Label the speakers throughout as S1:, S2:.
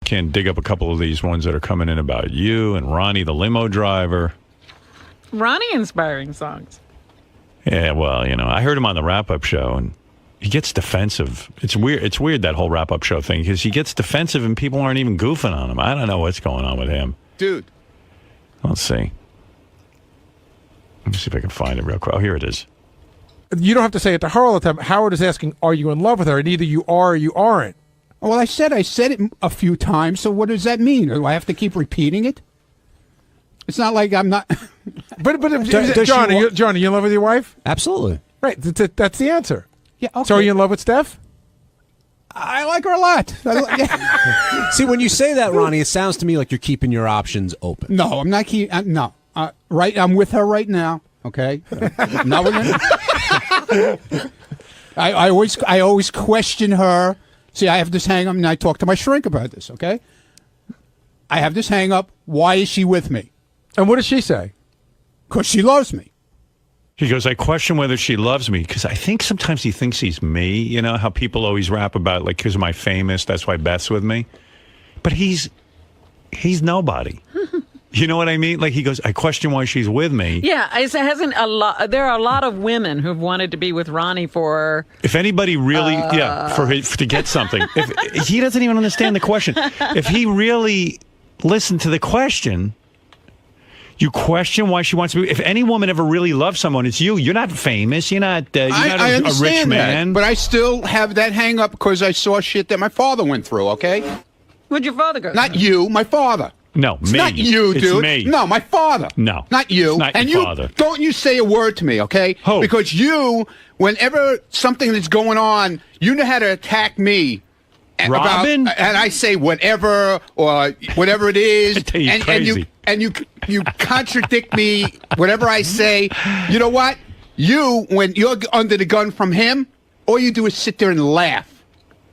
S1: Can't dig up a couple of these ones that are coming in about you and Ronnie the Limo Driver.
S2: Ronnie inspiring songs.
S1: Yeah, well, I heard him on the wrap-up show, and he gets defensive. It's weird. It's weird, that whole wrap-up show thing, because he gets defensive and people aren't even goofing on him. I don't know what's going on with him.
S3: Dude.
S1: Let's see. Let me see if I can find it real quick. Oh, here it is.
S4: You don't have to say it to her all the time. Howard is asking, are you in love with her? And either you are or you aren't.
S3: Well, I said it a few times, so what does that mean? Do I have to keep repeating it? It's not like I'm not...
S4: But John, are you in love with your wife?
S5: Absolutely.
S4: Right. That's the answer.
S3: Yeah. Okay.
S4: So are you in love with Steph?
S3: I like her a lot.
S5: See, when you say that, Ronnie, it sounds to me like you're keeping your options open.
S3: No, I'm not keeping... no. Right, I'm with her right now, okay? Not with her. I always question her. See, I have this hang-up, and I talk to my shrink about this, okay? I have this hang-up. Why is she with me?
S4: And what does she say?
S3: Because she loves me.
S1: He goes, I question whether she loves me, because I think sometimes he thinks he's me. You know how people always rap about, like, because am I famous, that's why Beth's with me? But he's nobody. You know what I mean? Like, he goes, I question why she's with me.
S2: Yeah, there are a lot of women who've wanted to be with Ronnie for...
S1: If anybody really, to get something. If he doesn't even understand the question. If he really listened to the question, you question why she wants to be... If any woman ever really loves someone, it's you. You're not famous. You're not,
S3: I
S1: a
S3: understand
S1: rich man.
S3: that, but I still have that hang up because I saw shit that my father went through, okay?
S2: What'd your father go
S3: Not
S2: through?
S3: you, my father.
S1: No,
S3: It's
S1: me.
S3: not you, dude.
S1: It's me.
S3: No, my father.
S1: No.
S3: Not you.
S1: It's not
S3: and
S1: your
S3: you
S1: father.
S3: Don't you say a word to me, okay?
S1: Who?
S3: Because you, whenever something is going on, you know how to attack me.
S1: Robin?
S3: And I say whatever or whatever it is.
S1: I tell you, crazy.
S3: And you contradict me, whatever I say. You know what? When you're under the gun from him, all you do is sit there and laugh.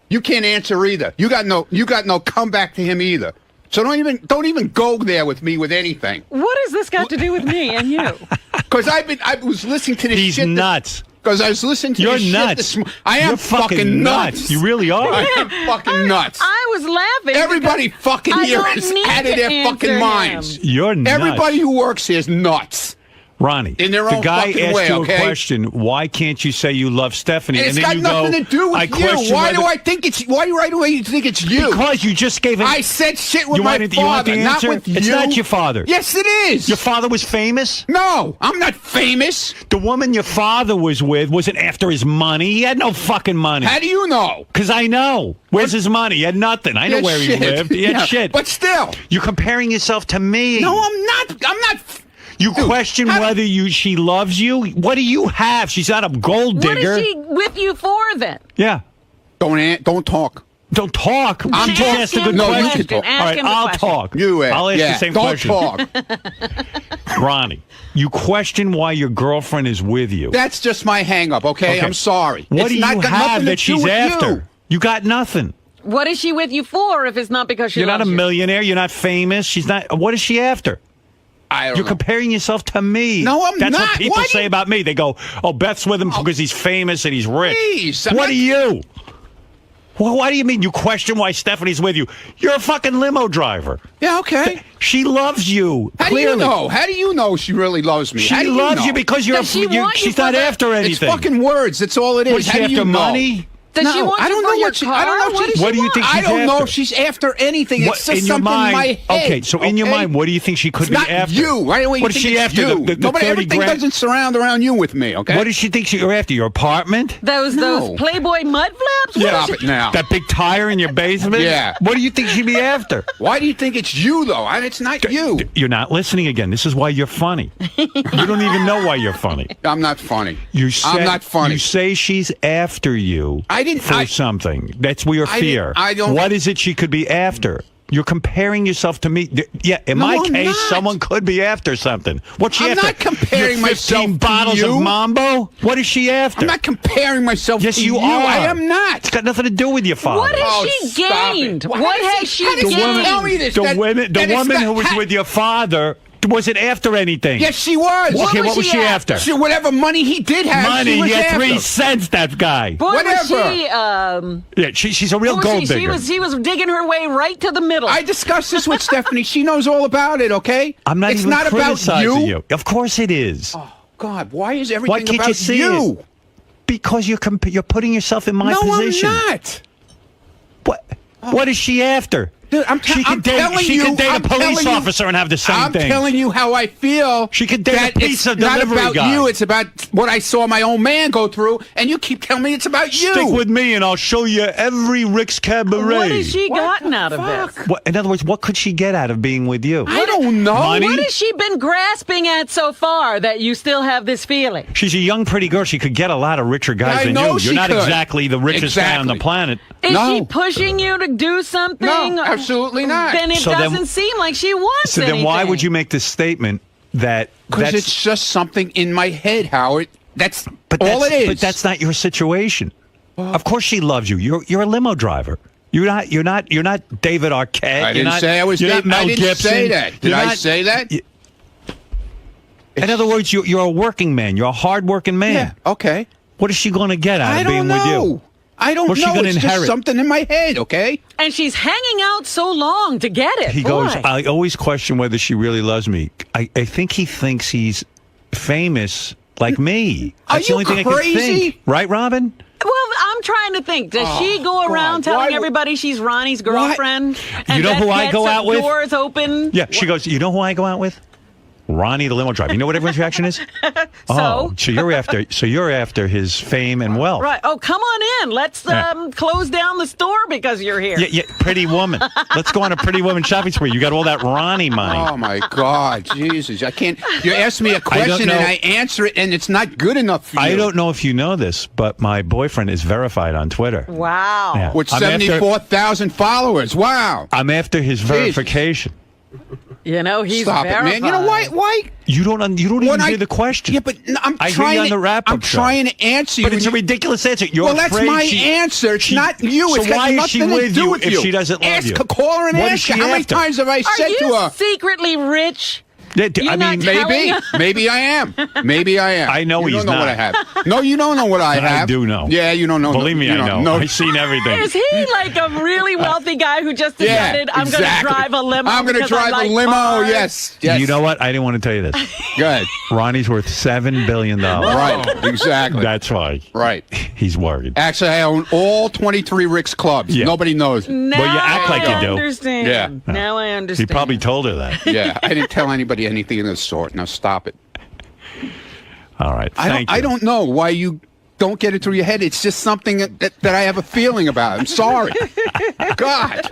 S3: You can't answer either. You got no comeback to him either. So don't even go there with me with anything.
S2: What has this got to do with me and you?
S3: Because I was listening to this
S1: He's
S3: shit.
S1: nuts.
S3: Because I was listening to
S1: You're
S3: this
S1: nuts.
S3: shit I am
S1: You're fucking nuts. You really are.
S3: I am fucking nuts.
S2: I was laughing.
S3: Everybody fucking
S2: I
S3: here
S2: don't
S3: is
S2: need
S3: out of
S2: to
S3: their
S2: answer
S3: fucking
S2: him.
S3: minds.
S1: You're nuts.
S3: Everybody who works here is nuts.
S1: Ronnie,
S3: In their
S1: the
S3: own
S1: guy
S3: fucking
S1: asked
S3: way,
S1: you
S3: okay?
S1: a question. Why can't you say you love Stephanie?
S3: And it's
S1: then
S3: got
S1: you
S3: nothing
S1: go,
S3: to do with
S1: I
S3: you.
S1: question
S3: Why
S1: whether-
S3: do I think it's? Why right away you think it's you?
S1: Because you just gave him.
S3: I said shit with
S1: you
S3: my
S1: wanted, you want
S3: father,
S1: the
S3: not
S1: answer?
S3: with you.
S1: It's not your father.
S3: Yes, it is.
S1: Your father was famous?
S3: No, I'm not famous.
S1: The woman your father was with wasn't after his money. He had no fucking money.
S3: How do you know?
S1: Because I know. Where's his money? He had nothing. I know
S3: had
S1: where
S3: shit.
S1: he lived. He had
S3: Yeah,
S1: shit.
S3: But still.
S1: You're comparing yourself to me.
S3: No, I'm not.
S1: You
S3: Dude,
S1: question whether she loves you? What do you have? She's not a gold
S2: What
S1: digger.
S2: is she with you for then?
S1: Yeah.
S3: Don't talk.
S1: Don't talk.
S3: I'm
S1: She
S3: talking.
S1: asked a good
S3: No, you
S1: question.
S3: can talk.
S2: Ask
S1: All right,
S2: him the
S1: I'll
S2: question.
S1: talk.
S3: I'll
S1: ask the same
S3: don't
S1: question.
S3: talk.
S1: Ronnie, you question why your girlfriend is with you.
S3: That's just my hang-up, okay? I'm sorry.
S1: What
S3: It's
S1: do you
S3: not got
S1: have
S3: nothing to
S1: that
S3: do
S1: she's
S3: with
S1: after?
S3: you.
S1: You got nothing.
S2: What is she with you for if it's not because she
S1: You're not
S2: loves
S1: a
S2: you?
S1: millionaire. You're not famous. She's not. What is she after?
S3: I don't
S1: You're
S3: know.
S1: comparing yourself to me.
S3: No, I'm
S1: That's
S3: not.
S1: what people
S3: Why do
S1: say
S3: you-
S1: about me. They go, "Oh, Beth's with him because he's famous and he's rich."
S3: Please, I'm
S1: what
S3: not-
S1: are you? Well, why do you mean you question why Stephanie's with you? You're a fucking limo driver.
S3: Yeah, okay.
S1: She loves you.
S3: How
S1: clearly.
S3: do you know? How do you know she really loves me?
S1: She
S3: How do
S1: loves
S3: know?
S1: you because you're.
S2: Does she want you
S1: she's
S2: for
S1: not
S2: that?
S1: after
S3: It's
S1: anything.
S3: fucking words. That's all it is.
S1: What is she
S3: How do you
S1: after
S3: know?
S1: money?
S2: Does she want
S3: I
S2: you
S3: don't
S2: for
S3: know
S2: your
S3: what she.
S2: car?
S3: I don't know
S2: What does she
S1: What do you think
S3: I
S1: she's
S3: don't know
S1: after?
S3: if she's after anything. It's
S1: What,
S3: just
S1: in your
S3: something
S1: mind?
S3: in my head.
S1: Okay, so in your mind, what do you think she could
S3: It's
S1: be
S3: not
S1: after?
S3: you. Right away, you
S1: What is
S3: think
S1: she
S3: it's
S1: after?
S3: you.
S1: The
S3: Nobody,
S1: 30
S3: everything
S1: grand?
S3: doesn't surround around you with me. Okay.
S1: What does she think you're after? Your apartment?
S2: Those
S3: No.
S2: Playboy mud flaps? What
S3: Stop
S2: is
S3: it
S2: she-
S3: now.
S1: That big tire in your basement?
S3: Yeah.
S1: What do you think she'd be after?
S3: Why do you think it's you though? It's not you.
S1: You're not listening again. This is why you're funny. You don't even know why you're funny.
S3: I'm not funny.
S1: I'm
S3: not funny.
S1: You say she's after you for something. That's your fear.
S3: I don't.
S1: What is it she could be after? You're comparing yourself to me. Yeah, in
S3: No,
S1: my
S3: I'm
S1: case,
S3: not.
S1: someone could be after something. What's she
S3: I'm
S1: after?
S3: not comparing
S1: Your
S3: myself
S1: 15
S3: to
S1: bottles
S3: you.
S1: of Mambo? What is she after?
S3: I'm not comparing myself
S1: Yes,
S3: to
S1: you
S3: you.
S1: are.
S3: I am not.
S1: It's got nothing to do with your father.
S2: What has
S3: Oh,
S2: she
S3: stop it.
S2: gained?
S3: Well,
S2: What
S3: how
S2: has she
S3: how does
S2: gained?
S3: tell me this?
S1: The woman who was
S3: how-
S1: with your father Was it after anything?
S3: Yes, she was.
S1: Okay, what was she after?
S3: Whatever money he did have,
S1: Money,
S3: she was
S1: he had
S3: after.
S1: 3 cents, that guy.
S2: Boy, was
S3: Whatever.
S2: she,
S1: Yeah, she's a real
S2: who was
S1: gold
S2: she?
S1: digger.
S2: She was digging her way right to the middle.
S3: I discussed this with Stephanie. She knows all about it, okay?
S1: I'm not
S3: it's
S1: even
S3: not about
S1: criticizing
S3: you.
S1: you. Of course it is.
S3: Oh, God, why is everything
S1: Why can't
S3: about
S1: you see
S3: you?
S1: it? Because you're putting yourself in my position.
S3: No, I'm not.
S1: What? What is she after?
S3: Dude, I'm
S1: she could date,
S3: telling
S1: she
S3: you.
S1: could date
S3: I'm
S1: a police
S3: telling you-
S1: officer and have the same
S3: I'm
S1: thing.
S3: telling you how I feel.
S1: She could date a
S3: that
S1: pizza
S3: it's not
S1: delivery
S3: about
S1: guy.
S3: you. It's about what I saw my own man go through, and you keep telling me it's about you.
S1: Stick with me, and I'll show you every Rick's Cabaret.
S2: what has she gotten out of this?
S1: What, in other words, what could she get out of being with you?
S3: I don't know.
S1: Money?
S2: What has she been grasping at so far that you still have this feeling?
S1: She's a young, pretty girl. She could get a lot of richer guys
S3: I
S1: than
S3: know
S1: you.
S3: she
S1: You're not
S3: could.
S1: exactly the richest guy on the
S3: Exactly.
S1: planet.
S2: Is
S3: No.
S2: she pushing you to do something?
S3: No, absolutely not.
S2: Then it
S1: So then-
S2: doesn't seem like she wants
S1: So then why
S2: anything.
S1: would you make this statement that
S3: Because
S1: that's
S3: it's just something in my head, Howard. That's
S1: but
S3: all
S1: that's,
S3: it is.
S1: But that's not your situation. Of course she loves you. You're a limo driver. You're not David Arquette.
S3: I
S1: You're
S3: didn't
S1: not,
S3: say I was.
S1: You're not Mel
S3: I didn't
S1: Gibson.
S3: say that. Did
S1: You're
S3: I
S1: not-
S3: say that?
S1: In other words, you're a working man. You're a hard-working man.
S3: Yeah. Okay.
S1: What is she going to get out
S3: I
S1: of being
S3: don't
S1: with you?
S3: know. I don't
S1: What's she
S3: know.
S1: gonna
S3: It's
S1: inherit?
S3: just something in my head. Okay.
S2: And she's hanging out so long to get it.
S1: He
S2: Boy.
S1: goes, I always question whether she really loves me. I think he thinks he's famous like me.
S3: Are
S1: That's the
S3: you
S1: only thing I can
S3: crazy?
S1: think. Right, Robin?
S2: Well, I'm trying to think. Does she go around
S3: God.
S2: telling
S3: Why-
S2: everybody she's Ronnie's girlfriend? And
S1: You know
S2: that
S1: who I
S2: gets
S1: go
S2: the
S1: out with?
S2: Doors open.
S1: Yeah, she goes, you know who I go out with? Ronnie the Limo Driver. You know what everyone's reaction is? So you're after his fame and wealth.
S2: Right. Oh, come on in. Let's close down the store because you're here.
S1: Yeah, Pretty Woman. Let's go on a Pretty Woman shopping spree. You got all that Ronnie money.
S3: Oh my God, Jesus! I can't. You ask me a question
S1: know.
S3: and I answer it, and it's not good enough for you.
S1: I don't know if you know this, but my boyfriend is verified on Twitter.
S2: Wow.
S1: Yeah.
S3: With
S1: I'm after-
S3: 74,000 followers. Wow.
S1: I'm after his verification.
S2: You know, he's
S3: Stop
S2: verified.
S3: it, man. You know why? Why?
S1: You don't even
S3: When
S1: hear the question.
S3: Yeah, but I'm
S1: I hear
S3: trying
S1: you on
S3: to.
S1: the wrap-up
S3: I'm
S1: show.
S3: trying to answer you.
S1: But it's a
S3: and you-
S1: ridiculous answer. You're
S3: Well, that's
S1: afraid
S3: my
S1: she-
S3: answer. It's not you.
S1: So
S3: It's got
S1: why is
S3: nothing
S1: she
S3: to
S1: with
S3: do
S1: you
S3: with
S1: if
S3: you.
S1: she doesn't love
S3: ask
S1: you?
S3: Call her and
S1: What is
S3: ask her.
S1: she
S3: How many
S1: after?
S3: times have I
S2: Are
S3: said
S2: you
S3: to her?
S2: secretly rich?
S1: Yeah,
S2: You're
S1: I
S2: not
S1: mean,
S2: telling
S3: Maybe,
S2: us?
S3: maybe I am. Maybe I am.
S1: I know
S3: you
S1: he's
S3: don't know what I
S1: not.
S3: have. No, you don't know what I have.
S1: I do know.
S3: Yeah, you don't know.
S1: Believe me,
S3: you
S1: I know.
S3: No,
S1: I've seen everything.
S2: Is he like a really wealthy guy who just
S3: yeah,
S2: decided, I'm going to
S3: exactly.
S2: drive a limo?
S3: I'm going to
S2: because I
S3: drive
S2: like
S3: a limo.
S2: cars?
S3: Yes, yes.
S1: You know what? I didn't want to tell you this.
S3: Good.
S1: Ronnie's worth $7 billion.
S3: Right. Exactly.
S1: That's why.
S3: Right.
S1: He's worried.
S3: Actually, I own all 23 Rick's clubs.
S1: Yeah.
S3: Nobody knows.
S2: Now
S1: Well, you act like
S2: I
S1: you do.
S2: understand.
S3: Yeah.
S2: Now I
S1: He
S2: understand.
S1: probably told her that.
S3: Yeah, I didn't tell anybody anything of the sort. Now stop it.
S1: All right. Thank you.
S3: I don't know why you don't get it through your head. It's just something that I have a feeling about. I'm sorry. God.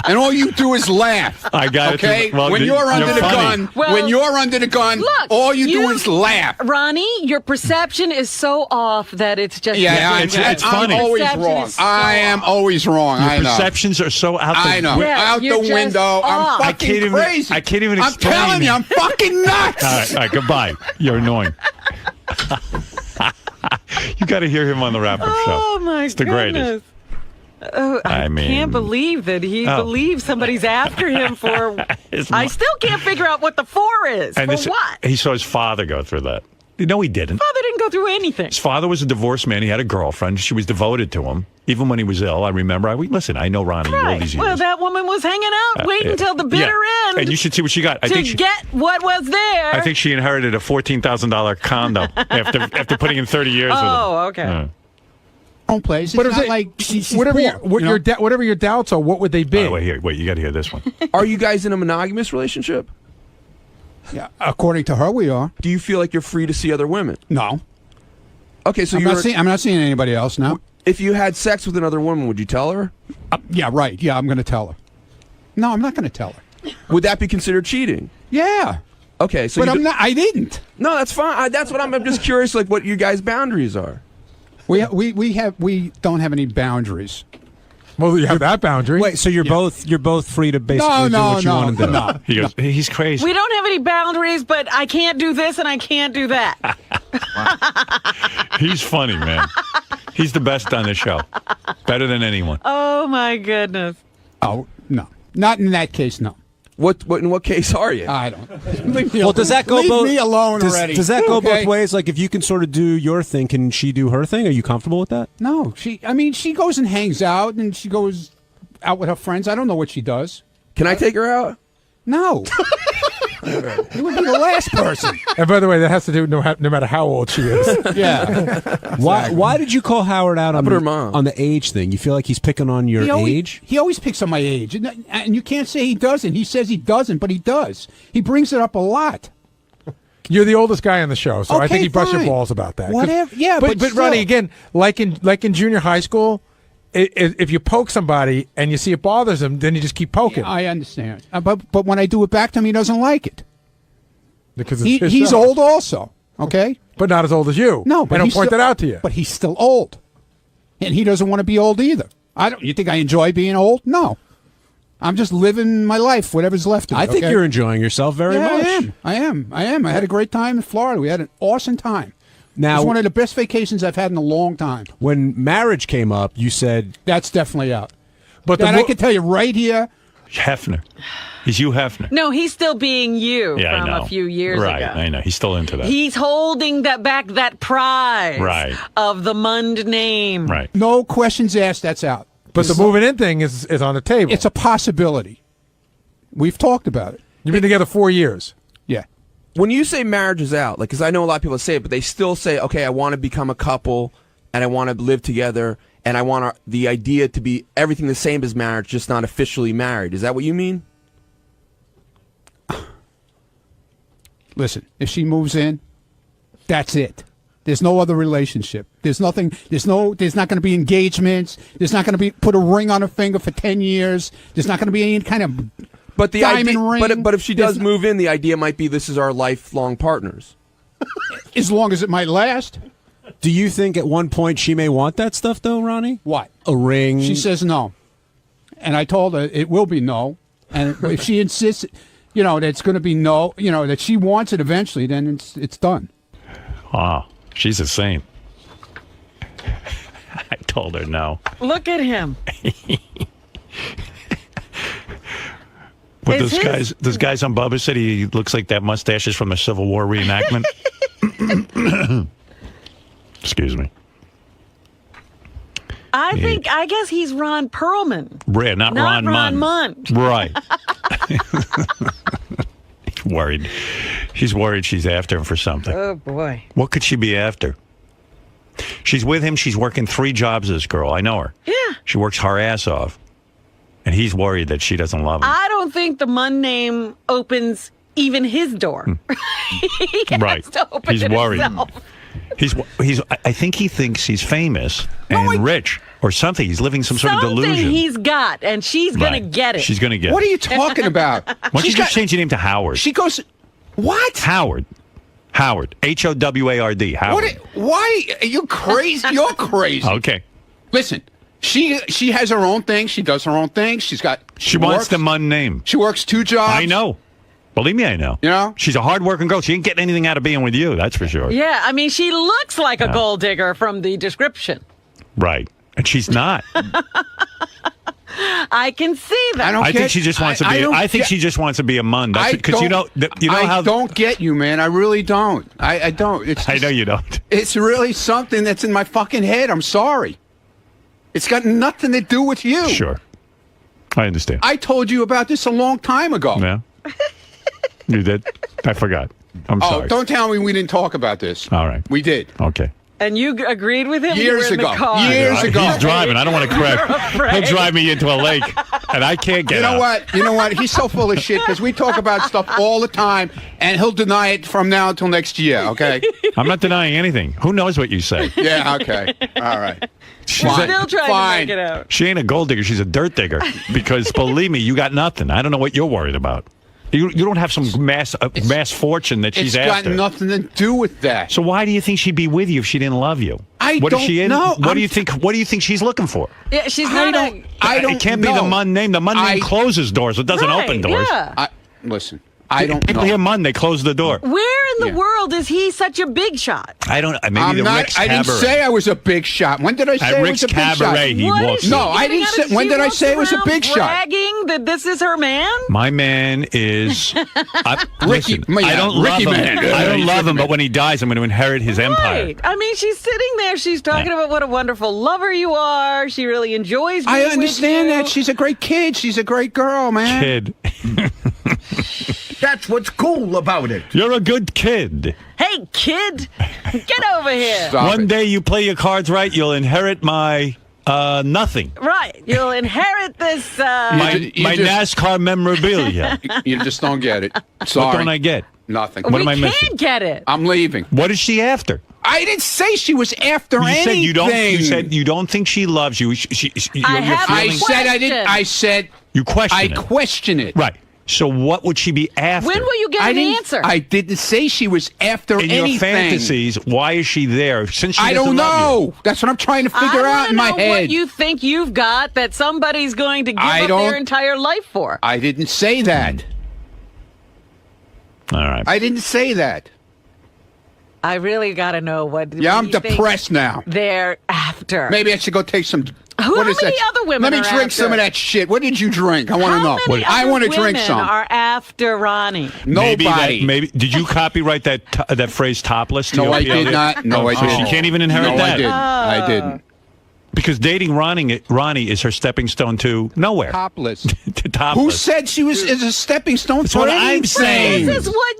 S3: And all you do is laugh.
S1: I got it.
S3: Okay?
S1: Well,
S3: when
S1: you're
S3: you're under the
S1: funny.
S3: gun,
S2: Well,
S3: when you're under the gun,
S2: look,
S3: all you do
S2: you-
S3: is laugh.
S2: Ronnie, your perception is so off that it's just
S3: Yeah,
S1: it's
S3: I'm
S1: funny.
S3: always
S2: Perception
S3: wrong.
S2: is so
S3: I am
S2: off.
S3: always wrong.
S1: Your
S3: I know.
S1: perceptions are so out the
S3: I know.
S2: Yeah,
S3: Out
S2: you're
S3: the
S2: just
S3: window.
S2: off.
S3: I'm
S2: I
S3: fucking
S1: can't even-
S3: crazy.
S1: I can't even
S3: I'm
S1: explain.
S3: telling you, I'm fucking nuts.
S1: All right, goodbye. You're annoying. You got to hear him on the wrap-up show.
S2: Oh, my
S1: It's the
S2: goodness.
S1: greatest.
S2: Oh, I
S1: mean-
S2: can't believe that he
S1: Oh.
S2: believes somebody's after him for.
S1: His
S2: I
S1: mo-
S2: still can't figure out what the for is.
S1: And
S2: For
S1: this-
S2: what?
S1: He saw his father go through that. No, he didn't.
S2: Father didn't go through anything.
S1: His father was a divorced man. He had a girlfriend. She was devoted to him, even when he was ill. I remember. Listen, I know Ronnie all these years.
S2: Well, that woman was hanging out, waiting until the bitter end.
S1: And you should see what she got. I
S2: to
S1: think she,
S2: get what was there.
S1: I think she inherited a $14,000 condo after putting in 30 years with him.
S2: Oh, okay.
S1: Yeah.
S3: Own place. It's
S4: But is
S3: not
S4: it,
S3: like she's
S4: whatever
S3: poor, you know?
S4: whatever your doubts are, what would they be?
S1: Oh, wait, you got to hear this one.
S6: Are you guys in a monogamous relationship?
S3: Yeah, according to her, we are.
S6: Do you feel like you're free to see other women?
S3: No,
S6: Okay, so
S3: I'm not seeing anybody else now.
S6: if you had sex with another woman, would you tell her?
S3: Yeah, right. Yeah, I'm going to tell her. No, I'm not going to tell her.
S6: Would that be considered cheating?
S3: Yeah,
S6: Okay, so
S3: but
S6: you
S3: I'm
S6: do-
S3: not. I didn't.
S6: No, that's fine. That's what I'm just curious, like what you guys' boundaries are.
S3: We don't have any boundaries.
S4: Well, you have that boundary.
S5: Wait, so you're both free to basically do what you want to do.
S3: no.
S1: He goes, he's crazy.
S2: We don't have any boundaries, but I can't do this and I can't do that.
S1: He's funny, man. He's the best on the show. Better than anyone.
S2: Oh, my goodness.
S3: Oh no, not in that case. No.
S6: What in what case are you?
S3: I don't. Leave me
S5: Well, does that go
S3: leave
S5: both?
S3: me alone already?
S5: Does that go
S3: Okay?
S5: both ways? Like, if you can sort of do your thing, can she do her thing? Are you comfortable with that?
S3: No, she goes and hangs out, and she goes out with her friends. I don't know what she does.
S6: Can I take her out?
S3: No. You would be the last person.
S4: And by the way, that has to do no matter how old she is.
S3: Yeah.
S5: Why did you call Howard out on
S6: about her mom?
S5: on the age thing? You feel like he's picking on your age?
S3: He always picks on my age. And you can't say he doesn't. He says he doesn't, but he does. He brings it up a lot.
S4: You're the oldest guy on the show, so I
S3: Okay,
S4: think he brushed your
S3: fine.
S4: balls about that. 'Cause-
S3: Whatever. Yeah, but
S4: Ronnie,
S3: still.
S4: again, like in junior high school, if you poke somebody and you see it bothers him, then you just keep poking.
S3: I understand. But when I do it back to him, he doesn't like it.
S4: Because it's his
S3: He's
S4: show.
S3: old also, okay?
S4: But not as old as you.
S3: No, but
S4: I don't
S3: he's
S4: point
S3: still-
S4: that out to you.
S3: But he's still old. And he doesn't want to be old either. You think I enjoy being old? No. I'm just living my life, whatever's left of it.
S5: I think
S3: okay?
S5: you're enjoying yourself very
S3: Yeah,
S5: much.
S3: I am. I had a great time in Florida. We had an awesome time. It
S5: Now,
S3: was one of the best vacations I've had in a long time.
S5: when marriage came up, you said,
S3: That's definitely out.
S4: But
S3: That I can tell you right here.
S1: Hefner. He's Hugh Hefner.
S2: No, he's still being you
S1: Yeah,
S2: from
S1: I know.
S2: a few years
S1: right,
S2: ago.
S1: I know. He's still into that.
S2: He's holding that prize
S1: Right.
S2: of the Mund name.
S1: Right.
S3: No questions asked. That's out.
S4: But the moving in thing is on the table.
S3: It's a possibility. We've talked about it.
S4: You've been together 4 years.
S3: Yeah.
S6: When you say marriage is out, like, because I know a lot of people say it, but they still say, okay, I want to become a couple and I want to live together and I want the idea to be everything the same as marriage, just not officially married. Is that what you mean?
S3: Listen, if she moves in, that's it. There's no other relationship. There's nothing. There's not going to be engagements. There's not going to be put a ring on her finger for 10 years. There's not going to be any kind of
S6: But the
S3: diamond
S6: idea,
S3: ring.
S6: but if she does move in, the idea might be this is our lifelong partners.
S3: As long as it might last.
S5: do you think at one point she may want that stuff, though, Ronnie?
S3: What?
S5: A ring?
S3: She says no. And I told her it will be no. And if she insists, that it's going to be no, that she wants it eventually, then it's done.
S1: Wow. She's a saint. I told her no.
S2: Look at him.
S1: But
S2: Is
S1: those guys on Bubba said he looks like that mustache is from the Civil War reenactment. Excuse me.
S2: I guess he's Ron Perlman.
S1: Not
S2: Not
S1: Ron
S2: Munn.
S1: Right. He's worried. She's worried she's after him for something.
S2: Oh, boy.
S1: What could she be after? She's with him. She's working 3 jobs, this girl. I know her.
S2: Yeah.
S1: She works her ass off. And he's worried that she doesn't love him.
S2: I don't think the Munn name opens even his door. He has
S1: Right.
S2: to open
S1: He's
S2: it
S1: worried.
S2: himself.
S1: I think he thinks he's famous and rich or something. He's living some sort of
S2: Something
S1: delusion.
S2: he's got, and she's going to
S1: Right.
S2: get it.
S1: She's going to get
S3: What are
S1: it.
S3: you talking about?
S1: Why don't you
S3: She's
S1: just
S3: got-
S1: change your name to Howard?
S3: She goes, what?
S1: Howard. Howard. Howard. Howard.
S3: Why? Are you crazy? You're crazy.
S1: Okay.
S3: Listen, she has her own thing. She does her own thing. She
S1: Wants
S3: works,
S1: the Munn name.
S3: She works 2 jobs.
S1: I know. Believe me, I know.
S3: You know?
S1: She's a hard-working girl. She ain't getting anything out of being with you, that's for sure.
S2: Yeah, I mean, she looks like a gold digger from the description.
S1: Right. And she's not.
S2: I can see that.
S1: I think she just wants to be. I think she just wants to be a Munn. Because
S3: I don't get you, man. I really don't. I don't. It's
S1: I know you don't.
S3: It's really something that's in my fucking head. I'm sorry. It's got nothing to do with you.
S1: Sure. I understand.
S3: I told you about this a long time ago.
S1: Yeah. You did? I forgot. I'm sorry.
S3: Oh, don't tell me we didn't talk about this.
S1: All right.
S3: We did.
S1: Okay.
S2: And you agreed with him? You
S3: Years
S2: were in
S3: ago.
S2: The car.
S3: Years ago.
S1: He's driving. I don't want to crash. He'll drive me into a lake, and I can't get out.
S3: You know what? He's so full of shit because we talk about stuff all the time, and he'll deny it from now until next year, okay?
S1: I'm not denying anything. Who knows what you say?
S3: Yeah, okay. All right.
S1: She's
S2: We're
S1: a-
S2: still trying
S3: Fine.
S2: to make it out.
S1: She ain't a gold digger. She's a dirt digger. Because believe me, you got nothing. I don't know what you're worried about. You don't have some mass fortune that she's
S3: It's
S1: after.
S3: got nothing to do with that.
S1: So why do you think she'd be with you if she didn't love you? What is
S3: don't
S1: she in?
S3: know.
S1: What do you think? What do you think she's looking for?
S2: Yeah, she's
S3: I
S2: not
S3: don't. I don't
S1: It can't
S3: know.
S1: be the Munn name. The Munn name closes doors. It doesn't
S2: Right,
S1: open doors.
S2: Yeah.
S3: Listen, I don't
S1: People
S3: know.
S1: hear Munn, they close the door.
S2: Where in the world is he such a big shot?
S1: I don't. Maybe
S3: I'm
S1: the
S3: not.
S1: Rick's
S3: I didn't
S1: Cabaret.
S3: say I was a big shot. When did I say
S1: At
S3: I
S1: Rick's
S3: was a big shot?
S1: Cabaret, he
S2: What is
S1: walks.
S2: she
S3: No, I
S2: giving
S3: didn't
S2: out?
S3: say-
S2: She
S3: when did I
S2: walks
S3: say it was a
S2: around
S3: big shot?
S2: bragging that this is her man?
S1: My man is
S3: Ricky,
S1: listen,
S3: yeah,
S1: I don't
S3: Ricky
S1: love
S3: man.
S1: him. I don't
S3: He's
S1: love
S3: Ricky
S1: him,
S3: man.
S1: but when he dies, I'm going to inherit his empire.
S2: Right. I mean, she's sitting there. She's talking about what a wonderful lover you are. She really enjoys being
S3: I
S2: with
S3: understand
S2: you.
S3: that. She's a great kid. She's a great girl, man.
S1: Kid,
S7: That's what's cool about it.
S1: you're a good kid.
S2: Hey, kid, get over here.
S3: Stop
S1: One
S3: it.
S1: day you play your cards right, you'll inherit my nothing.
S2: Right. You'll inherit this.
S1: My
S3: just-
S1: NASCAR memorabilia.
S3: You just don't get it. Sorry.
S1: What don't I get?
S3: Nothing.
S1: What
S2: we
S1: am I
S2: can't
S1: missing?
S2: get it.
S3: I'm leaving.
S1: What is she after?
S3: I didn't say she was after
S1: You
S3: anything.
S1: said you don't. You said you don't think she loves you. You're
S2: have
S3: I
S1: feeling,
S3: said I didn't.
S2: Question.
S3: I said
S1: you question
S3: I
S1: it.
S3: question it.
S1: Right. So what would she be after?
S2: When will you get
S3: I
S2: an
S3: didn't.
S2: answer?
S3: I didn't say she was after
S1: in
S3: anything.
S1: your fantasies, why is she there? Since she
S3: I
S1: doesn't
S3: don't
S1: love you.
S3: know. That's what I'm trying to figure
S2: I
S3: out in my
S2: know
S3: head.
S2: what you think you've got that somebody's going to give
S3: I
S2: up
S3: don't-
S2: their entire life for.
S3: I didn't say that.
S1: All right.
S3: I didn't say that.
S2: I really got to know what.
S3: Yeah,
S2: what
S3: I'm
S2: you think
S3: depressed now.
S2: They're after.
S3: Maybe I should go take some.
S2: How
S3: what is
S2: many
S3: that?
S2: other women
S3: Let me
S2: are
S3: drink
S2: after?
S3: some of that shit. What did you drink? I want to know.
S2: How many
S3: I
S2: other
S3: want to drink
S2: women
S3: some.
S2: are after Ronnie?
S3: Nobody.
S1: Maybe did you copyright that phrase topless? To
S3: No,
S1: your
S3: I did
S1: PLD?
S3: not. No, I
S1: So
S3: didn't.
S1: she can't even inherit
S3: No,
S1: that.
S3: I didn't. I didn't.
S1: Because dating Ronnie is her stepping stone to nowhere.
S3: Topless.
S1: To topless.
S3: Who said she was is a stepping stone
S1: That's
S3: for
S1: what I'm
S3: anything?
S1: saying.
S2: This is what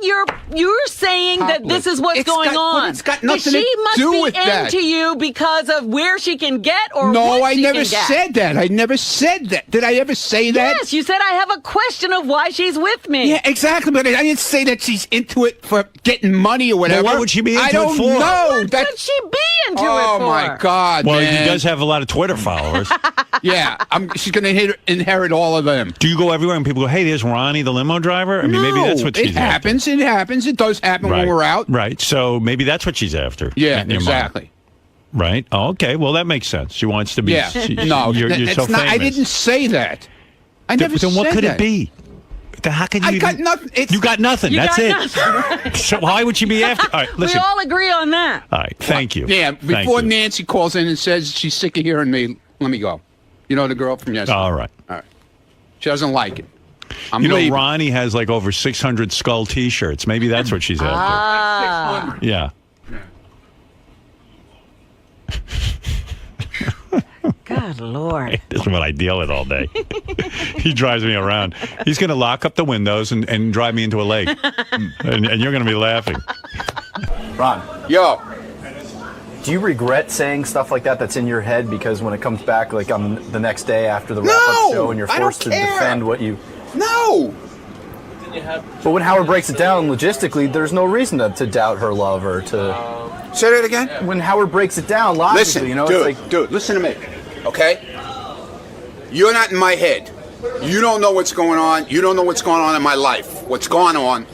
S2: you're saying that this is what's
S3: It's
S2: going
S3: got-
S2: on.
S3: but it's got
S2: That
S3: nothing
S2: she
S3: to
S2: must
S3: do
S2: be
S3: with that.
S2: into you because of where she can get or
S3: No,
S2: what
S3: I
S2: she
S3: never
S2: can get.
S3: said that. I never said that. Did I ever say that?
S2: Yes, you said I have a question of why she's with me.
S3: Yeah, exactly. But I didn't say that she's into it for getting money or whatever.
S1: what would she be into
S3: I
S1: it
S3: don't
S1: for?
S3: know.
S2: What could she be into it
S3: Oh
S2: for?
S3: my God,
S1: Well,
S3: man.
S1: he does have a lot of Twitter followers.
S3: Yeah, she's going to inherit all of them.
S1: Do you go everywhere and people go, "Hey, there's Ronnie the limo driver"? I mean, maybe that's what she's
S3: it happens. It happens. It does happen
S1: after.
S3: when we're out.
S1: Right. So maybe that's what she's after.
S3: Yeah,
S1: in your mind.
S3: exactly.
S1: Right. Oh, okay. Well, that makes sense. She wants to be.
S3: Yeah. No,
S1: you're
S3: it's
S1: so
S3: not.
S1: famous.
S3: I didn't say that. I never
S1: Then
S3: said
S1: what could
S3: that.
S1: it be? How could you?
S3: I got
S1: even-
S3: nothing.
S1: You got nothing.
S2: You
S1: That's
S2: got
S1: it.
S2: nothing.
S1: So why would she be after? All right.
S2: We
S1: Listen.
S2: all agree on that.
S1: All right. Thank you.
S3: Yeah,
S1: Thank
S3: before
S1: you.
S3: Nancy calls in and says she's sick of hearing me, let me go. You know the girl from yesterday?
S1: All right.
S3: All right. She doesn't like it. I'm
S1: You know,
S3: leaving.
S1: Ronnie has like over 600 Skull T-shirts. Maybe that's what she's after.
S2: Ah.
S1: Yeah.
S2: Good Lord.
S1: This is what I deal with all day. He drives me around. He's going to lock up the windows and drive me into a lake. and you're going to be laughing.
S8: Ron,
S3: Yo,
S8: do you regret saying stuff like that that's in your head because when it comes back like on the next day after the wrap-up
S3: No,
S8: show and you're
S3: I don't
S8: forced to
S3: care.
S8: defend what you...
S3: no.
S8: But when Howard breaks it down logistically, there's no reason to doubt her love or to...
S3: Say that again.
S8: When Howard breaks it down logically,
S3: Listen,
S8: you know,
S3: dude,
S8: it's like...
S3: dude, listen to me, okay? You're not in my head. You don't know what's going on. You don't know what's going on in my life. What's gone on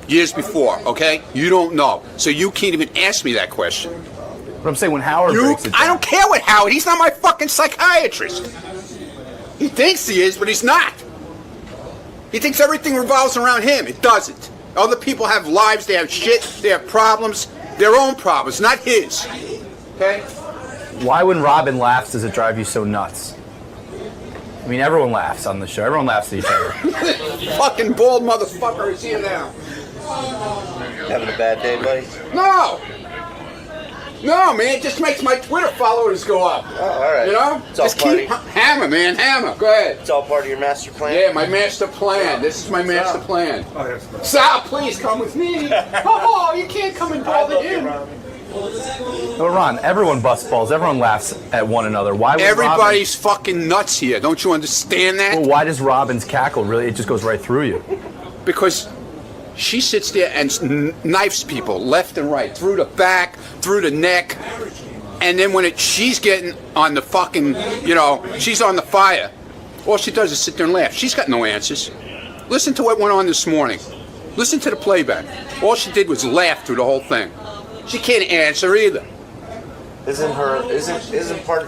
S3: years before, okay? You don't know. So you can't even ask me that question.
S8: But I'm saying when Howard breaks it down...
S3: I don't care what Howard. He's not my fucking psychiatrist. He thinks he is, but he's not. He thinks everything revolves around him. It doesn't. Other people have lives. They have shit. They have problems. Their own problems, not his. Okay?
S8: Why when Robin laughs does it drive you so nuts? I mean, everyone laughs on the show. Everyone laughs at each other.
S3: Fucking bald motherfucker is here now.
S9: Having a bad day, buddy?
S3: No. No, man. It just makes my Twitter followers go up.
S9: Oh, all right.
S3: You know?
S9: It's all
S3: Just keep hammer, man. Hammer. Go ahead.
S9: It's all part of your master plan?
S3: Yeah, my master plan. This is my master plan. Sal, please come with me. Oh, you can't come and bother him.
S8: But Ron, everyone busts balls. Everyone laughs at one another. Why would
S3: Everybody's fucking nuts here. Don't you understand that?
S8: Well, why does Robin's cackle really? It just goes right through you.
S3: Because she sits there and knifes people left and right, through the back, through the neck, and then when she's getting on the fucking, she's on the fire, all she does is sit there and laugh. She's got no answers. Listen to what went on this morning. Listen to the playback. All she did was laugh through the whole thing. She can't answer either.
S9: Isn't part of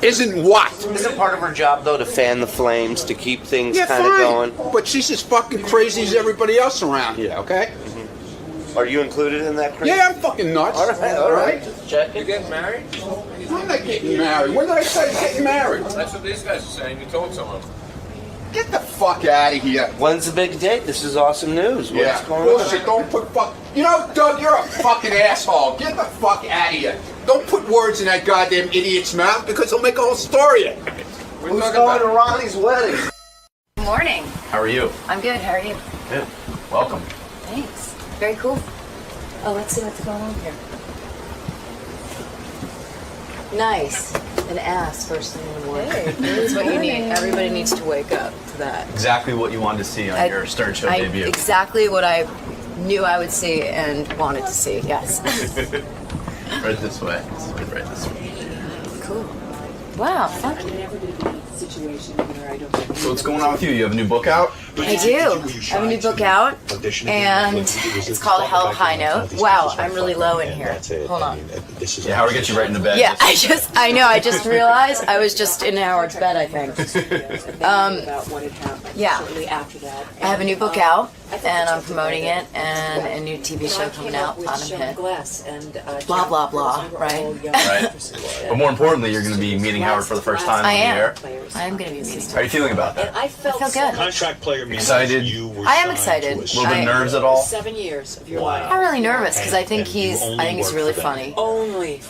S3: Isn't what?
S9: isn't part of her job though to fan the flames, to keep things
S3: Yeah,
S9: kind of
S3: fine.
S9: going?
S3: But she's as fucking crazy as everybody else around here, okay?
S9: Are you included in that crazy?
S3: Yeah, I'm fucking nuts.
S9: All right. Check it.
S7: Getting married?
S3: I'm not getting married. When did I say getting married?
S7: That's what these guys are saying. You told someone.
S3: Get the fuck out of here.
S9: When's the big date? This is awesome news. What's going
S3: Bullshit.
S9: on?
S3: Don't put fuck. You know, Doug, you're a fucking asshole. Get the fuck out of here. Don't put words in that goddamn idiot's mouth because he'll make a whole story of it.
S9: Who's going to Ronnie's wedding?
S10: Good morning.
S8: How are you?
S10: I'm good. How are you?
S8: Good. Welcome.
S10: Thanks. Very cool. Oh, let's see what's going on here. Nice. An ass first thing in the morning. That's what you need. Everybody needs to wake up to that.
S8: Exactly what you wanted to see on your Stern Show debut.
S10: Exactly what I knew I would see and wanted to see. Yes.
S8: Right this way. Right this way.
S10: Cool. Wow. Thank you.
S8: So what's going on with you? You have a new book out?
S10: I do. I have a new book out, and it's called Hell High Note. Wow, I'm really low in here. Hold on.
S8: Yeah, Howard gets you right into bed.
S10: Yeah, I just realized I was just in Howard's bed, I think. Yeah. I have a new book out, and I'm promoting it, and a new TV show coming out, Bottom Hit. Blah, blah, blah, right?
S8: Right. But more importantly, you're going to be meeting Howard for the first time on the air.
S10: I am going to be meeting.
S8: How are you feeling about that?
S10: I feel good.
S1: Contract player means
S8: Excited?
S10: I am excited.
S8: A little bit of nerves at all?
S10: I'm not really nervous because I think he's really funny.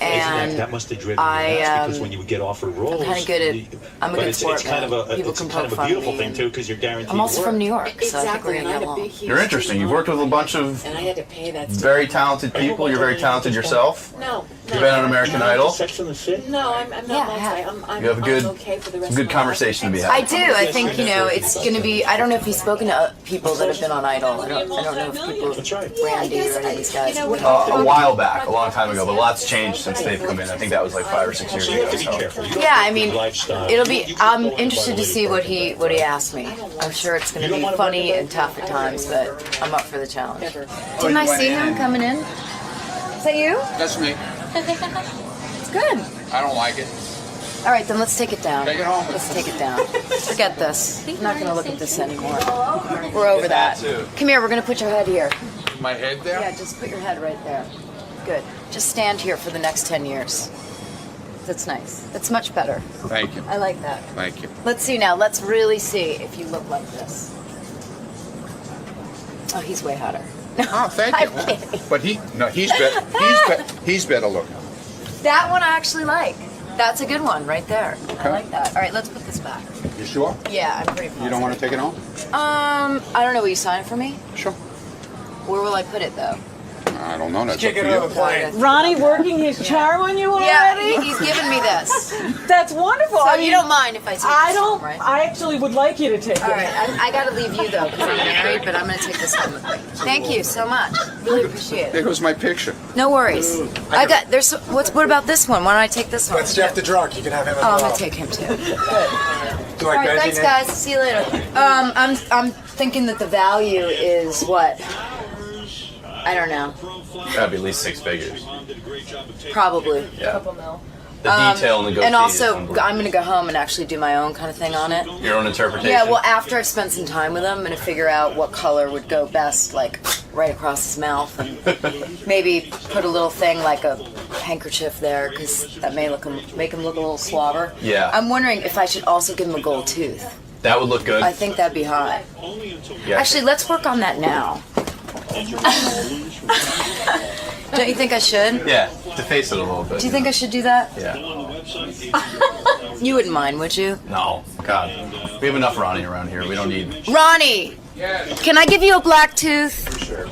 S10: And
S1: that must have driven
S10: because
S1: when you would get offered roles.
S10: I'm kind of good at. I'm a good sport.
S1: It's kind of a
S10: People can
S1: kind
S10: poke
S1: of a
S10: fun at
S1: beautiful
S10: me.
S1: thing too because you're guaranteed.
S10: I'm also
S1: work.
S10: from New York, so I think we're gonna get along.
S8: You're interesting. You've worked with a bunch of very talented people. You're very talented yourself. You've been on American Idol.
S1: Sex and the City?
S10: Yeah, I have.
S8: You have some good conversation to be had.
S10: I do. I think it's going to be. I don't know if he's spoken to people that have been on Idol. I don't know if people, Randy or any of these guys.
S8: A while back, a long time ago, but a lot's changed since they've come in. I think that was like 5 or 6 years ago. So.
S10: Yeah, I mean, it'll be. I'm interested to see what he asked me. I'm sure it's going to be funny and tough at times, but I'm up for the challenge. Didn't I see him coming in? Is that you?
S3: That's me.
S10: It's good.
S3: I don't like it.
S10: All right, then let's take it down.
S3: Take it home.
S10: Let's take it down. Forget this. I'm not going to look at this anymore. We're over that. Come here. We're going to put your head here.
S3: My head there?
S10: Yeah, just put your head right there. Good. Just stand here for the next 10 years. That's nice. That's much better.
S3: Thank you.
S10: I like that.
S3: Thank you.
S10: Let's see now. Let's really see if you look like this. Oh, he's way hotter.
S3: Oh, thank you.
S10: I'm kidding.
S3: But he's better looking.
S10: That one I actually like. That's a good one right there. I like that. All right, let's put this back.
S3: You sure?
S10: Yeah, I'm pretty positive.
S3: You don't want to take it home?
S10: I don't know. Will you sign it for me?
S3: Sure.
S10: Where will I put it though?
S3: I don't know. That's up to you.
S2: Ronnie working his charm on you already?
S10: Yeah, he's giving me this.
S2: That's wonderful.
S10: So you don't mind if I take
S2: I
S10: this
S2: don't.
S10: home, right?
S2: I actually would like you to take
S10: All
S2: it.
S10: right, I got to leave you though because I'm married, but I'm going to take this home with me. Thank you so much. Really appreciate
S3: There
S10: it.
S3: goes my picture.
S10: No worries. What about this one? Why don't I take this one?
S4: That's Jeff the drunk. You can have him as
S10: Oh, I'm
S4: well.
S10: going to take him too. Good.
S4: Do you
S10: All
S4: like
S10: right,
S4: veggie,
S10: thanks
S4: Nick?
S10: guys. See you later. I'm thinking that the value is what? I don't know.
S8: That'd be at least 6 figures.
S10: Probably.
S8: Yeah.
S10: Couple mil.
S8: The detail and the goatee
S10: And
S8: is
S10: also,
S8: unbelievable.
S10: I'm going to go home and actually do my own kind of thing on it.
S8: Your own interpretation?
S10: Yeah, well, after I've spent some time with him, I'm going to figure out what color would go best, like, right across his mouth, and maybe put a little thing like a handkerchief there, because that may make him look a little slobber.
S8: Yeah.
S10: I'm wondering if I should also give him a gold tooth.
S8: That would look good.
S10: I think that'd be hot.
S8: Yeah.
S10: Actually, let's work on that now. Don't you think I should?
S8: Yeah, deface it a little bit.
S10: Do you think I should do that?
S8: Yeah.
S10: You wouldn't mind, would you?
S8: No. God. We have enough Ronnie around here. We don't need...
S10: Ronnie! Can I give you a black tooth?
S8: For sure.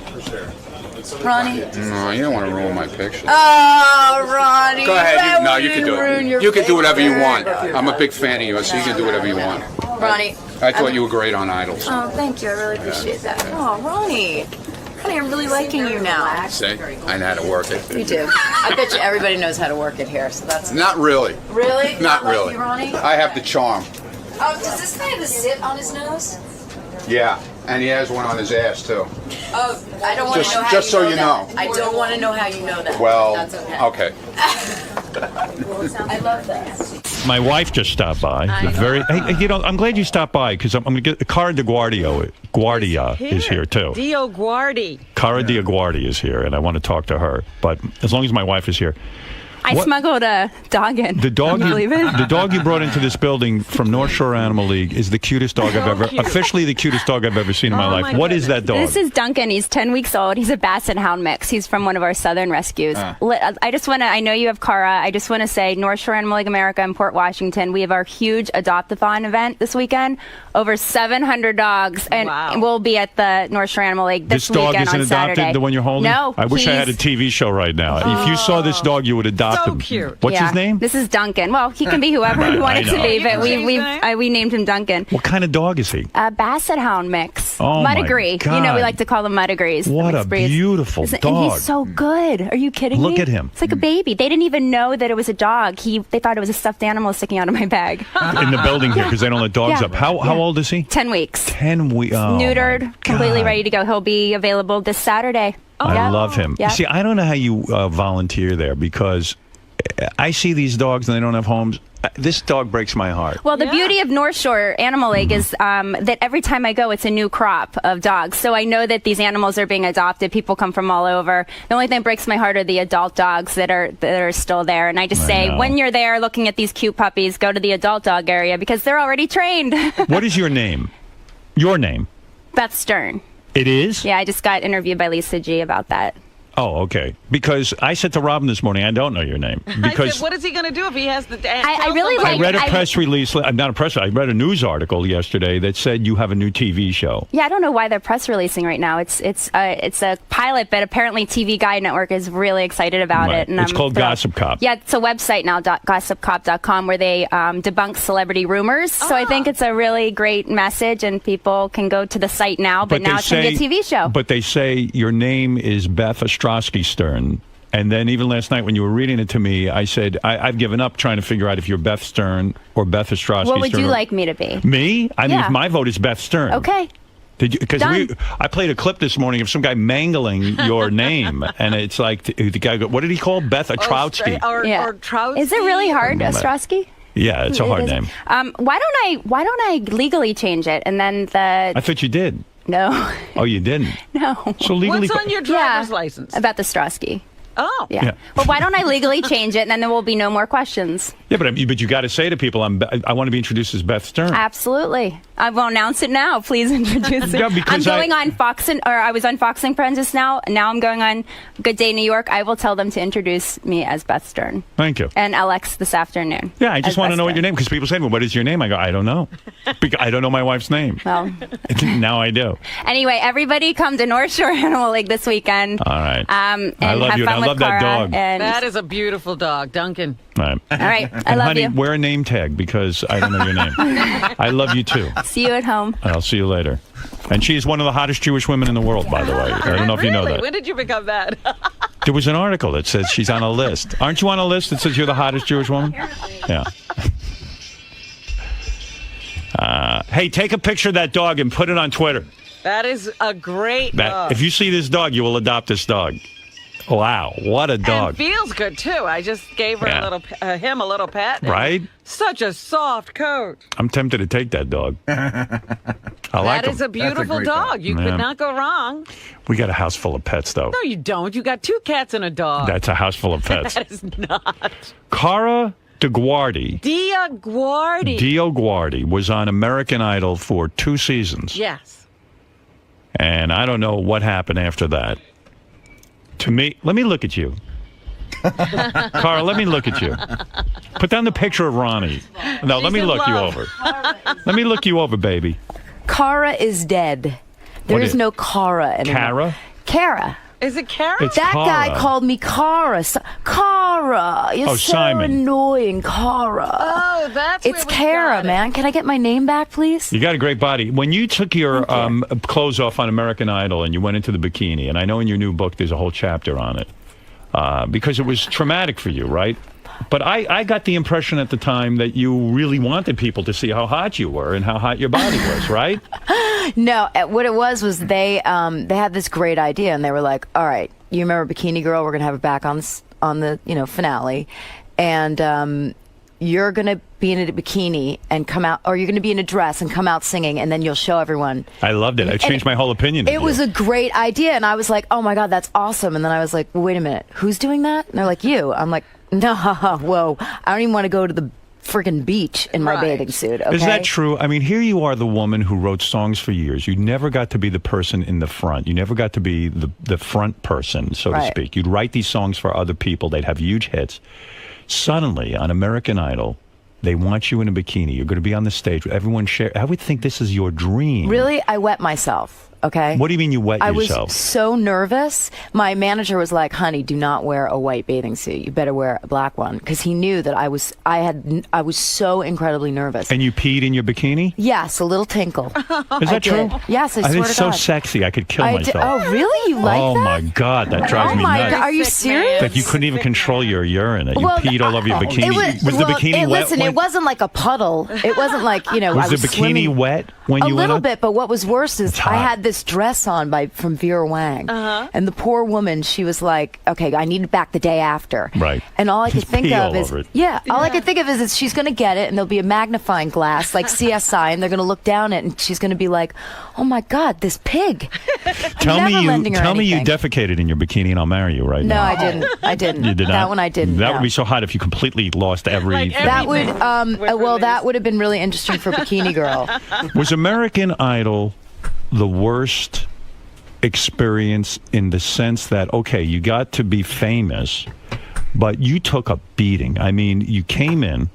S10: Ronnie?
S3: No, you don't want to ruin my picture.
S10: Oh, Ronnie.
S3: Go ahead.
S10: why
S3: No,
S10: would
S3: you can do
S10: ruin
S3: it.
S10: your
S3: You can do whatever you
S10: picture?
S3: want. I'm a big fan of yours, so you can do whatever you want.
S10: Ronnie.
S3: I thought you were great on Idol.
S10: Oh, thank you. I really appreciate that. Oh, Ronnie. Ronnie, I'm really liking you now.
S3: See? I know how to work it.
S10: You do. I bet you everybody knows how to work it here, so that's...
S3: Not really.
S10: Really?
S3: Not
S10: like
S3: really.
S10: you, Ronnie?
S3: I have the charm.
S10: Oh, does this guy have a zit on his nose?
S3: Yeah, and he has one on his ass too.
S10: Oh, I don't want to know how
S3: Just
S10: you
S3: so
S10: know
S3: you
S10: that.
S3: know.
S10: I don't want to know how you know that.
S3: Well,
S10: That's okay.
S3: okay.
S10: I love this.
S1: My wife just stopped by. Hey, I'm glad you stopped by because I'm going to get Cara DioGuardi is here too.
S2: DioGuardi.
S1: Cara DioGuardi is here, and I want to talk to her. But as long as my wife is here.
S11: I smuggled a dog in.
S1: The dog,
S11: Can you believe it?
S1: The dog you brought into this building from North Shore Animal League is the cutest dog I've ever, officially the cutest dog I've ever seen in my life. What is that dog?
S11: This is Duncan. He's 10 weeks old. He's a Basset Hound mix. He's from one of our southern rescues. I just want to, I know you have Cara. I just want to say North Shore Animal League America in Port Washington, we have our huge adopt-a-thon event this weekend. Over 700 dogs, and we'll be at the North Shore Animal League this weekend on Saturday.
S1: This dog isn't adopted, the one you're holding?
S11: No.
S1: I wish I had a TV show right now. If you saw this dog, you would adopt him.
S2: So cute.
S1: What's his name?
S11: This is Duncan. Well, he can be whoever we want it to be, but we named him Duncan.
S1: What kind of dog is he?
S11: A Basset Hound mix.
S1: Oh, my
S11: Muddigree.
S1: God.
S11: You know, we like to call them Muddagrees.
S1: What a beautiful dog.
S11: And he's so good. Are you kidding me?
S1: Look at him.
S11: It's like a baby. They didn't even know that it was a dog. They thought it was a stuffed animal sticking out of my bag.
S1: In the building here, because they don't let dogs up. How old is he?
S11: 10 weeks.
S1: 10 weeks. Oh,
S11: neutered, completely ready to go. He'll be available this Saturday.
S1: I love him.
S11: Yeah.
S1: See, I don't know how you volunteer there because I see these dogs and they don't have homes. This dog breaks my heart.
S11: Well, the beauty of North Shore Animal League is that every time I go, it's a new crop of dogs. So I know that these animals are being adopted. People come from all over. The only thing that breaks my heart are the adult dogs that are still there. And I just say, when you're there looking at these cute puppies, go to the adult dog area because they're already trained.
S1: What is your name? Your name?
S11: Beth Stern.
S1: It is?
S11: Yeah, I just got interviewed by Lisa G about that.
S1: Oh, okay. Because I said to Robin this morning, I don't know your name. Because
S2: I said, what is he going to do if he has the...
S1: I read a press release, not a press, I read a news article yesterday that said you have a new TV show.
S11: Yeah, I don't know why they're press releasing right now. It's a pilot, but apparently TV Guide Network is really excited about it. And
S1: it's called Gossip Cop.
S11: Yeah, it's a website now, gossipcop.com, where they debunk celebrity rumors. So I think it's a really great message, and people can go to the site now, but now it's going to be a TV show.
S1: But they say your name is Beth Ostrowski Stern. And then even last night when you were reading it to me, I said, I've given up trying to figure out if you're Beth Stern or Beth Ostrowski Stern.
S11: What would you like me to be?
S1: Me? I mean, my vote is Beth Stern.
S11: Okay.
S1: Because I played a clip this morning of some guy mangling your name, and it's like the guy. What did he call Beth Ostrowski?
S2: Or Trotsky.
S11: Is it really hard, Ostrowski?
S1: Yeah, it's a hard name.
S11: Why don't I legally change it and then
S1: I thought you did.
S11: No.
S1: Oh, you didn't?
S11: No.
S1: So legally,
S2: what's on your driver's license?
S11: About the Ostrowski.
S2: Oh.
S11: Yeah. Well, why don't I legally change it, and then there will be no more questions?
S1: Yeah, but you got to say to people, I want to be introduced as Beth Stern.
S11: Absolutely. I will announce it now. Please introduce it.
S1: Yeah, because
S11: I'm going on Fox I was on Fox and Friends just now. Now I'm going on Good Day New York. I will tell them to introduce me as Beth Stern.
S1: Thank you.
S11: And LX this afternoon.
S1: Yeah, I just want to know what your name, because people say, well, what is your name? I go, I don't know. Because I don't know my wife's name.
S11: Well.
S1: Now I do.
S11: Anyway, everybody come to North Shore Animal League this weekend.
S1: All right.
S11: And
S1: I love
S11: have
S1: you.
S11: fun
S1: I
S11: with
S1: love that
S11: Cara,
S1: dog.
S11: And
S2: that is a beautiful dog, Duncan.
S1: All right.
S11: All right. I
S1: and
S11: love
S1: honey,
S11: you.
S1: wear a name tag because I don't know your name. I love you too.
S11: See you at home.
S1: I'll see you later. And she is one of the hottest Jewish women in the world, by the way. I don't know if you know that.
S2: When did you become that?
S1: There was an article that says she's on a list. Aren't you on a list that says you're the hottest Jewish woman? Yeah. Hey, take a picture of that dog and put it on Twitter.
S2: That is a great dog.
S1: If you see this dog, you will adopt this dog. Wow, what a dog.
S2: And feels good, too. I just gave her him a little pet.
S1: Right?
S2: Such a soft coat.
S1: I'm tempted to take that dog. I like him.
S2: That is a beautiful dog. You could not go wrong.
S1: We got a house full of pets, though.
S2: No, you don't. You got 2 cats and a dog.
S1: That's a house full of pets.
S2: That is not.
S1: Cara DioGuardi. DioGuardi was on American Idol for 2 seasons.
S2: Yes.
S1: And I don't know what happened after that. To me, let me look at you. Cara, let me look at you. Put down the picture of Ronnie. No, let me look you over. Let me look you over, baby.
S10: Cara is dead. There is no Cara anymore.
S1: Cara?
S10: Cara.
S2: Is it Cara?
S1: It's
S10: that
S1: Cara.
S10: guy called me Cara. Cara. You're so
S1: Simon.
S10: annoying, Cara.
S2: Oh, that's
S10: It's Cara, man. Can I get my name back, please?
S1: You got a great body. When you took your clothes off on American Idol and you went into the bikini, and I know in your new book there's a whole chapter on it, because it was traumatic for you, right? But I got the impression at the time that you really wanted people to see how hot you were and how hot your body was, right?
S10: No, what it was they had this great idea, and they were like, all right, you remember Bikini Girl? We're going to have it back on the finale. and you're going to be in a bikini and come out, or you're going to be in a dress and come out singing, and then you'll show everyone.
S1: I loved it. I changed my whole opinion.
S10: It was a great idea, and I was like, oh my God, that's awesome. And then I was like, well, wait a minute, who's doing that? And they're like, you. I'm like, no, whoa, I don't even want to go to the freaking beach in my bathing suit. Okay?
S1: Is that true? I mean, here you are, the woman who wrote songs for years. You never got to be the person in the front. You never got to be the front person, so to speak. You'd write these songs for other people. They'd have huge hits. Suddenly, on American Idol, they want you in a bikini. You're going to be on the stage. Everyone share. I would think this is your dream.
S10: Really? I wet myself. Okay.
S1: What do you mean you wet yourself?
S10: I was so nervous. My manager was like, "Honey, do not wear a white bathing suit. You better wear a black one," because he knew that I was so incredibly nervous.
S1: And you peed in your bikini?
S10: Yes, a little tinkle.
S1: Is that true?
S10: Yes, I swear to God.
S1: It's so sexy. I could kill myself.
S10: Oh, really? You like that?
S1: Oh my God, that drives me nuts.
S10: God. Are you serious?
S1: That you couldn't even control your urine. That you peed all over your bikini. Was the bikini wet?
S10: Listen, it wasn't like a puddle. It wasn't like,
S1: Was the bikini
S10: swimming.
S1: wet when you went?
S10: A little bit, but what was worse is I had this dress on from Vera Wang, and the poor woman, she was like, "Okay, I need it back the day after."
S1: Right.
S10: And all I could think of is, all I could think of is she's going to get it, and there'll be a magnifying glass like CSI, and they're going to look down it, and she's going to be like, "Oh my God, this pig!"
S1: Tell me you defecated in your bikini, and I'll marry you right now.
S10: No, I didn't. I didn't.
S1: You did not?
S10: That one I didn't.
S1: That would be so hot if you completely lost everything.
S10: That would, that would have been really interesting for Bikini Girl.
S1: Was American Idol the worst experience in the sense that, okay, you got to be famous, but you took a beating? I mean, you came in,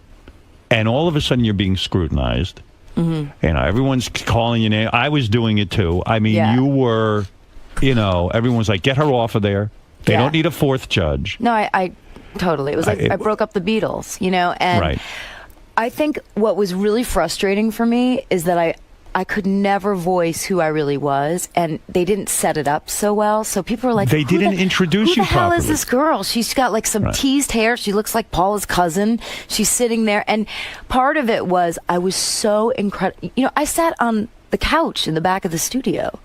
S1: and all of a sudden you're being scrutinized. Mm-hmm. You know, everyone's calling your name. I was doing it too. I mean, you were, everyone's like, get her off of there. They don't need a fourth judge.
S10: No, I totally. It was like I broke up the Beatles, and I think what was really frustrating for me is that I could never voice who I really was, and they didn't set it up so well. So people were like,
S1: they didn't introduce you properly.
S10: Who the hell is this girl? She's got like some teased hair. She looks like Paula's cousin. She's sitting there. And part of it was I was so incredible. I sat on the couch in the back of the studio.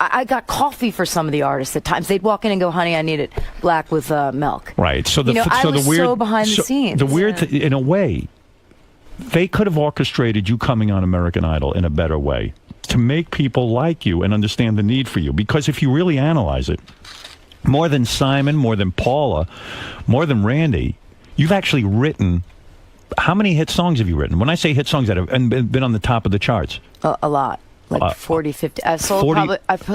S10: I got coffee for some of the artists at times. They'd walk in and go, "Honey, I need it black with milk." Right. So I was so behind the scenes.
S1: The weird, in a way, they could have orchestrated you coming on American Idol in a better way to make people like you and understand the need for you. Because if you really analyze it, more than Simon, more than Paula, more than Randy, you've actually written. How many hit songs have you written? When I say hit songs that have been on the top of the charts.
S10: A lot. Like 40, 50. I've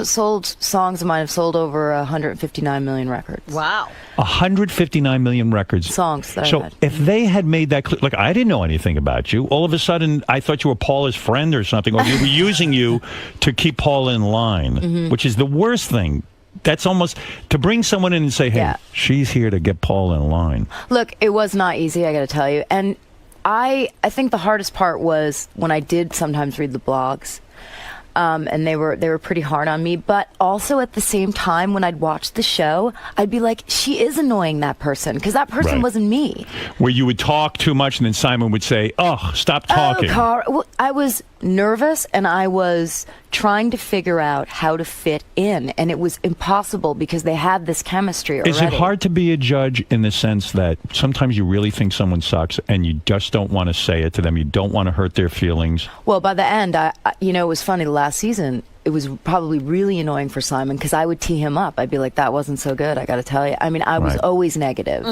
S10: sold songs of mine have sold over 159 million records.
S2: Wow.
S1: 159 million records.
S10: Songs that
S1: So if they had made that clear, like I didn't know anything about you. All of a sudden, I thought you were Paula's friend or something, or you were using you to keep Paula in line, which is the worst thing. That's almost to bring someone in and say, hey, she's here to get Paula in line.
S10: Look, it was not easy, I got to tell you. And I think the hardest part was when I did sometimes read the blogs. And they were pretty hard on me, but also at the same time when I'd watch the show, I'd be like, she is annoying, that person, because that person wasn't me.
S1: Where you would talk too much, and then Simon would say, "Oh, stop talking."
S10: Well, I was nervous, and I was trying to figure out how to fit in, and it was impossible because they had this chemistry already.
S1: Is it hard to be a judge in the sense that sometimes you really think someone sucks, and you just don't want to say it to them? You don't want to hurt their feelings.
S10: Well, by the end, it was funny. Last season, it was probably really annoying for Simon because I would tee him up. I'd be like, that wasn't so good, I got to tell you. I mean, I was always negative,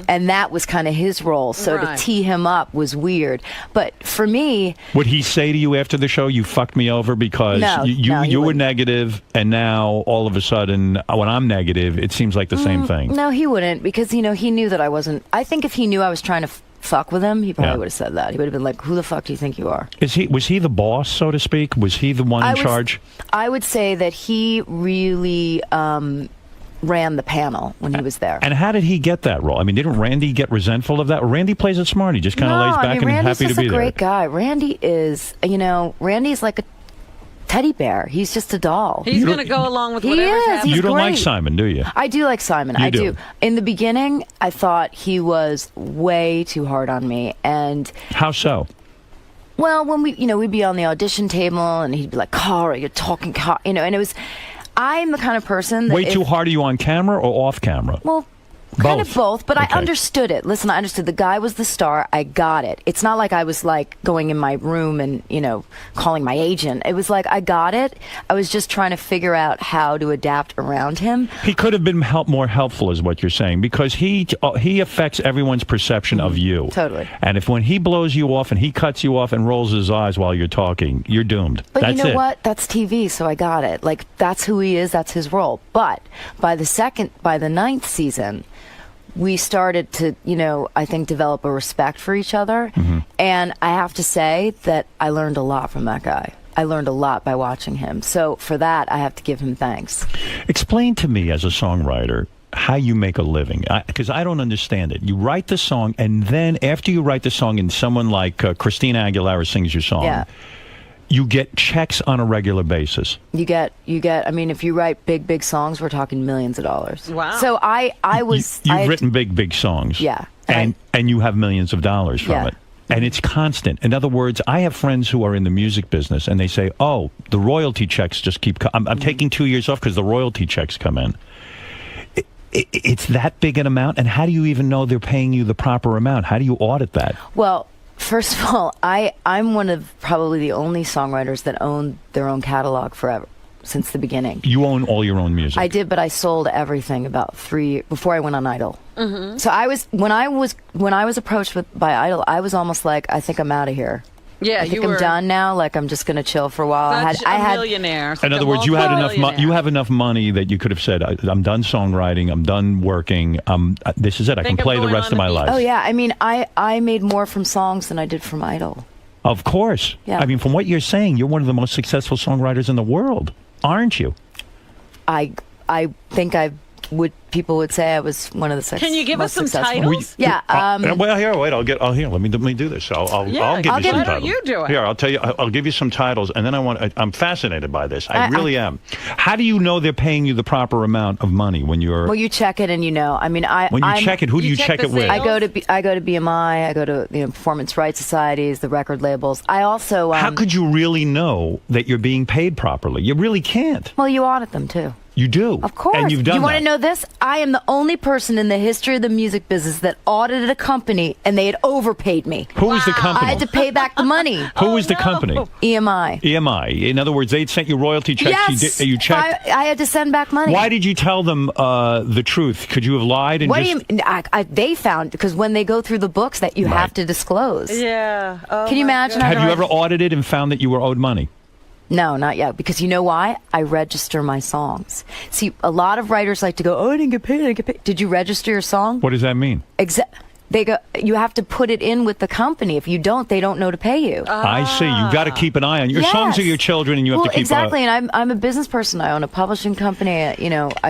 S10: and that was kind of his role. So to tee him up was weird. But for me...
S1: Would he say to you after the show, you fucked me over because you were negative, and now all of a sudden, when I'm negative, it seems like the same thing?
S10: No, he wouldn't, because, he knew that I wasn't... I think if he knew I was trying to fuck with him, he probably would have said that. He would have been like, who the fuck do you think you are?
S1: Was he the boss, so to speak? Was he the one in charge?
S10: I would say that he really ran the panel when he was there.
S1: And how did he get that role? I mean, didn't Randy get resentful of that? Randy plays it smart. He just kind of lays back and
S10: Randy's
S1: happy to be there.
S10: Randy's just a great guy. Randy is, Randy's like a teddy bear. He's just a doll.
S2: He's going to go along with whatever's happening.
S1: You don't like Simon, do you?
S10: I do like Simon. I do. In the beginning, I thought he was way too hard on me. And
S1: how so?
S10: Well, when we'd be on the audition table, and he'd be like, "Cara, you're talking," and it was. I'm the kind of person that
S1: way too hard. Are you on camera or off camera?
S10: Well,
S12: Kind of both, but I
S1: Okay.
S12: understood it. Listen, I understood. The guy was the star. I got it. It's not like I was like going in my room and, calling my agent. It was like I got it. I was just trying to figure out how to adapt around him.
S1: He could have been more helpful, is what you're saying, because he affects everyone's perception of you.
S12: Totally.
S1: And when he blows you off and he cuts you off and rolls his eyes while you're talking, you're doomed.
S12: But
S1: That's
S12: you know
S1: it.
S12: what? That's TV, so I got it. Like, that's who he is. That's his role. But by the ninth season, we started to, I think develop a respect for each other.
S1: Mm-hmm.
S12: And I have to say that I learned a lot from that guy. I learned a lot by watching him. So for that, I have to give him thanks.
S1: Explain to me, as a songwriter, how you make a living, because I don't understand it. You write the song, and then after you write the song and someone like Christina Aguilera sings your song,
S12: Yeah.
S1: you get checks on a regular basis.
S12: You get, I mean, if you write big songs, we're talking millions of dollars.
S2: Wow.
S12: So I was...
S1: You've
S12: I had-
S1: written big songs.
S12: Yeah.
S1: And you have millions of dollars from
S12: Yeah.
S1: it. And it's constant. In other words, I have friends who are in the music business, and they say, oh, the royalty checks just keep coming. I'm taking 2 years off because the royalty checks come in. It's that big an amount? And how do you even know they're paying you the proper amount? How do you audit that?
S12: Well, first of all, I'm one of probably the only songwriters that own their own catalog forever, since the beginning.
S1: You own all your own music.
S12: I did, but I sold everything about 3 before I went on Idol.
S2: Mm-hmm.
S12: So when I was approached by Idol, I was almost like, I think I'm out of here.
S2: Yeah,
S12: I think
S2: you
S12: I'm
S2: were
S12: done now. Like, I'm just going to chill for a while. I had
S2: millionaire.
S1: In other words, you had enough. You have enough money that you could have said, "I'm done songwriting. I'm done working. This is it. I can play the rest of my life."
S12: Oh yeah, I mean, I made more from songs than I did from Idol.
S1: Of course.
S12: Yeah.
S1: I mean, from what you're saying, you're one of the most successful songwriters in the world, aren't you?
S12: I think people would say I was one of the
S2: Can you give us some
S12: successful.
S2: titles?
S12: Yeah.
S1: Well, here, wait. Let me do this. I'll give you some
S2: why
S1: titles.
S2: don't you do it?
S1: Here, I'll tell you. I'll give you some titles, and then I'm fascinated by this. I really am. How do you know they're paying you the proper amount of money when you're?
S12: Well, you check it, and I mean,
S1: when you check it, who do you check it with?
S12: I go to BMI. I go to performance rights societies, the record labels. I also.
S1: How could you really know that you're being paid properly? You really can't.
S12: Well, you audit them too.
S1: You do.
S12: Of course.
S1: And you've done
S12: You want
S1: that.
S12: to know this? I am the only person in the history of the music business that audited a company and they had overpaid me.
S1: Who was the company?
S12: I had to pay back the money.
S1: Who was the company?
S12: EMI.
S1: EMI. In other words, they'd sent you royalty checks.
S12: Yes.
S1: You checked.
S12: I had to send back money.
S1: Why did you tell them the truth? Could you have lied and
S12: What
S1: just?
S12: do you? They found, because when they go through the books that you have to disclose.
S2: Yeah. Oh,
S12: Can you imagine?
S1: Have you ever audited and found that you were owed money?
S12: No, not yet. Because you know why? I register my songs. See, a lot of writers like to go, "Oh, I didn't get paid. I didn't get paid." Did you register your song?
S1: What does that mean?
S12: They go. You have to put it in with the company. If you don't, they don't know to pay you.
S1: I see. You've got to keep an eye on your songs are your children, and you have to keep
S12: exactly. And I'm a business person. I own a publishing company.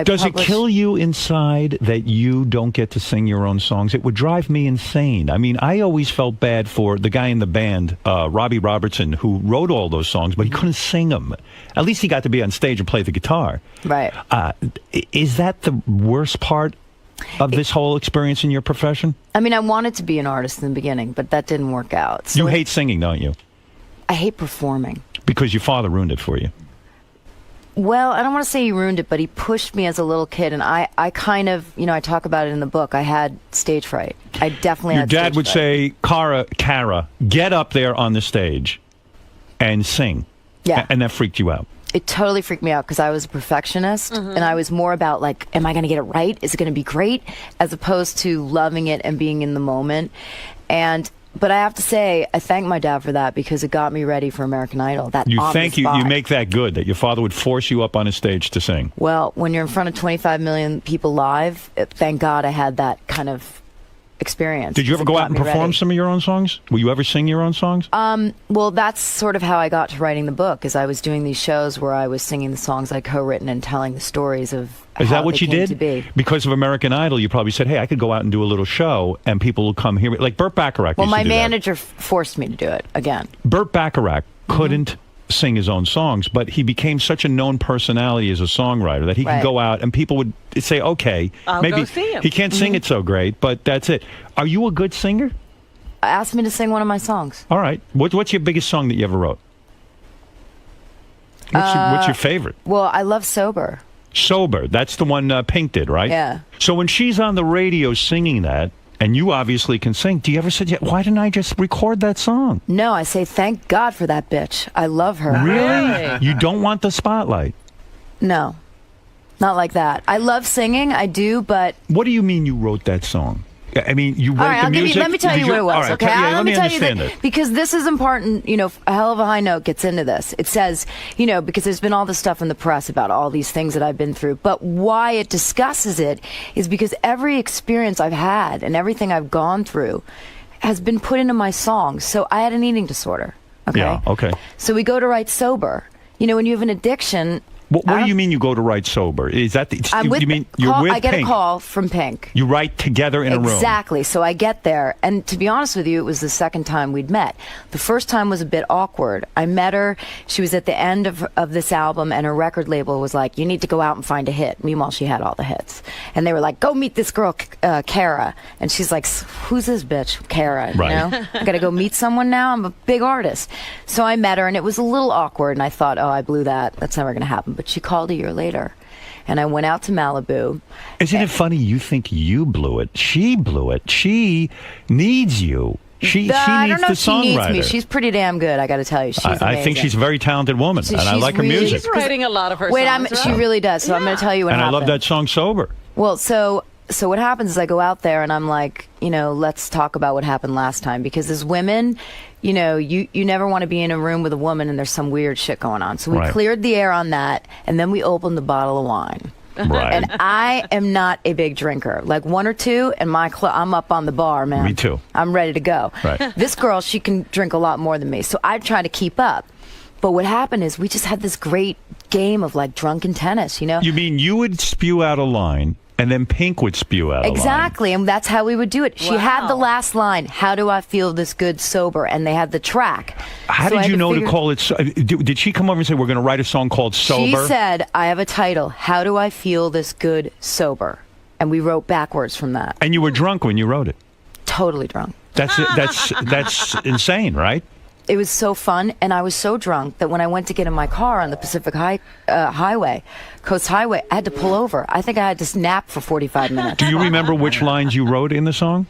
S1: Does it kill you inside that you don't get to sing your own songs? It would drive me insane. I mean, I always felt bad for the guy in the band, Robbie Robertson, who wrote all those songs, but he couldn't sing them. At least he got to be on stage and play the guitar.
S12: Right.
S1: Is that the worst part of this whole experience in your profession?
S12: I mean, I wanted to be an artist in the beginning, but that didn't work out. So
S1: you hate singing, don't you?
S12: I hate performing.
S1: Because your father ruined it for you.
S12: Well, I don't want to say he ruined it, but he pushed me as a little kid, and I kind of, I talk about it in the book. I had stage fright. I definitely
S1: Your
S12: had
S1: dad
S12: stage
S1: would
S12: fright.
S1: say, Cara, get up there on the stage and sing.
S12: Yeah.
S1: And that freaked you out.
S12: It totally freaked me out because I was a perfectionist, and I was more about, like, am I going to get it right? Is it going to be great? As opposed to loving it and being in the moment. But I have to say, I thank my dad for that because it got me ready for American Idol.
S1: You make that good, that your father would force you up on a stage to sing.
S12: Well, when you're in front of 25 million people live, thank God I had that kind of experience.
S1: Did you ever go out and perform some of your own songs? Will you ever sing your own songs?
S12: Well, that's sort of how I got to writing the book, is I was doing these shows where I was singing the songs I co-written and telling the stories of
S1: Is
S12: how
S1: that what
S12: they
S1: you
S12: came
S1: did?
S12: to be.
S1: Because of American Idol, you probably said, hey, I could go out and do a little show and people will come here. Like Burt Bacharach
S12: Well,
S1: used to
S12: my
S1: do that.
S12: manager forced me to do it again.
S1: Burt Bacharach couldn't sing his own songs, but he became such a known personality as a songwriter that he could go out and people would say, okay,
S2: I'll
S1: maybe
S2: go see him.
S1: he can't sing it so great, but that's it. Are you a good singer?
S12: Asked me to sing one of my songs.
S1: All right. What's your biggest song that you ever wrote? What's your favorite?
S12: Well, I love Sober.
S1: Sober. That's the one Pink did, right?
S12: Yeah.
S1: So when she's on the radio singing that, and you obviously can sing, do you ever say, why didn't I just record that song?
S12: No, I say thank God for that bitch. I love her.
S1: Really? You don't want the spotlight?
S12: No, not like that. I love singing, I do, but...
S1: What do you mean you wrote that song? I mean, you wrote
S12: all right,
S1: the music?
S12: Let me tell you what it was,
S1: all right,
S12: okay?
S1: let me
S12: tell you
S1: understand
S12: that,
S1: it.
S12: because this is important, you know, a hell of a high note gets into this. It says, you know, because there's been all this stuff in the press about all these things that I've been through, but why it discusses it is because every experience I've had and everything I've gone through has been put into my songs. So I had an eating disorder, okay?
S1: Yeah, okay.
S12: So we go to write sober. You know, when you have an addiction...
S1: What do you mean you go to write sober? Is that you mean you're with
S12: I get
S1: Pink?
S12: a call from Pink.
S1: You write together in a room.
S12: Exactly. So I get there, and to be honest with you, it was the second time we'd met. The first time was a bit awkward. I met her. She was at the end of this album, and her record label was like, "You need to go out and find a hit." Meanwhile, she had all the hits, and they were like, "Go meet this girl, Kara." And she's like, "Who's this bitch, Kara?"
S1: Right.
S12: You know, I got to go meet someone now. I'm a big artist, so I met her, and it was a little awkward. And I thought, "Oh, I blew that. That's never going to happen." But she called a year later, and I went out to Malibu.
S1: Isn't it funny you think you blew it? She blew it. She needs you. She needs
S12: I don't know
S1: the
S12: if she
S1: songwriter.
S12: needs me. She's pretty damn good, I got to tell you. She's
S1: I think
S12: amazing.
S1: she's a very talented woman, and I like her music.
S2: She's writing a lot of her
S12: Wait,
S2: songs.
S12: she really does. So I'm going to tell you what
S1: And
S12: happened.
S1: I love that song, Sober.
S12: Well, so what happens is I go out there and I'm like, you know, let's talk about what happened last time, because as women, you know, you never want to be in a room with a woman and there's some weird shit going on. So we
S1: Right.
S12: cleared the air on that, and then we opened the bottle of wine.
S1: Right.
S12: And I am not a big drinker. Like one or two, and I'm up on the bar, man.
S1: Me too.
S12: I'm ready to go.
S1: Right.
S12: This girl, she can drink a lot more than me, so I try to keep up. But what happened is we just had this great game of like drunken tennis, you know?
S1: You mean you would spew out a line, and then Pink would spew out a line?
S12: Exactly, and that's how we would do it. She had the last line, "How do I feel this good sober?" And they had the track.
S1: How
S12: So I
S1: did
S12: had
S1: you know to
S12: figure-
S1: call it? Did she come over and say, we're going to write a song called Sober?
S12: She said, "I have a title, How Do I Feel This Good Sober?" And we wrote backwards from that.
S1: And you were drunk when you wrote it.
S12: Totally drunk.
S1: That's insane, right?
S12: It was so fun, and I was so drunk that when I went to get in my car on the Pacific Highway, Coast Highway, I had to pull over. I think I had to nap for 45 minutes.
S1: Do you remember which lines you wrote in the song?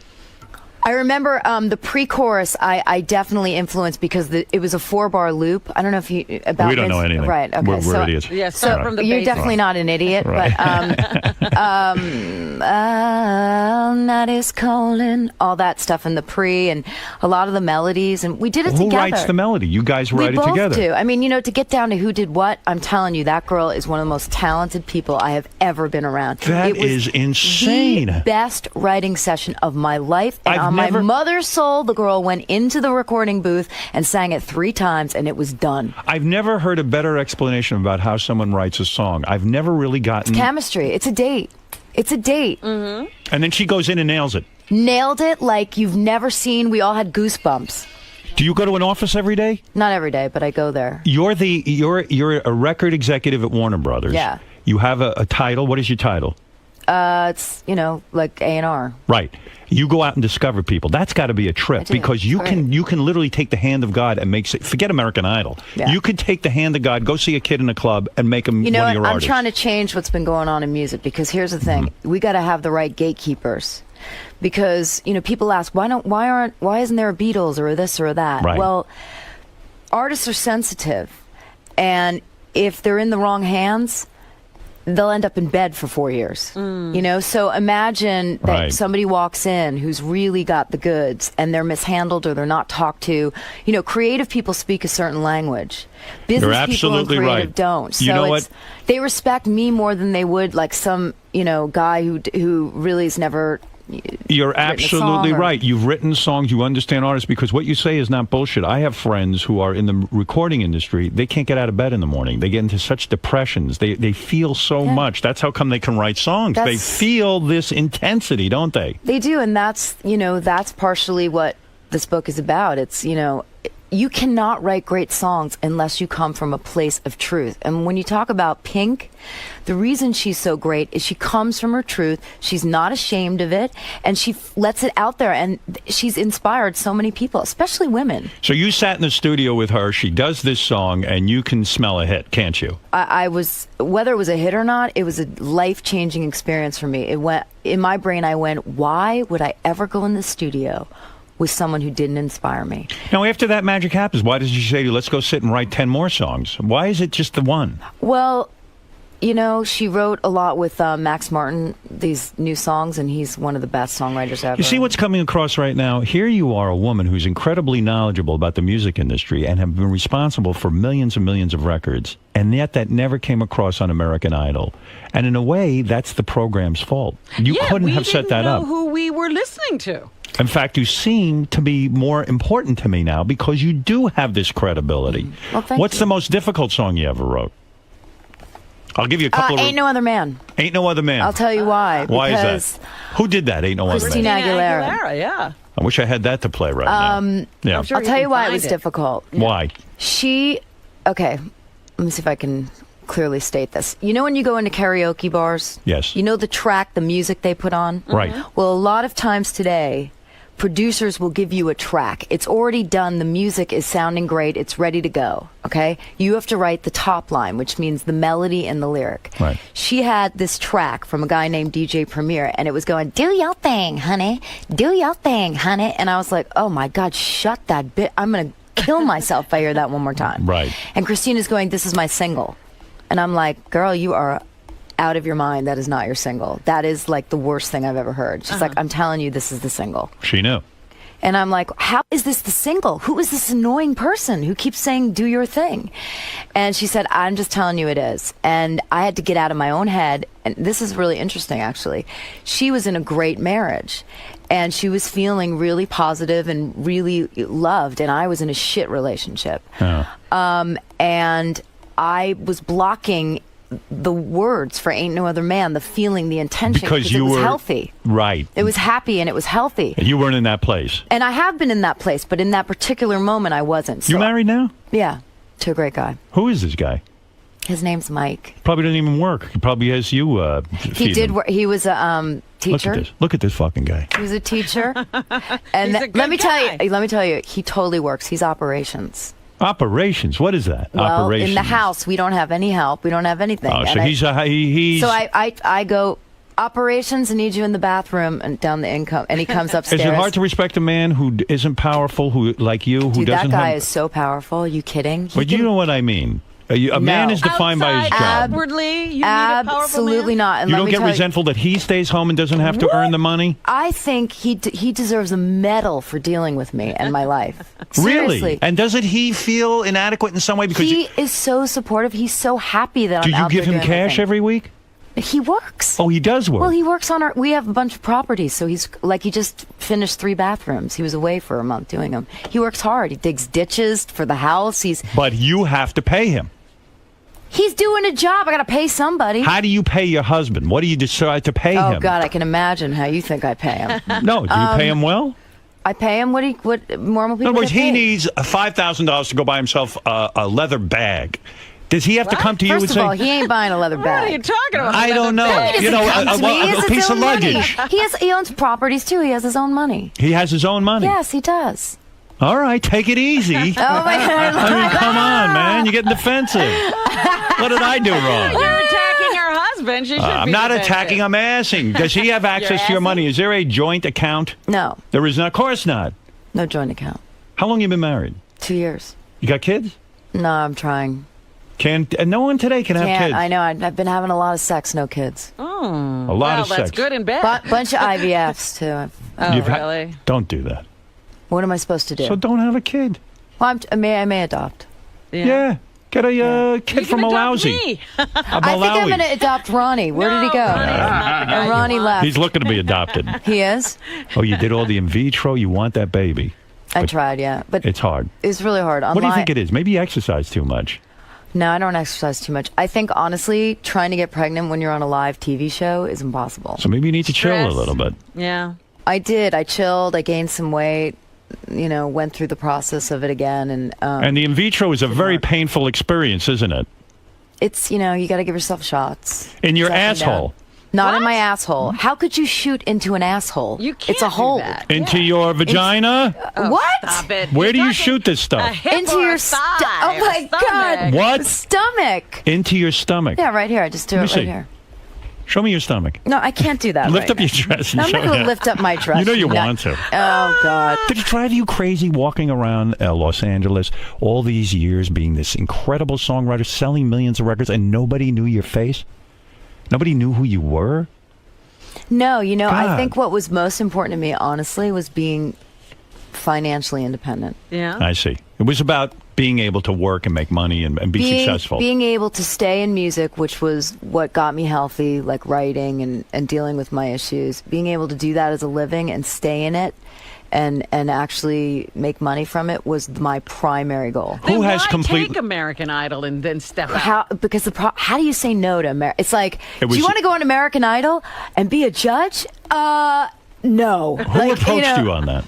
S12: I remember the pre-chorus. I definitely influenced because it was a 4-bar loop. I don't know if you about.
S1: We don't know anything.
S12: Right? Okay.
S1: We're
S12: so,
S1: idiots.
S2: Yes,
S12: So
S2: from the
S12: you're
S2: basics.
S12: definitely not an idiot,
S1: Right.
S12: but night is calling, all that stuff in the pre, and a lot of the melodies, and we did it
S1: Who
S12: together.
S1: writes the melody? You guys write
S12: We
S1: it
S12: both
S1: together.
S12: do. I mean, you know, to get down to who did what, I'm telling you, that girl is one of the most talented people I have ever been around.
S1: That
S12: It was
S1: is insane.
S12: The best writing session of my life, and
S1: I've
S12: on
S1: never-
S12: my mother's soul, the girl went into the recording booth and sang it 3 times, and it was done.
S1: I've never heard a better explanation about how someone writes a song. I've never really gotten...
S12: Chemistry. It's a date. It's a date.
S2: Mm-hmm.
S1: And then she goes in and nails it.
S12: Nailed it like you've never seen. We all had goosebumps.
S1: Do you go to an office every day?
S12: Not every day, but I go there.
S1: You're a record executive at Warner Brothers.
S12: Yeah.
S1: You have a title. What is your title?
S12: It's, you know, like A&R.
S1: Right. You go out and discover people. That's got to be a trip,
S12: do.
S1: because you
S12: It's
S1: can literally take the hand of God and make... Forget American Idol.
S12: Yeah.
S1: You could take the hand of God, go see a kid in a club, and make him
S12: You know
S1: one
S12: what?
S1: of your
S12: I'm
S1: artists.
S12: trying to change what's been going on in music, because here's the thing: we got to have the right gatekeepers. Because you know, people ask why isn't there a Beatles or a this or a that?
S1: Right.
S12: Well, artists are sensitive, and if they're in the wrong hands, they'll end up in bed for 4 years. You know, so imagine that
S1: Right.
S12: somebody walks in who's really got the goods and they're mishandled or they're not talked to. You know, creative people speak a certain language. Business
S1: You're
S12: people and
S1: absolutely
S12: creative
S1: right.
S12: don't. So
S1: You know
S12: it's,
S1: what?
S12: they respect me more than they would like some, you know, guy who really has never.
S1: You're
S12: written a
S1: absolutely
S12: song or-
S1: right. You've written songs. You understand artists, because what you say is not bullshit. I have friends who are in the recording industry. They can't get out of bed in the morning. They get into such depressions. They feel so much. That's how come they can write songs. They
S12: That's-
S1: feel this intensity, don't they?
S12: They do, and that's, you know, that's partially what this book is about. It's, you know, you cannot write great songs unless you come from a place of truth. And when you talk about Pink, the reason she's so great is she comes from her truth. She's not ashamed of it, and she lets it out there. And she's inspired so many people, especially women.
S1: So you sat in the studio with her. She does this song, and you can smell a hit, can't you?
S12: I was, whether it was a hit or not, it was a life-changing experience for me. It went in my brain. I went, why would I ever go in the studio with someone who didn't inspire me?
S1: Now, after that magic happens, why does she say to you, let's go sit and write 10 more songs? Why is it just the one?
S12: Well, you know, she wrote a lot with Max Martin, these new songs, and he's one of the best songwriters ever.
S1: You see what's coming across right now? Here you are, a woman who's incredibly knowledgeable about the music industry and have been responsible for millions and millions of records, and yet that never came across on American Idol. And in a way, that's the program's fault. You couldn't have set that up.
S2: We didn't know who we were listening to.
S1: In fact, you seem to be more important to me now because you do have this credibility.
S12: Well,
S1: What's the most difficult song you ever wrote? I'll give you a couple of...
S12: Ain't No Other Man.
S1: Ain't No Other Man.
S12: I'll tell you why.
S1: Why is that? Who did that, Ain't No Other Man?
S12: Christina Aguilera.
S2: Yeah.
S1: I wish I had that to play right now. Yeah.
S2: I'm sure
S12: I'll tell you why it was difficult.
S1: Why?
S12: Okay, let me see if I can clearly state this. You know when you go into karaoke bars?
S1: Yes.
S12: You know the track, the music they put on?
S1: Right.
S12: Well, a lot of times today, producers will give you a track. It's already done. The music is sounding great. It's ready to go. Okay? You have to write the top line, which means the melody and the lyric.
S1: Right.
S12: She had this track from a guy named DJ Premier, and it was going, do your thing, honey. Do your thing, honey. And I was like, oh my God, shut that bit. I'm going to kill myself if I hear that one more time.
S1: Right.
S12: And Christina's going, this is my single. And I'm like, girl, you are out of your mind. That is not your single. That is like the worst thing I've ever heard. She's like, I'm telling you, this is the single.
S1: She knew.
S12: And I'm like, how is this the single? Who is this annoying person who keeps saying, do your thing? And she said, I'm just telling you it is. And I had to get out of my own head. And this is really interesting, actually. She was in a great marriage. And she was feeling really positive and really loved. And I was in a shit relationship.
S1: Oh.
S12: And I was blocking the words for Ain't No Other Man, the feeling, the intention, because it was healthy.
S1: Right.
S12: It was happy and it was healthy.
S1: And you weren't in that place.
S12: And I have been in that place, but in that particular moment, I wasn't. So,
S1: you married now?
S12: Yeah, to a great guy.
S1: Who is this guy?
S12: His name's Mike.
S1: Probably doesn't even work. He probably has you
S12: He did work. He was a teacher.
S1: Look at this fucking guy.
S12: He was a teacher. And
S2: He's a good
S12: let me
S2: guy.
S12: tell you, he totally works. He's operations.
S1: Operations? What is that?
S12: Well,
S1: Operations.
S12: in the house, we don't have any help. We don't have anything.
S1: Oh, so
S12: And
S1: he's...
S12: So I go, operations, I need you in the bathroom and down the income. And he comes upstairs.
S1: Is it hard to respect a man who isn't powerful, who like you, who
S12: Dude,
S1: doesn't
S12: that guy
S1: have...
S12: is so powerful. Are you kidding?
S1: But you know what I mean. A man is defined by his job.
S2: Outwardly, you need a powerful
S12: Absolutely
S2: man?
S12: not. And
S1: You
S12: let
S1: don't
S12: me
S1: get
S12: tell you-
S1: resentful that he stays home and doesn't have to earn the money?
S12: I think he deserves a medal for dealing with me and my life. Seriously.
S1: Really? And doesn't he feel inadequate in some way? Because
S12: He is so supportive. He's so happy that
S1: do
S12: I'm
S1: you
S12: out
S1: give
S12: there
S1: him
S12: doing
S1: cash
S12: everything.
S1: every week?
S12: He works.
S1: Oh, he does work.
S12: Well, he works on we have a bunch of properties, so he's like, he just finished 3 bathrooms. He was away for a month doing them. He works hard. He digs ditches for the house.
S1: But you have to pay him.
S12: He's doing a job. I got to pay somebody.
S1: How do you pay your husband? What do you decide to pay
S12: Oh
S1: him?
S12: God, I can imagine how you think I pay him.
S1: No, do you pay him well?
S12: I pay him what normal people
S1: In other words,
S12: get
S1: he
S12: paid.
S1: needs $5,000 to go buy himself a leather bag. Does he have to come to you
S12: First
S1: and
S12: of
S1: say,
S12: all, he ain't buying a leather
S2: What are you
S12: bag.
S2: talking about?
S1: I don't know.
S12: He doesn't
S1: You know,
S12: come to me. He has
S1: a
S12: his
S1: piece of
S12: own money.
S1: luggage.
S12: He owns properties too. He has his own money.
S1: He has his own money.
S12: Yes, he does.
S1: All right, take it easy.
S12: Oh my God!
S1: I mean, come on, man. You're getting defensive. What did I do wrong?
S2: You're attacking her husband. She should
S1: I'm
S2: be
S1: not
S2: defensive.
S1: attacking. I'm asking. Does he have access to your money? Is there a joint account?
S12: No,
S1: There is not. Of course not.
S12: no joint account.
S1: How long you been married?
S12: 2 years.
S1: You got kids?
S12: No, I'm trying.
S1: No one today can have
S12: Can't.
S1: kids.
S12: I know. I've been having a lot of sex, no kids.
S1: A lot
S2: Well,
S1: of
S2: that's
S1: sex.
S2: good and bad.
S12: Bunch of IVFs too.
S2: Oh,
S1: You've
S2: really?
S1: Don't do that.
S12: What am I supposed to do?
S1: So don't have a kid.
S12: Well, I may adopt.
S1: Yeah. Get a kid
S2: You
S1: from
S2: can adopt
S1: Malawi.
S2: me.
S12: I think I'm going to adopt Ronnie. Where did he go? And Ronnie left.
S1: He's looking to be adopted.
S12: He is?
S1: Oh, you did all the in vitro. You want that baby.
S12: I tried, yeah. But
S1: It's hard.
S12: it's really hard.
S1: What do you think it is? Maybe you exercise too much.
S12: No, I don't exercise too much. I think, honestly, trying to get pregnant when you're on a live TV show is impossible.
S1: So maybe you need to chill a
S2: Stress.
S1: little bit.
S2: Yeah.
S12: I did. I chilled. I gained some weight. went through the process of it again.
S1: And the in vitro is a very painful experience, isn't it?
S12: It's, you got to give yourself shots.
S1: In your asshole.
S12: Not in my asshole. How could you shoot into an asshole?
S2: You can't
S12: It's a hole.
S2: do that.
S1: Into your vagina?
S12: What?
S2: Stop it.
S1: Where
S2: You're
S1: do you
S2: talking
S1: shoot this stuff?
S2: a hip
S12: Into
S2: or
S12: your
S2: a thigh
S12: Oh
S2: or
S12: my
S2: stomach.
S12: God.
S1: What?
S12: Stomach.
S1: Into your stomach.
S12: Yeah, right here. I just do
S1: Let me
S12: it right
S1: see.
S12: here.
S1: Show me your stomach.
S12: No, I can't do that.
S1: Lift
S12: right
S1: up your
S12: now.
S1: dress.
S12: No,
S1: And
S12: I'm not
S1: show
S12: going
S1: me.
S12: to lift up my dress.
S1: You know you
S12: No.
S1: want to.
S12: Oh, God.
S1: Did it drive you crazy walking around Los Angeles all these years being this incredible songwriter, selling millions of records, and nobody knew your face? Nobody knew who you were?
S12: No, I
S1: God.
S12: think what was most important to me, honestly, was being financially independent.
S2: Yeah.
S1: I see. It was about being able to work and make money and be successful.
S12: Being able to stay in music, which was what got me healthy, like writing and dealing with my issues. Being able to do that as a living and stay in it and actually make money from it was my primary goal.
S1: Who has complete?
S2: Take American Idol and then step out?
S12: How do you say no to America? It's like,
S1: It was-
S12: do you want to go on American Idol and be a judge? No.
S1: Who approached you on that?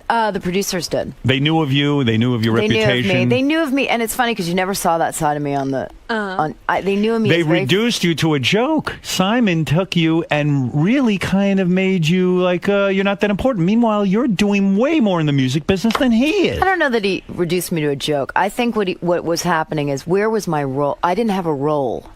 S12: The producers did.
S1: They knew of you. They knew of your
S12: They
S1: reputation.
S12: knew of me, and it's funny because you never saw that side of me on the. They knew of me.
S1: They
S12: as very-
S1: reduced you to a joke. Simon took you and really kind of made you like you're not that important. Meanwhile, you're doing way more in the music business than he is.
S12: I don't know that he reduced me to a joke. I think what was happening is, where was my role? I didn't have a role.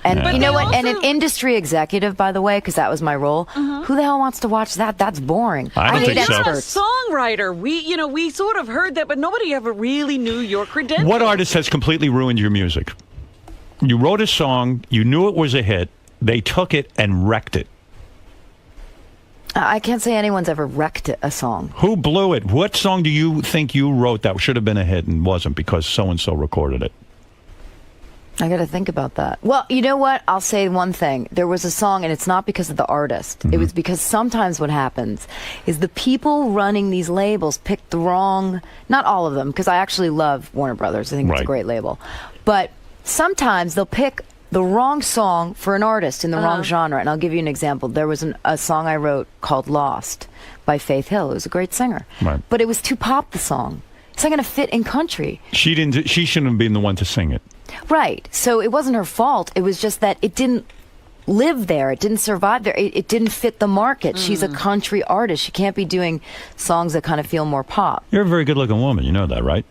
S12: And
S1: Yeah.
S12: you know
S2: But
S12: what?
S2: they
S12: And an
S2: also-
S12: industry executive, by the way, because that was my role. Who the hell wants to watch that? That's boring.
S1: I don't
S12: need
S1: think so.
S2: You're a
S12: experts.
S2: songwriter. We sort of heard that, but nobody ever really knew your credentials.
S1: What artist has completely ruined your music? You wrote a song, you knew it was a hit, they took it and wrecked it.
S12: I can't say anyone's ever wrecked a song.
S1: Who blew it? What song do you think you wrote that should have been a hit and wasn't because so-and-so recorded it?
S12: I got to think about that. Well, you know what? I'll say one thing. There was a song, and it's not because of the artist. It was because sometimes what happens is the people running these labels pick the wrong, not all of them, because I actually love Warner Brothers. I think it's a
S1: Right.
S12: great label. But sometimes they'll pick the wrong song for an artist in the wrong genre. And I'll give you an example. There was a song I wrote called Lost by Faith Hill, who's a great singer.
S1: Right.
S12: But it was too pop, the song. It's not going to fit in country.
S1: She shouldn't have been the one to sing it.
S12: Right. So it wasn't her fault. It was just that it didn't live there. It didn't survive there. It didn't fit the market. She's a country artist. She can't be doing songs that kind of feel more pop.
S1: You're a very good-looking woman. You know that, right?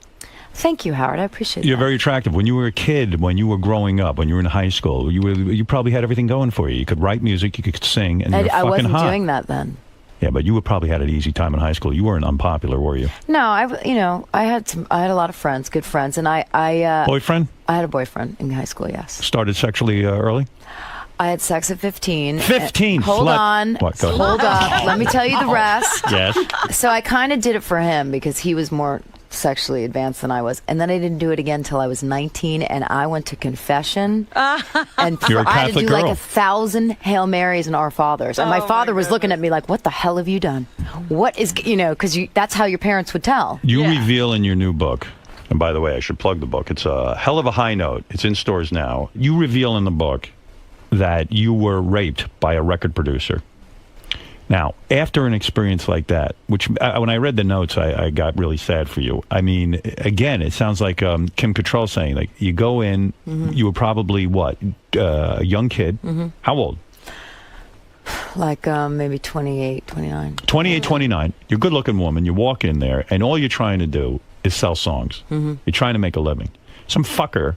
S12: Thank you, Howard. I appreciate
S1: You're
S12: that.
S1: very attractive. When you were a kid, when you were growing up, when you were in high school, you probably had everything going for you. You could write music, you could sing, and you were
S12: I
S1: fucking
S12: wasn't
S1: hot.
S12: doing that then.
S1: Yeah, but you probably had an easy time in high school. You weren't unpopular, were you?
S12: No, I had a lot of friends, good friends, and I
S1: Boyfriend?
S12: I had a boyfriend in high school. Yes,
S1: Started sexually early?
S12: I had sex at 15.
S1: 15?
S12: Hold
S1: Slut.
S12: on.
S1: What, go ahead.
S12: Hold up. Let me tell you the rest.
S1: Yes.
S12: So I kind of did it for him because he was more sexually advanced than I was. And then I didn't do it again until I was 19, and I went to confession. And
S1: You're a
S12: I had to
S1: Catholic
S12: do like
S1: girl.
S12: 1,000 Hail Marys and Our Fathers. And my father was looking at me like, what the hell have you done? What is, because that's how your parents would tell.
S1: You reveal in your new book, and by the way, I should plug the book. It's a hell of a high note. It's in stores now. You reveal in the book that you were raped by a record producer. Now, after an experience like that, which when I read the notes, I got really sad for you. I mean, again, it sounds like Kim Cattrall saying, like, you go in, you were probably, what, a young kid? How old?
S12: Like maybe 28, 29.
S1: 28, 29. You're a good-looking woman. You walk in there, and all you're trying to do is sell songs. You're trying to make a living. Some fucker,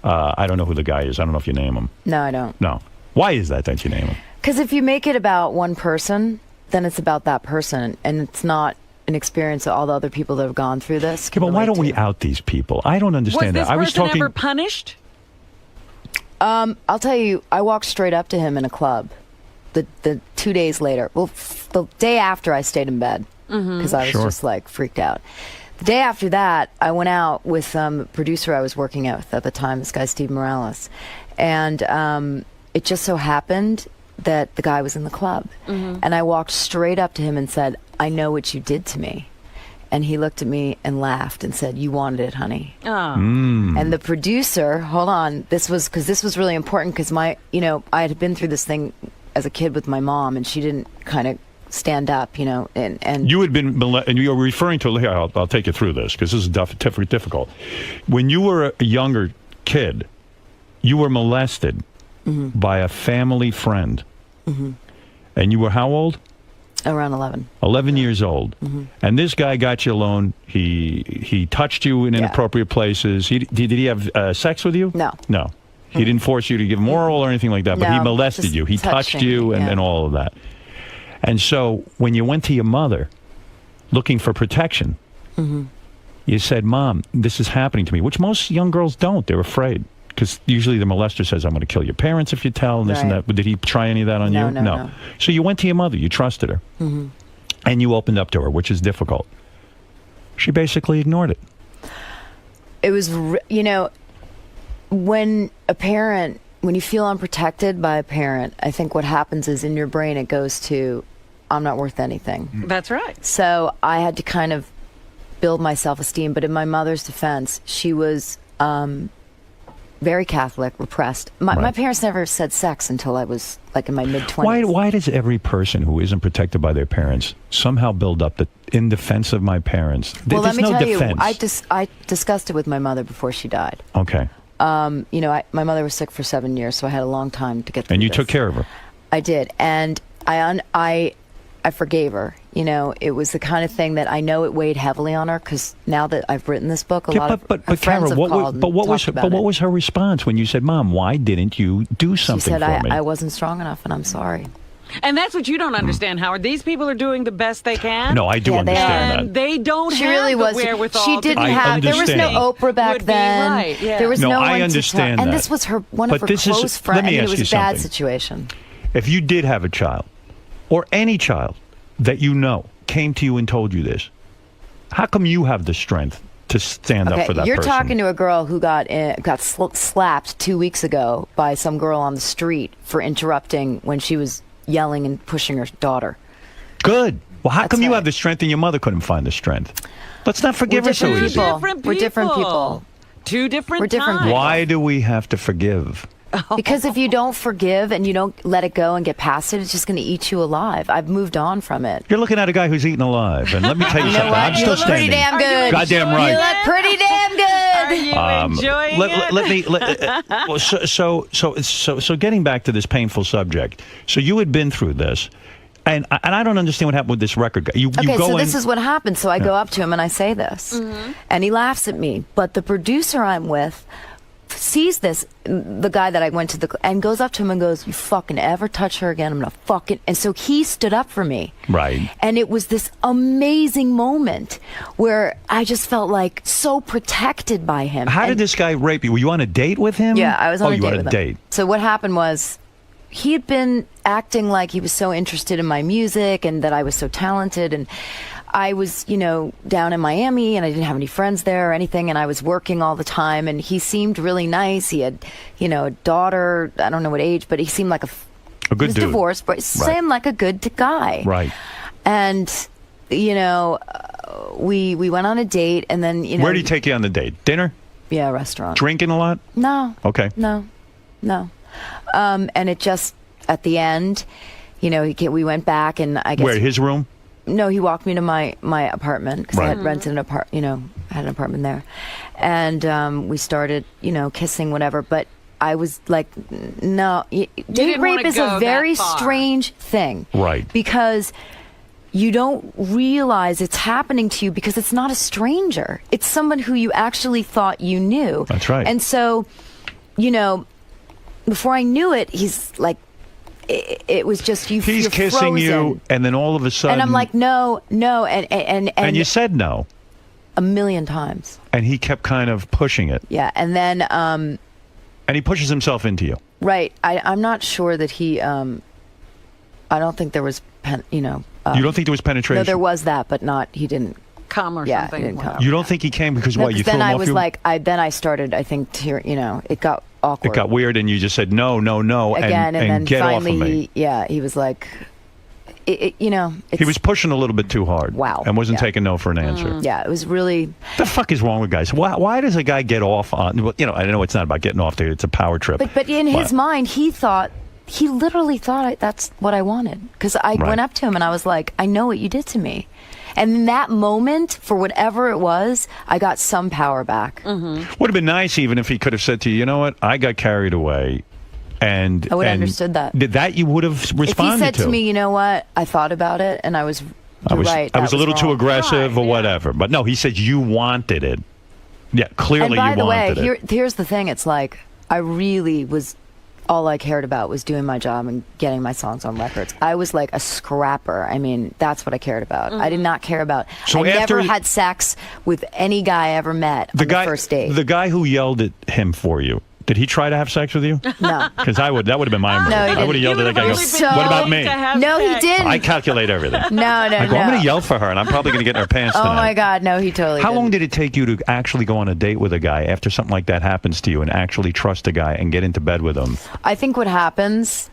S1: I don't know who the guy is. I don't know if you name him.
S12: No, I don't.
S1: No. Why is that you name him?
S12: Because if you make it about one person, then it's about that person, and it's not an experience of all the other people that have gone through this.
S1: Okay, but why don't we out these people? I don't
S2: Was
S1: understand
S2: this
S1: that. I was
S2: person
S1: talking.
S2: ever punished?
S12: I'll tell you, I walked straight up to him in a club. The 2 days later, well, the day after, I stayed in bed because I was just like freaked out. The day after that, I went out with a producer I was working with at the time, this guy Steve Morales, and it just so happened that the guy was in the club, and I walked straight up to him and said, "I know what you did to me." And he looked at me and laughed and said, "You wanted it, honey."
S2: Oh.
S12: And the producer, hold on, this was really important because I had been through this thing as a kid with my mom, and she didn't kind of stand up, and
S1: You had been, and you're referring to, here, I'll take you through this because this is difficult. When you were a younger kid, you were molested by a family friend. And you were how old?
S12: around 11.
S1: 11 years old. And this guy got you alone. He touched you in inappropriate places. Did he have sex with you?
S12: No.
S1: No. He didn't force you to give him oral or anything like that, but he
S12: No,
S1: molested
S12: just
S1: you. He touched
S12: touching,
S1: you and all of that. And so when you went to your mother looking for protection, you said, Mom, this is happening to me, which most young girls don't. They're afraid. Because usually the molester says, I'm going to kill your parents if you tell, and this and that. But did he try any of that on you?
S12: No.
S1: So you went to your mother. You trusted her. And you opened up to her, which is difficult. She basically ignored it.
S12: It was, when you feel unprotected by a parent, I think what happens is in your brain it goes to, I'm not worth anything.
S2: That's right.
S12: So I had to kind of build my self-esteem. But in my mother's defense, she was very Catholic, repressed. My parents never said sex until I was like in my mid-20s.
S1: Why does every person who isn't protected by their parents somehow build up that in defense of my parents?
S12: Well,
S1: There's
S12: let me
S1: no
S12: tell
S1: defense.
S12: you, I discussed it with my mother before she died.
S1: Okay.
S12: My mother was sick for 7 years, so I had a long time to get through
S1: And you
S12: this.
S1: took care of her.
S12: I did, and I forgave her. It was the kind of thing that I know it weighed heavily on her because now that I've written this book, a lot of her friends
S1: Kara,
S12: have called and talked about
S1: what
S12: it.
S1: was her response when you said, Mom, why didn't you do
S12: She
S1: something
S12: said,
S1: for me?
S12: I wasn't strong enough, and I'm sorry.
S2: And that's what you don't understand, Howard. These people are doing the best they can.
S1: No, I do understand
S2: and
S1: that.
S2: they don't
S12: She
S2: have
S12: really
S2: the
S12: was.
S2: wherewithal.
S12: She didn't
S1: I
S12: have. There was no
S1: understand.
S12: Oprah back
S2: Would be
S12: then.
S2: right, yeah.
S12: There was
S1: No,
S12: no
S1: I
S12: one
S1: understand
S12: to tell. And
S1: that.
S12: this was one
S1: But
S12: of her
S1: this is-
S12: close friends.
S1: let me
S12: I mean,
S1: ask
S12: it was
S1: you
S12: a bad
S1: something.
S12: situation.
S1: If you did have a child, or any child that you know came to you and told you this, how come you have the strength to stand up for that
S12: you're
S1: person?
S12: talking to a girl who got slapped 2 weeks ago by some girl on the street for interrupting when she was yelling and pushing her daughter.
S1: Good. Well, how come you
S12: right.
S1: have the strength and your mother couldn't find the strength? Let's not forgive her so
S12: different
S1: easy.
S12: people. We're different people.
S2: Two different
S12: We're different
S2: times.
S1: Why do we have to forgive?
S12: Because if you don't forgive and you don't let it go and get past it, it's just going to eat you alive. I've moved on from it.
S1: You're looking at a guy who's eaten alive, and let me tell you,
S12: You know
S1: something.
S12: what?
S1: I'm
S12: You
S1: still
S12: look pretty
S1: standing.
S12: damn good.
S1: Goddamn right.
S12: You look pretty damn good.
S2: Are you enjoying it?
S1: So getting back to this painful subject. So you had been through this, and I don't understand what happened with this record guy. You
S12: Okay,
S1: go
S12: so
S1: in,
S12: this is what happened. So I go up to him and I say this, and he laughs at me. But the producer I'm with sees this, the guy that I went to and goes up to him and goes, "You fucking ever touch her again, I'm gonna fucking." And so he stood up for me.
S1: Right.
S12: And it was this amazing moment where I just felt like so protected by him.
S1: How did this guy rape you? Were you on a date with him?
S12: Yeah, I was on a
S1: you
S12: date
S1: were
S12: with
S1: on a
S12: him.
S1: date.
S12: So what happened was he had been acting like he was so interested in my music and that I was so talented, and I was, down in Miami and I didn't have any friends there or anything, and I was working all the time, and he seemed really nice. He had, a daughter, I don't know what age, but he seemed like a
S1: good
S12: he was
S1: dude.
S12: divorced, but seemed like a good guy.
S1: Right.
S12: And, we went on a date, and then,
S1: Where did he take you on the date? Dinner?
S12: Yeah, a restaurant.
S1: Drinking a lot?
S12: No.
S1: Okay.
S12: No. And it just, at the end, we went back, and I guess...
S1: Where, his room?
S12: No, he walked me to my apartment because I had rented an apartment, had an apartment there. And we started, kissing, whatever. But I was like, no. Date
S2: didn't
S12: rape
S2: wanna
S12: is
S2: go
S12: a very
S2: that far.
S12: strange thing.
S1: Right.
S12: Because you don't realize it's happening to you because it's not a stranger. It's someone who you actually thought you knew.
S1: That's right.
S12: And so, before I knew it, he's like, it was just
S1: He's
S12: you're
S1: kissing
S12: frozen.
S1: you, and then all of a sudden...
S12: And I'm like, no, and
S1: you said no.
S12: a million times.
S1: And he kept kind of pushing it.
S12: Yeah, and then
S1: And he pushes himself into you.
S12: right, I'm not sure that he. I don't think there was,
S1: You don't think there was penetration?
S12: No, there was that, but not. He didn't.
S2: Come or
S12: Yeah,
S2: something.
S12: he didn't come.
S1: You don't think he came because
S12: No,
S1: what?
S12: 'cause
S1: You threw
S12: then
S1: him
S12: I
S1: off
S12: was
S1: you?
S12: like, then I started. I think to it got awkward.
S1: It got weird, and you just said no,
S12: again, and then
S1: get
S12: finally,
S1: off of me.
S12: he was like,
S1: He was pushing a little bit too hard.
S12: Wow.
S1: And wasn't
S12: Yeah.
S1: taking no for an answer.
S12: Yeah, it was really.
S1: The fuck is wrong with guys? Why does a guy get off on? Well, I know it's not about getting off there. It's a power trip.
S12: But in his mind, he thought he literally thought that's what I wanted. Because I went up to him and I was like, I know what you did to me. And in that moment, for whatever it was, I got some power back.
S1: Would have been nice even if he could have said to you, you know what, I got carried away. And
S12: I would have understood that.
S1: That you would have responded to.
S12: If he said to me, you know what, I thought about it and I was right.
S1: I was a little
S12: wrong.
S1: too aggressive or whatever. But no, he said you wanted it. Yeah, clearly you wanted it.
S12: And by the way, here's the thing. It's like, I really was, all I cared about was doing my job and getting my songs on records. I was like a scrapper. I mean, that's what I cared about. I did not care about. I never had sex with any guy I ever met on the first date.
S1: The guy who yelled at him for you, did he try to have sex with you?
S12: No.
S1: Because that would have been my move.
S12: No,
S1: I would have yelled at that guy. What about me?
S12: No, he didn't.
S1: I calculate everything.
S12: No.
S1: I'm going to yell for her, and I'm probably going to get in her pants tonight.
S12: Oh, my God. No, he totally
S1: How
S12: didn't.
S1: long did it take you to actually go on a date with a guy after something like that happens to you and actually trust a guy and get into bed with him?
S12: I think what happens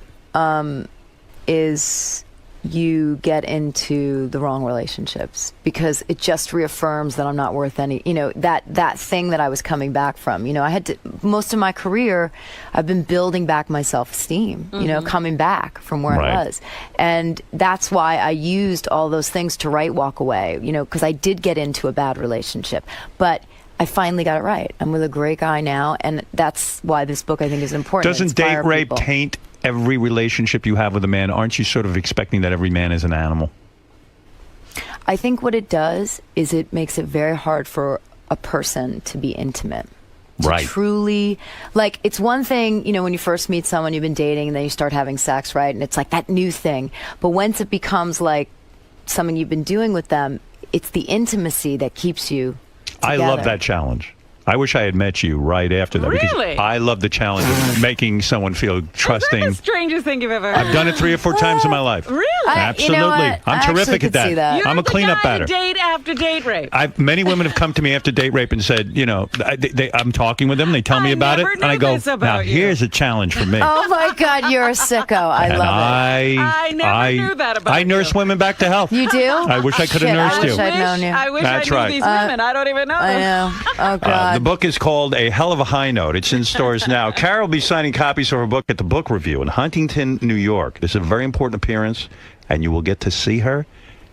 S12: is you get into the wrong relationships because it just reaffirms that I'm not worth any, that thing that I was coming back from. I had to, most of my career, I've been building back my self-esteem, coming back from where I was. And that's why I used all those things to write Walk Away, because I did get into a bad relationship. But I finally got it right. I'm with a great guy now, and that's why this book, I think, is important.
S1: Doesn't date rape taint every relationship you have with a man? Aren't you sort of expecting that every man is an animal?
S12: I think what it does is it makes it very hard for a person to be intimate. To truly, like, it's one thing, when you first meet someone you've been dating and then you start having sex, right? And it's like that new thing. But once it becomes like something you've been doing with them, it's the intimacy that keeps you together.
S1: I love that challenge. I wish I had met you right after that.
S2: Really?
S1: Because I love the challenge of making someone feel trusting.
S2: Is that the strangest thing you've ever heard?
S1: I've done it 3 or 4 times in my life.
S2: Really?
S1: Absolutely. I'm terrific at that.
S2: You're
S1: I'm a cleanup batter.
S2: Date after date rape.
S1: Many women have come to me after date rape and said, I'm talking with them. They tell me about it. And I go, now here's a challenge for me.
S12: Oh, my God, you're a sicko. I love it.
S2: I never knew that about you.
S1: I nurse women back to health.
S12: You do?
S1: I wish I could have nursed you.
S12: I wish I'd known you.
S2: I wish I knew these women. I don't even know them.
S12: I know. Oh, God.
S1: The book is called A Hell of a High Note. It's in stores now. Carol will be signing copies of her book at the book review in Huntington, New York. This is a very important appearance, and you will get to see her.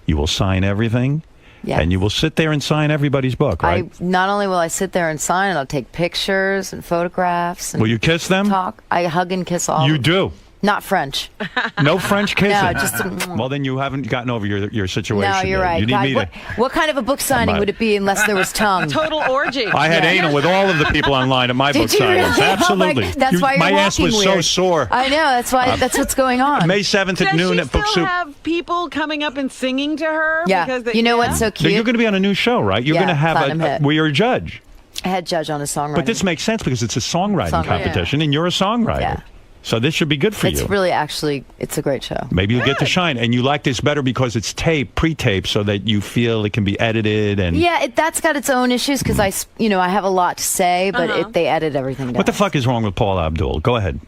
S1: You will sign everything, and you will sit there and sign everybody's book, right?
S12: Not only will I sit there and sign it, I'll take pictures and photographs. And
S1: will you kiss them?
S12: Talk. I hug and kiss all of them.
S1: You do?
S12: Not French.
S1: No French kissing?
S12: No, just
S1: well, then you haven't gotten over your situation.
S12: No, you're right.
S1: You need
S12: God,
S1: me to...
S12: what kind of a book signing would it be unless there was tongue?
S2: Total orgy.
S1: I had anal with all of the people online at my book signings.
S12: Really?
S1: Absolutely.
S12: Oh that's why you're
S1: my ass was
S12: weird.
S1: so sore.
S12: I know. That's why. That's what's going on.
S1: May 7th at noon at Book
S2: Does she
S1: Soup.
S2: still have people coming up and singing to her?
S12: Yeah.
S2: Because
S12: you know what's so cute?
S1: You're going to be on a new show, right? You're going to have where you're a judge.
S12: I had judge on a songwriting.
S1: But this makes sense because it's a songwriting competition, and you're a songwriter.
S12: Yeah.
S1: So this should be good for you.
S12: It's really, actually, it's a great show.
S1: Maybe you'll get to shine. And you like this better because it's pre-taped, so that you feel it can be edited. And
S12: yeah, that's got its own issues because I have a lot to say, but they edit everything down.
S1: What the fuck is wrong with Paula Abdul? Go ahead.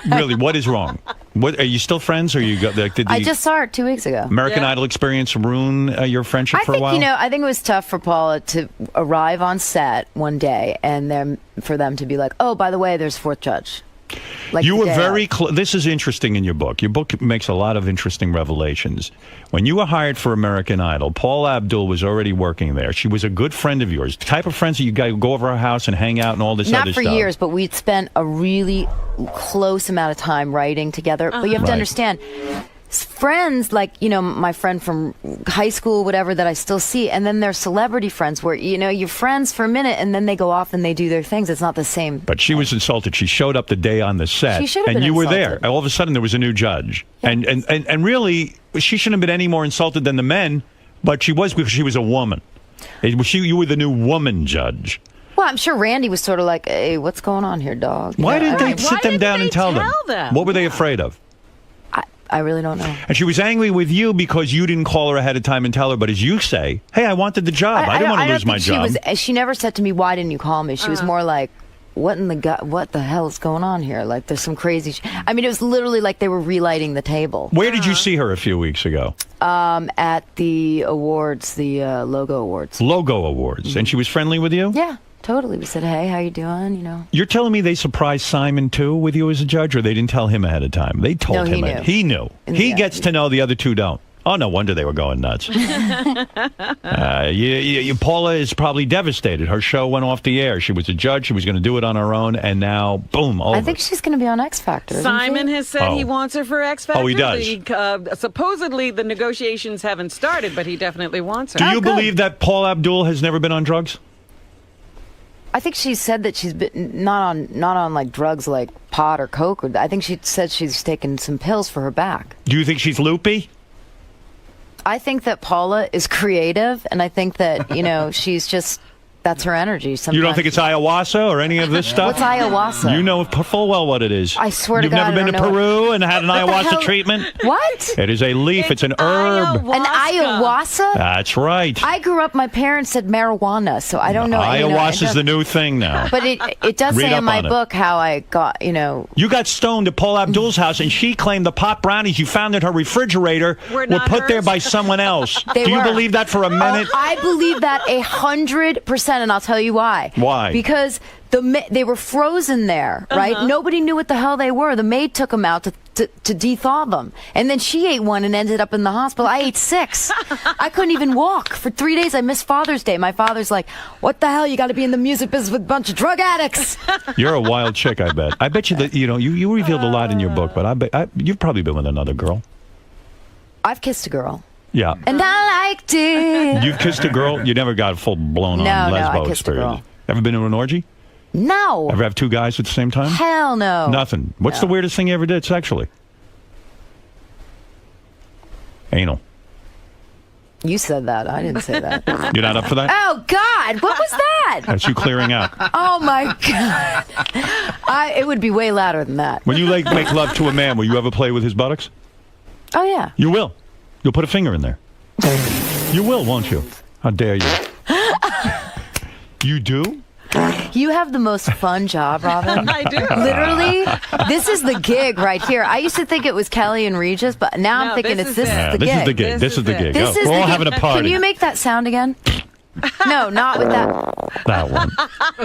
S1: Really, what is wrong? What are you still friends, or you got? Did the
S12: I just saw her 2 weeks ago.
S1: American Idol experience ruin your friendship for a while?
S12: I think it was tough for Paula to arrive on set one day and then for them to be like, "Oh, by the way, there's fourth judge." Like
S1: you were very this is interesting in your book. Your book makes a lot of interesting revelations. When you were hired for American Idol, Paula Abdul was already working there. She was a good friend of yours. The type of friends that you guys go over her house and hang out and all this other stuff.
S12: Not for years, but we'd spent a really close amount of time writing together. But you have to understand, friends like my friend from high school, whatever, that I still see, and then there's celebrity friends where you're friends for a minute and then they go off and they do their things. It's not the same.
S1: But she was insulted. She showed up the day on the set,
S12: she should have
S1: and
S12: been
S1: you
S12: insulted.
S1: were there. All of a sudden, there was a new judge, and really, she shouldn't have been any more insulted than the men. But she was, because she was a woman. You were the new woman judge.
S12: Well, I'm sure Randy was sort of like, "Hey, what's going on here, dog?"
S1: Why didn't they sit them down and tell them? What were they afraid of?
S12: I really don't know.
S1: And she was angry with you because you didn't call her ahead of time and tell her. But as you say, hey, I wanted the job. I didn't want to lose my job.
S12: She never said to me, "Why didn't you call me?" She was more like, what the hell is going on here? Like, there's some crazy I mean, it was literally like they were relighting the table.
S1: Where did you see her a few weeks ago?
S12: At the awards, the Logo Awards.
S1: Logo Awards. And she was friendly with you?
S12: Yeah. Totally. We said, hey, how you doing? You know.
S1: You're telling me they surprised Simon too with you as a judge, or they didn't tell him ahead of time? They told him. He knew. He gets to know, the other two don't. Oh, no wonder they were going nuts. Paula is probably devastated. Her show went off the air. She was a judge. She was going to do it on her own, and now, boom, over.
S12: I think she's going to be on X Factor.
S2: Simon has said he wants her for X Factor.
S1: Oh, he does.
S2: Supposedly, the negotiations haven't started, but he definitely wants her.
S1: Do you believe that Paula Abdul has never been on drugs?
S12: I think she said that she's been not on like drugs like pot or coke. I think she said she's taken some pills for her back.
S1: Do you think she's loopy?
S12: I think that Paula is creative, and I think that, she's just, that's her energy. Sometimes.
S1: You don't think it's ayahuasca or any of this stuff?
S12: What's ayahuasca?
S1: You know full well what it is.
S12: I swear to
S1: You've
S12: God,
S1: never been to Peru and had an ayahuasca treatment?
S12: What?
S1: It is a leaf. It's an herb.
S12: An ayahuasca?
S1: That's right.
S12: I grew up, my parents said marijuana, so I don't know.
S1: Ayahuasca is the new thing now.
S12: But it does say in my book how I got,
S1: You got stoned at Paula Abdul's house, and she claimed the pot brownies you found in her refrigerator were put there by someone else. Do you believe that for a minute?
S12: I believe that 100%, and I'll tell you why.
S1: Why?
S12: Because they were frozen there, right? Nobody knew what the hell they were. The maid took them out to de-thaw them. And then she ate one and ended up in the hospital. I ate 6. I couldn't even walk. For 3 days, I missed Father's Day. My father's like, what the hell? You got to be in the music business with a bunch of drug addicts.
S1: You're a wild chick, I bet. I bet you that, you revealed a lot in your book, but I bet you've probably been with another girl.
S12: I've kissed a girl.
S1: Yeah.
S12: And I liked it.
S1: You've kissed a girl? You never got full blown on lesbo
S12: I kissed
S1: experience.
S12: a girl.
S1: Ever been to an orgy?
S12: No.
S1: Ever have 2 guys at the same time?
S12: Hell no.
S1: Nothing. What's the weirdest thing you ever did sexually? Anal.
S12: You said that. I didn't say that.
S1: You're not up for that?
S12: Oh, God. What was that?
S1: That's you clearing out.
S12: Oh, my God. It would be way louder than that.
S1: When you make love to a man, will you ever play with his buttocks?
S12: Oh, yeah.
S1: You will. You'll put a finger in there. You will, won't you? How dare you? You do?
S12: You have the most fun job, Robin.
S2: I do.
S12: Literally, this is the gig right here. I used to think it was Kelly and Regis, but now I'm thinking this is the gig.
S1: This is the gig. This is the gig.
S12: This is
S1: We're
S12: the
S1: all
S12: gig.
S1: having a party.
S12: Can you make that sound again? No, not with that.
S1: That one.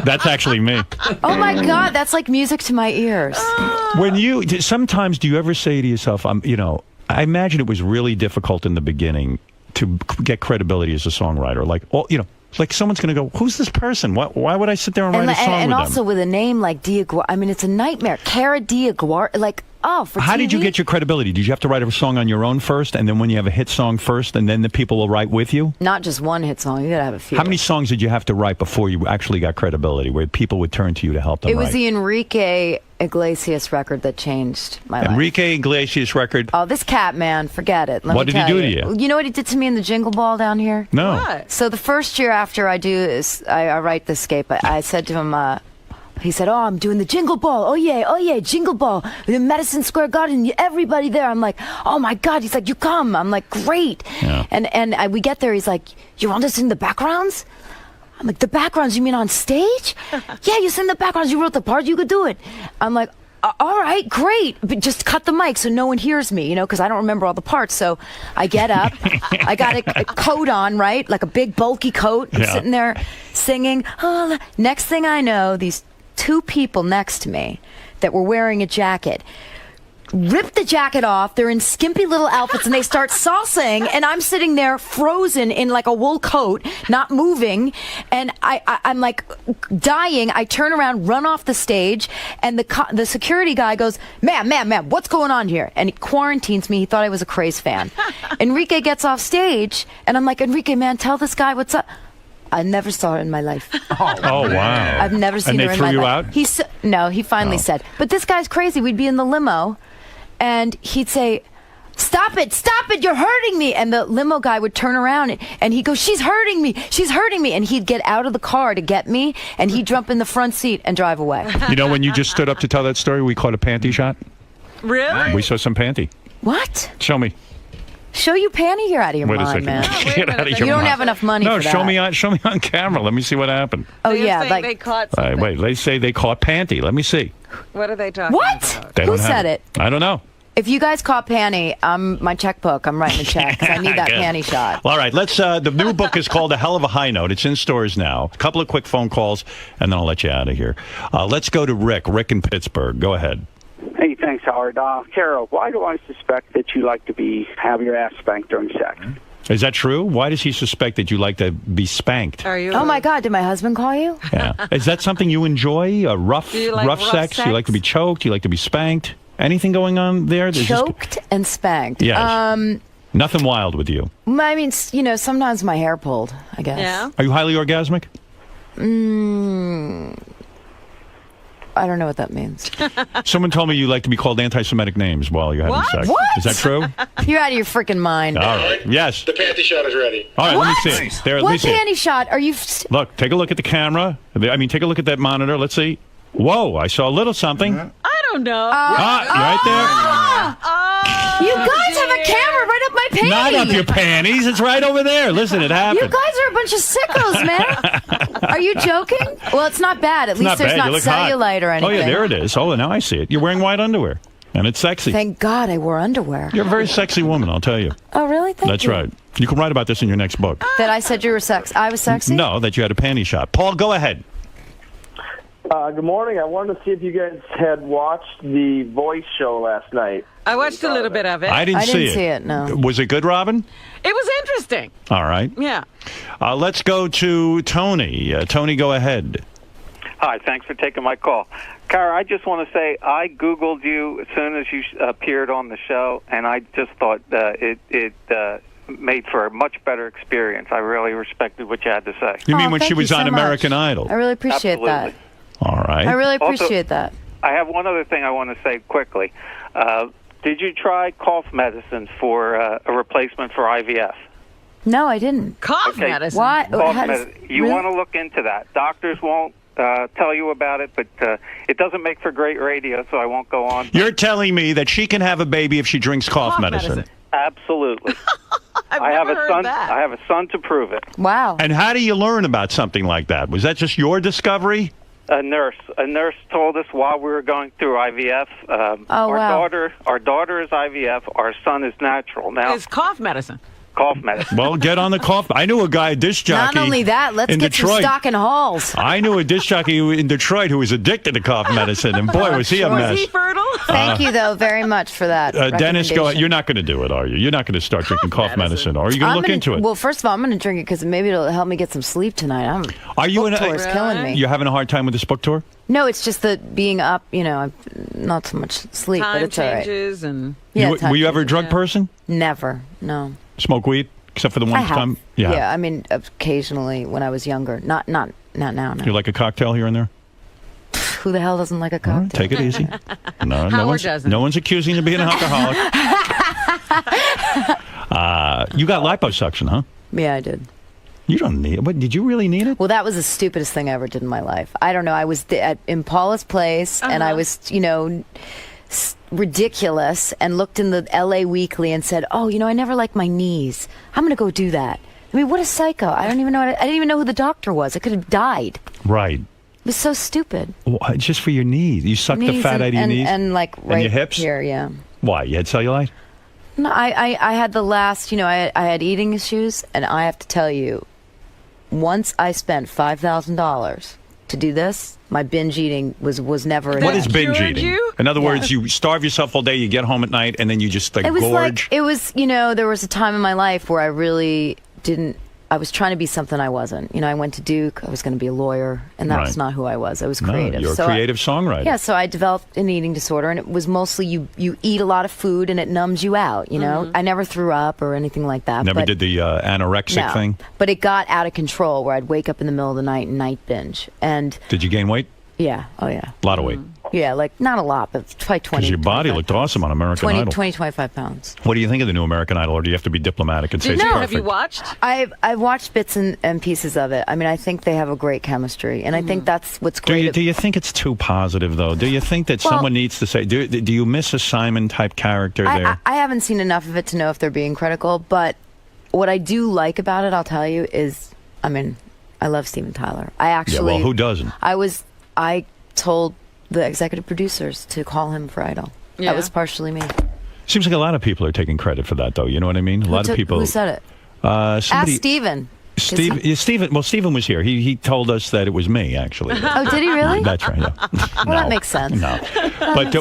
S1: That's actually me.
S12: Oh, my God. That's like music to my ears.
S1: Sometimes do you ever say to yourself, I imagine it was really difficult in the beginning to get credibility as a songwriter. Like someone's going to go, who's this person? Why would I sit there and write a song with them?
S12: And also with a name like DioGuardi. I mean, it's a nightmare. Cara DioGuardi. For
S1: How
S12: TV?
S1: did you get your credibility? Did you have to write a song on your own first, and then when you have a hit song first, and then the people will write with you?
S12: Not just one hit song. You got to have a few.
S1: How many songs did you have to write before you actually got credibility, where people would turn to you to help them
S12: It was
S1: write?
S12: the Enrique Iglesias record that changed my life.
S1: Enrique Iglesias record?
S12: Oh, this cat, man. Forget it.
S1: What did he do to you?
S12: You know what he did to me in the Jingle Ball down here?
S1: No.
S2: What?
S12: So the first year after I do this, I write the scape. I said to him, he said, I'm doing the Jingle Ball. Oh, yeah, Jingle Ball. In Madison Square Garden, everybody there. I'm like, oh, my God. He's like, you come. I'm like, great.
S1: Yeah.
S12: And we get there. He's like, you want to sing the backgrounds? I'm like, the backgrounds, you mean on stage? Yeah, you sing the backgrounds. You wrote the part. You could do it. I'm like, all right, great. But just cut the mic so no one hears me, because I don't remember all the parts. So I get up. I got a coat on, right? Like a big, bulky coat. I'm sitting there singing. Oh, next thing I know, these 2 people next to me that were wearing a jacket rip the jacket off. They're in skimpy little outfits, and they start salsaing, and I'm sitting there frozen in like a wool coat, not moving, and I'm like dying. I turn around, run off the stage, and the security guy goes, ma'am, what's going on here? And he quarantines me. He thought I was a Craze fan. Enrique gets off stage, and I'm like, Enrique, man, tell this guy what's up. I never saw her in my life.
S1: Oh, wow.
S12: I've never seen her in my life.
S1: And they threw you out?
S12: No, he finally said, but this guy's crazy. We'd be in the limo, and he'd say, stop it, you're hurting me. And the limo guy would turn around, and he'd go, she's hurting me. And he'd get out of the car to get me, and he'd jump in the front seat and drive away.
S1: When you just stood up to tell that story, we caught a panty shot.
S2: Really?
S1: We saw some panty.
S12: What?
S1: Show me.
S12: Show you panty? You're out of your
S1: Wait a
S12: mind,
S1: second.
S12: man.
S1: Get out of your
S12: You don't
S1: mind.
S12: have enough money
S1: No,
S12: for that.
S1: show me on camera. Let me see what happened.
S12: Oh,
S2: They're
S12: yeah.
S2: saying
S12: Like,
S2: they caught something.
S1: Wait, they say they caught panty. Let me see.
S2: What are they talking
S12: what?
S2: about?
S1: They
S12: Who
S1: don't have
S12: said it?
S1: I don't know.
S12: If you guys call Panty, my checkbook. I'm writing a check 'cause I need that
S1: Good.
S12: panty shot.
S1: All right, let's. The new book is called A Hell of a High Note. It's in stores now. A couple of quick phone calls, and then I'll let you out of here. Let's go to Rick. Rick in Pittsburgh. Go ahead.
S13: Hey, thanks, Howard. Carol, why do I suspect that you like to have your ass spanked during sex?
S1: Is that true? Why does he suspect that you like to be spanked?
S2: Are you?
S12: Oh my God! Did my husband call you?
S1: Yeah. Is that something you enjoy?
S2: Do you like rough
S1: sex? You like to be choked? You like to be spanked? Anything going on there?
S12: Choked and spanked.
S1: Yes. Nothing wild with you.
S12: I mean, sometimes my hair pulled. I guess.
S2: Yeah.
S1: Are you highly orgasmic?
S12: I don't know what that means.
S1: Someone told me you like to be called anti-Semitic names while you're having sex.
S12: What?
S1: Is that true?
S12: You're out of your freaking mind.
S1: All right. Yes.
S7: The panty shot is ready.
S1: All right.
S12: What?
S1: Let me see it. There. Let me
S12: What
S1: see it.
S12: panty shot? Are you?
S1: Look. Take a look at the camera. I mean, take a look at that monitor. Let's see. Whoa! I saw a little something.
S2: I don't know.
S1: Right there.
S12: You guys have a camera right up my panty.
S1: Not up your panties. It's right over there. Listen, it happened.
S12: You guys are a bunch of sickos, man. Are you joking? Well, it's not bad. At least there's
S1: bad.
S12: not
S1: You look hot.
S12: cellulite or anything.
S1: Oh yeah, there it is. Oh, now I see it. You're wearing white underwear, and it's sexy.
S12: Thank God I wore underwear.
S1: You're a very sexy woman, I'll tell you.
S12: Oh, really? Thank
S1: That's
S12: you.
S1: right. You can write about this in your next book.
S12: That I said you were I was sexy?
S1: No, that you had a panty shot. Paul, go ahead.
S14: Good morning. I wanted to see if you guys had watched the Voice show last night.
S2: I watched a little bit of it.
S1: I didn't see it.
S12: No.
S1: Was it good, Robin?
S2: It was interesting.
S1: All right.
S2: Yeah.
S1: Let's go to Tony. Tony, go ahead.
S15: Hi, thanks for taking my call. Kara, I just want to say I Googled you as soon as you appeared on the show, and I just thought it made for a much better experience. I really respected what you had to say.
S1: You mean when she was
S12: you
S1: on
S12: so
S1: American
S12: much.
S1: Idol?
S12: I really appreciate that.
S1: All right.
S12: I really
S15: Also,
S12: appreciate that.
S15: I have one other thing I want to say quickly. Did you try cough medicine for a replacement for IVF?
S12: No, I didn't.
S2: Cough medicine?
S12: What?
S15: Cough
S12: How does-
S15: medicine. You
S12: really?
S15: want to look into that. Doctors won't tell you about it, but it doesn't make for great radio, so I won't go on.
S1: You're telling me that she can have a baby if she drinks cough medicine.
S15: Absolutely. I have a son. I have a son to prove it.
S12: Wow.
S1: And how do you learn about something like that? Was that just your discovery?
S15: A nurse told us while we were going through IVF. Our daughter is IVF. Our son is natural. Now
S2: It's cough medicine.
S15: Cough medicine.
S1: Well, get on the cough. I knew a guy, a disc jockey.
S12: Not only that, let's
S1: in
S12: get
S1: Detroit.
S12: some stock in halls.
S1: I knew a disc jockey in Detroit who was addicted to cough medicine, and boy, was he a mess.
S2: Was he fertile?
S12: Thank you, though, very much for that.
S1: Dennis, go.
S12: recommendation.
S1: You're not going to do it, are you? You're not going to start drinking cough medicine, or are you going to look into it?
S12: Well, first of all, I'm going to drink it because maybe it'll help me get some sleep tonight.
S1: Are you
S12: book tour is killing me.
S1: You're having a hard time with this book tour?
S12: No, it's just that being up, not so much sleep, but
S2: Time
S12: it's all right.
S2: changes and
S12: Yeah,
S1: were you ever a drug person?
S12: Never, no.
S1: Smoke weed, except for the
S12: I
S1: one
S12: have.
S1: time.
S12: Yeah, I mean, occasionally when I was younger. Not now. No.
S1: You like a cocktail here and there?
S12: Who the hell doesn't like a cocktail?
S1: Take it easy. No one's accusing you of being an alcoholic. You got liposuction, huh?
S12: Yeah, I did.
S1: You don't need it. What, did you really need it?
S12: Well, that was the stupidest thing I ever did in my life. I don't know. I was in Paula's place, and I was, ridiculous, and looked in the LA Weekly and said, "Oh, I never liked my knees. I'm going to go do that." I mean, what a psycho! I didn't even know who the doctor was. I could have died.
S1: Right.
S12: It was so stupid.
S1: Well, just for your knees. You sucked the
S12: Knees
S1: fat out of your knees?
S12: and like
S1: And
S12: right
S1: your hips?
S12: here, yeah.
S1: Why? You had cellulite?
S12: No, I had the last, I had eating issues, and I have to tell you, once I spent $5,000 to do this, my binge eating was never
S1: What is
S12: enough.
S1: binge eating? In other words, you starve yourself all day, you get home at night, and then you just
S12: It was
S1: gorge.
S12: there was a time in my life where I really I was trying to be something I wasn't. I went to Duke, I was going to be a lawyer, and that was not who I was. I was creative.
S1: No, you're a creative songwriter.
S12: Yeah, so I developed an eating disorder, and it was mostly you eat a lot of food and it numbs you out, I never threw up or anything like that.
S1: Never
S12: but
S1: did the anorexic thing?
S12: But it got out of control where I'd wake up in the middle of the night and night binge. And
S1: Did you gain weight?
S12: yeah, oh yeah.
S1: A lot of weight.
S12: Yeah, like not a lot, but probably 20.
S1: Because your body looked awesome on American
S12: 20,
S1: Idol.
S12: 25 pounds.
S1: What do you think of the new American Idol, or do you have to be diplomatic and say it's perfect?
S2: Have you watched?
S12: I've watched bits and pieces of it. I mean, I think they have a great chemistry, and I think that's what's great.
S1: Do you think it's too positive, though? Do you think that someone needs to say, do you miss a Simon-type character there?
S12: I haven't seen enough of it to know if they're being critical, but what I do like about it, I'll tell you, is, I love Steven Tyler.
S1: Well, who doesn't?
S12: I told the executive producers to call him for Idol.
S2: Yeah.
S12: That was partially me.
S1: Seems like a lot of people are taking credit for that, though. You know what I mean? A lot of people.
S12: Who said it?
S1: Somebody,
S12: Ask Steven.
S1: Stephen was here. He told us that it was me, actually.
S12: Oh, did he really?
S1: That's right. Yeah.
S12: Well, that makes sense.
S1: No. But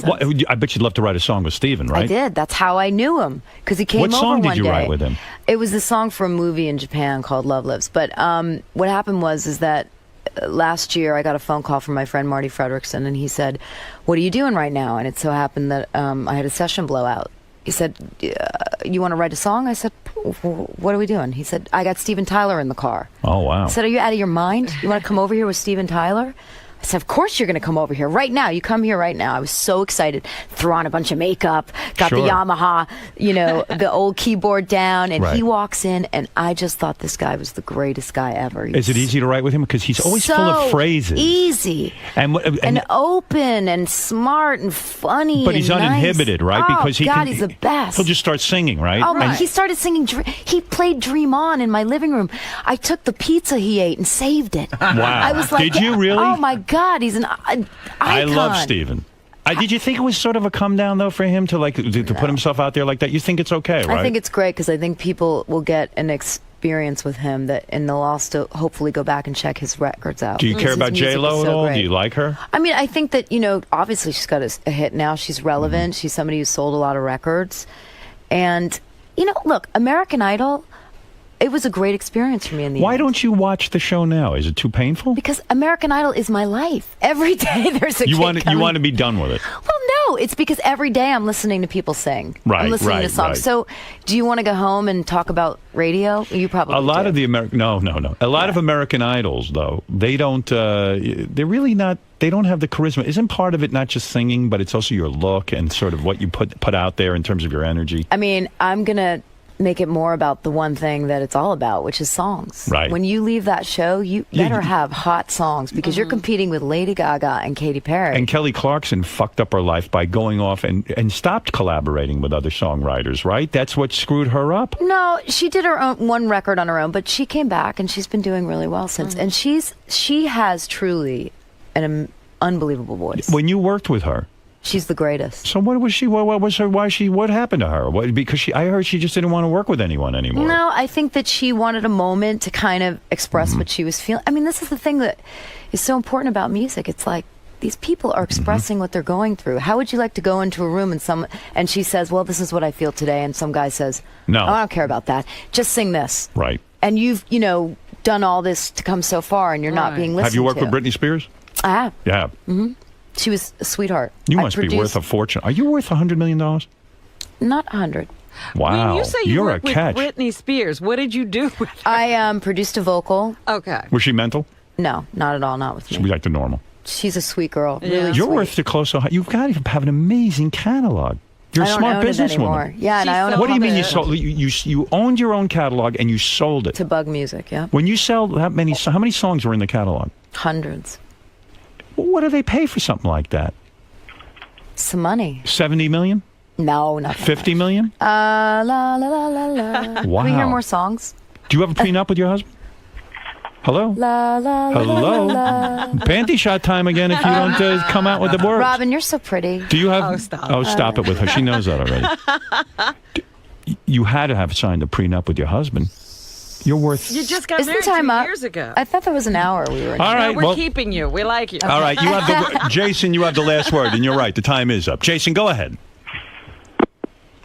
S1: I bet you'd love to write a song with Stephen, right?
S12: I did. That's how I knew him, because he came over one day.
S1: What song did you write with him?
S12: It was a song for a movie in Japan called Love Lives. But what happened is that last year I got a phone call from my friend Marty Fredrickson, and he said, "What are you doing right now?" And it so happened that I had a session blowout. He said, "You want to write a song?" I said, "What are we doing?" He said, "I got Steven Tyler in the car."
S1: Oh, wow.
S12: I said, "Are you out of your mind? You want to come over here with Steven Tyler?" I said, "Of course you're going to come over here right now. You come here right now." I was so excited. Threw on a bunch of makeup, got the Yamaha, the old keyboard down, and he walks in, and I just thought this guy was the greatest guy ever.
S1: Is it easy to write with him? Because he's always full of phrases.
S12: Easy. And open and smart and funny.
S1: But he's uninhibited, right? Because
S12: he's the best.
S1: He'll just start singing, right?
S12: Oh, my! He started singing. He played "Dream On" in my living room. I took the pizza he ate and saved it.
S1: Wow!
S12: I was like,
S1: did you really?
S12: Oh my God, he's an icon.
S1: I love Steven. Did you think it was sort of a come down though for him to put himself out there like that? You think it's okay, right?
S12: I think it's great because I think people will get an experience with him and they'll also hopefully go back and check his records out.
S1: Do you care about J-Lo at all? Do you like her?
S12: I mean, I think that obviously she's got a hit now. She's relevant. She's somebody who's sold a lot of records, and look, American Idol. It was a great experience for me in the end.
S1: Why don't you watch the show now? Is it too painful?
S12: Because American Idol is my life. Every day there's a
S1: you want to be done with it.
S12: Well, no, it's because every day I'm listening to people sing.
S1: Right,
S12: I'm listening to songs.
S1: Right.
S12: So, do you want to go home and talk about radio? You probably
S1: a lot of the no. A lot of American Idols, though, they don't. They're really not. They don't have the charisma. Isn't part of it not just singing, but it's also your look and sort of what you put out there in terms of your energy?
S12: I mean, I'm gonna make it more about the one thing that it's all about, which is songs.
S1: Right.
S12: When you leave that show, you better have hot songs because you're competing with Lady Gaga and Katy Perry.
S1: And Kelly Clarkson fucked up her life by going off and stopped collaborating with other songwriters, right? That's what screwed her up?
S12: No, she did her own one record on her own, but she came back and she's been doing really well since. And she has truly an unbelievable voice.
S1: When you worked with her,
S12: she's the greatest.
S1: So what was she? What was her? What happened to her? Because I heard she just didn't want to work with anyone anymore.
S12: No, I think that she wanted a moment to kind of express what she was feeling. I mean, this is the thing that is so important about music. It's like these people are expressing what they're going through. How would you like to go into a room and she says, "Well, this is what I feel today," and some guy says,
S1: "No,
S12: I don't care about that. Just sing this."
S1: Right.
S12: And you've done all this to come so far, and you're not being listened to.
S1: Have you worked with Britney Spears?
S12: I have.
S1: Yeah.
S12: Mm-hmm. She was a sweetheart.
S1: You must be worth a fortune. Are you worth $100 million?
S12: Not 100.
S1: Wow.
S2: When you say
S1: You're
S2: worked
S1: a catch.
S2: with Britney Spears, what did you do with her?
S12: I produced a vocal.
S2: Okay.
S1: Was she mental?
S12: No, not at all. Not with me.
S1: She was like the normal.
S12: She's a sweet girl.
S2: Yeah.
S12: Really
S1: You're
S12: sweet.
S1: worth the close. You've got to have an amazing catalog. You're a
S12: I don't
S1: smart
S12: own it
S1: businesswoman.
S12: anymore. Yeah, and I own
S1: What do you mean you
S12: public-
S1: sold? You owned your own catalog and you sold it
S12: to Bug Music? Yeah.
S1: When you sell that many, how many songs were in the catalog?
S12: Hundreds.
S1: What do they pay for something like that?
S12: Some money.
S1: 70 million?
S12: No, nothing.
S1: 50 million?
S12: La la la la la.
S1: Wow.
S12: Can we hear more songs?
S1: Do you have a prenup with your husband? Hello?
S12: La la la
S1: Hello?
S12: la.
S1: Panty shot time again if you don't come out with the words.
S12: Robin, you're so pretty.
S1: Do you have?
S2: Oh, stop.
S1: Oh, stop it with her. She knows that already. You had to have signed a prenup with your husband. You're worth.
S2: You just got
S12: Isn't
S2: married
S12: time
S2: 2
S12: up?
S2: years ago.
S12: I thought that was an hour we were in.
S1: All right,
S2: we're
S1: well-
S2: keeping you. We like you.
S1: All right, you have the Jason. You have the last word, and you're right. The time is up. Jason, go ahead.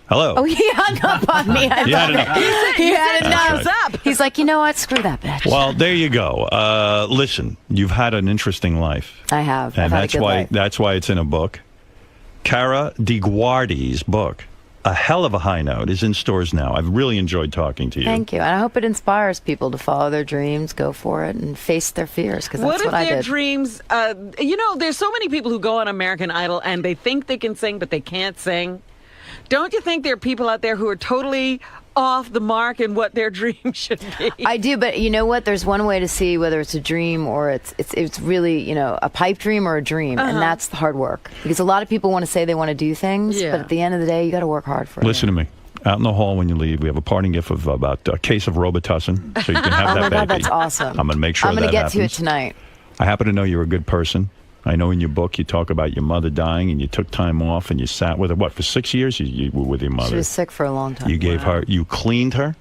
S1: Hello.
S12: Oh, he hung up on me. I
S1: He had
S12: love
S1: enough.
S12: it. He had
S1: That's
S12: enough.
S1: right.
S12: He's like, you know what? Screw that bitch.
S1: Well, there you go. Listen, you've had an interesting life,
S12: I have.
S1: and
S12: I've had a
S1: that's
S12: good
S1: why
S12: life.
S1: that's why it's in a book. Cara DioGuardi's book, A Hell of a High Note, is in stores now. I've really enjoyed talking to you.
S12: Thank you. And I hope it inspires people to follow their dreams, go for it, and face their fears, because
S2: What
S12: that's
S2: if
S12: what I
S2: their
S12: did.
S2: dreams, there's so many people who go on American Idol and they think they can sing, but they can't sing. Don't you think there are people out there who are totally off the mark in what their dream should be?
S12: I do, but you know what? There's one way to see whether it's a dream or it's really, a pipe dream or a dream, and that's the hard work. Because a lot of people want to say they want to do things,
S2: Yeah.
S12: but at the end of the day, you got to work hard for it.
S1: Listen to me. Out in the hall when you leave, we have a parting gift of about a case of Robitussin, so you can have
S12: Oh
S1: that
S12: my
S1: baby.
S12: God, that's awesome.
S1: I'm going to make sure
S12: I'm
S1: that
S12: going to get
S1: happens.
S12: to it tonight.
S1: I happen to know you're a good person. I know in your book you talk about your mother dying, and you took time off, and you sat with her. What, for 6 years you were with your mother?
S12: She was sick for a long time.
S1: You gave her, you cleaned her,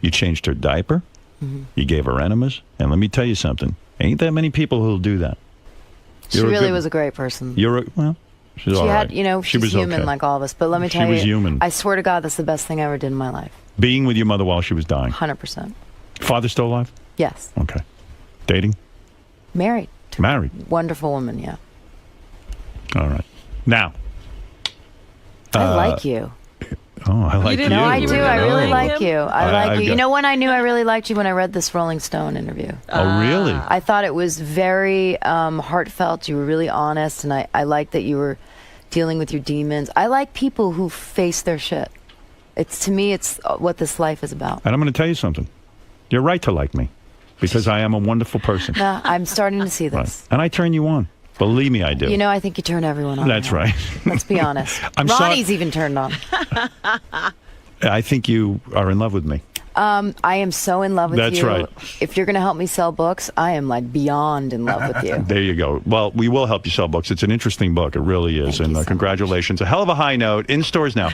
S1: you changed her diaper, you gave her enemas, and let me tell you something. Ain't that many people who'll do that.
S12: She really was a great person.
S1: Well, she's all right.
S12: She had,
S1: she was
S12: human
S1: okay.
S12: like all of us. But let me tell you,
S1: she was human.
S12: I swear to God, that's the best thing I ever did in my life.
S1: Being with your mother while she was dying.
S12: 100%.
S1: Father still alive?
S12: Yes.
S1: Okay. Dating?
S12: Married.
S1: Married.
S12: Wonderful woman, yeah.
S1: All right. Now.
S12: I like you.
S1: Oh, I like you.
S12: No, I do. I really like you. I like you.
S1: got-
S12: You know when I knew I really liked you? When I read this Rolling Stone interview.
S1: Oh, really?
S12: I thought it was very heartfelt. You were really honest, and I like that you were dealing with your demons. I like people who face their shit. To me, it's what this life is about.
S1: And I'm going to tell you something. You're right to like me, because I am a wonderful person.
S12: Nah, I'm starting to see this.
S1: Right. And I turn you on. Believe me, I do.
S12: You know, I think you turn everyone on.
S1: That's right.
S12: Let's be honest.
S1: I'm
S12: Ronnie's even turned on.
S1: I think you are in love with me.
S12: I am so in love with you.
S1: That's right.
S12: If you're going to help me sell books, I am like beyond in love with you.
S1: There you go. Well, we will help you sell books. It's an interesting book. It really is.
S12: Thank
S1: and
S12: you so
S1: congratulations. A hell of a high note. In stores now.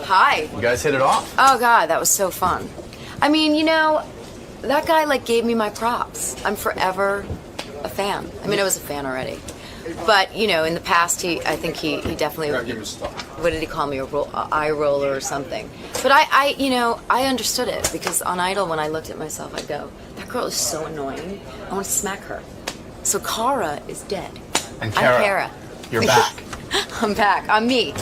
S10: Hi.
S8: You guys hit it off.
S10: Oh God, that was so fun. I mean, you know, that guy like gave me my props. I'm forever a fan. I mean, I was a fan already, but you know, in the past, I think he definitely. What did he call me? Eye roller or something? But I understood it because on Idol, when I looked at myself, I'd go, "That girl is so annoying. I want to smack her." So Cara is dead.
S8: And
S10: I'm Cara.
S8: You're back.
S10: I'm back. I'm me.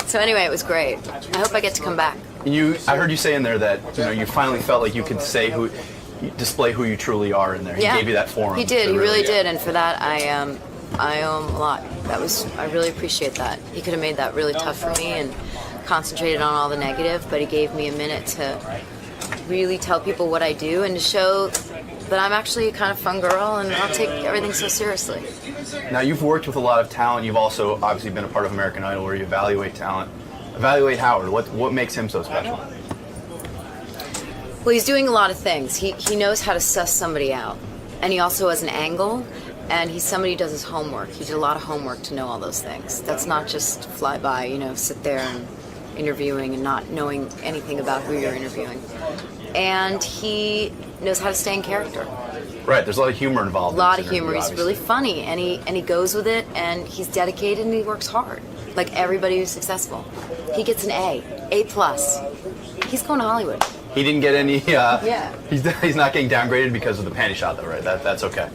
S10: So anyway, it was great. I hope I get to come back.
S8: I heard you say in there that you finally felt like you could display who you truly are in there.
S10: Yeah.
S8: He gave you that forum.
S10: He did. He really did. And for that, I owe him a lot. I really appreciate that. He could have made that really tough for me and concentrated on all the negative, but he gave me a minute to really tell people what I do and to show that I'm actually a kind of fun girl and I'll take everything so seriously.
S8: Now, you've worked with a lot of talent. You've also obviously been a part of American Idol where you evaluate talent. Evaluate Howard. What makes him so special?
S10: Well, he's doing a lot of things. He knows how to suss somebody out. And he also has an angle. And he's somebody who does his homework. He did a lot of homework to know all those things. That's not just fly by, sit there and interviewing and not knowing anything about who you're interviewing. And he knows how to stay in character.
S8: Right, there's a lot of humor involved.
S10: A lot of humor. He's really funny, and he goes with it, and he's dedicated, and he works hard, like everybody who's successful. He gets an A+. He's going to Hollywood.
S8: He didn't get any.
S10: Yeah.
S8: He's not getting downgraded because of the panty shot, though, right? That's okay.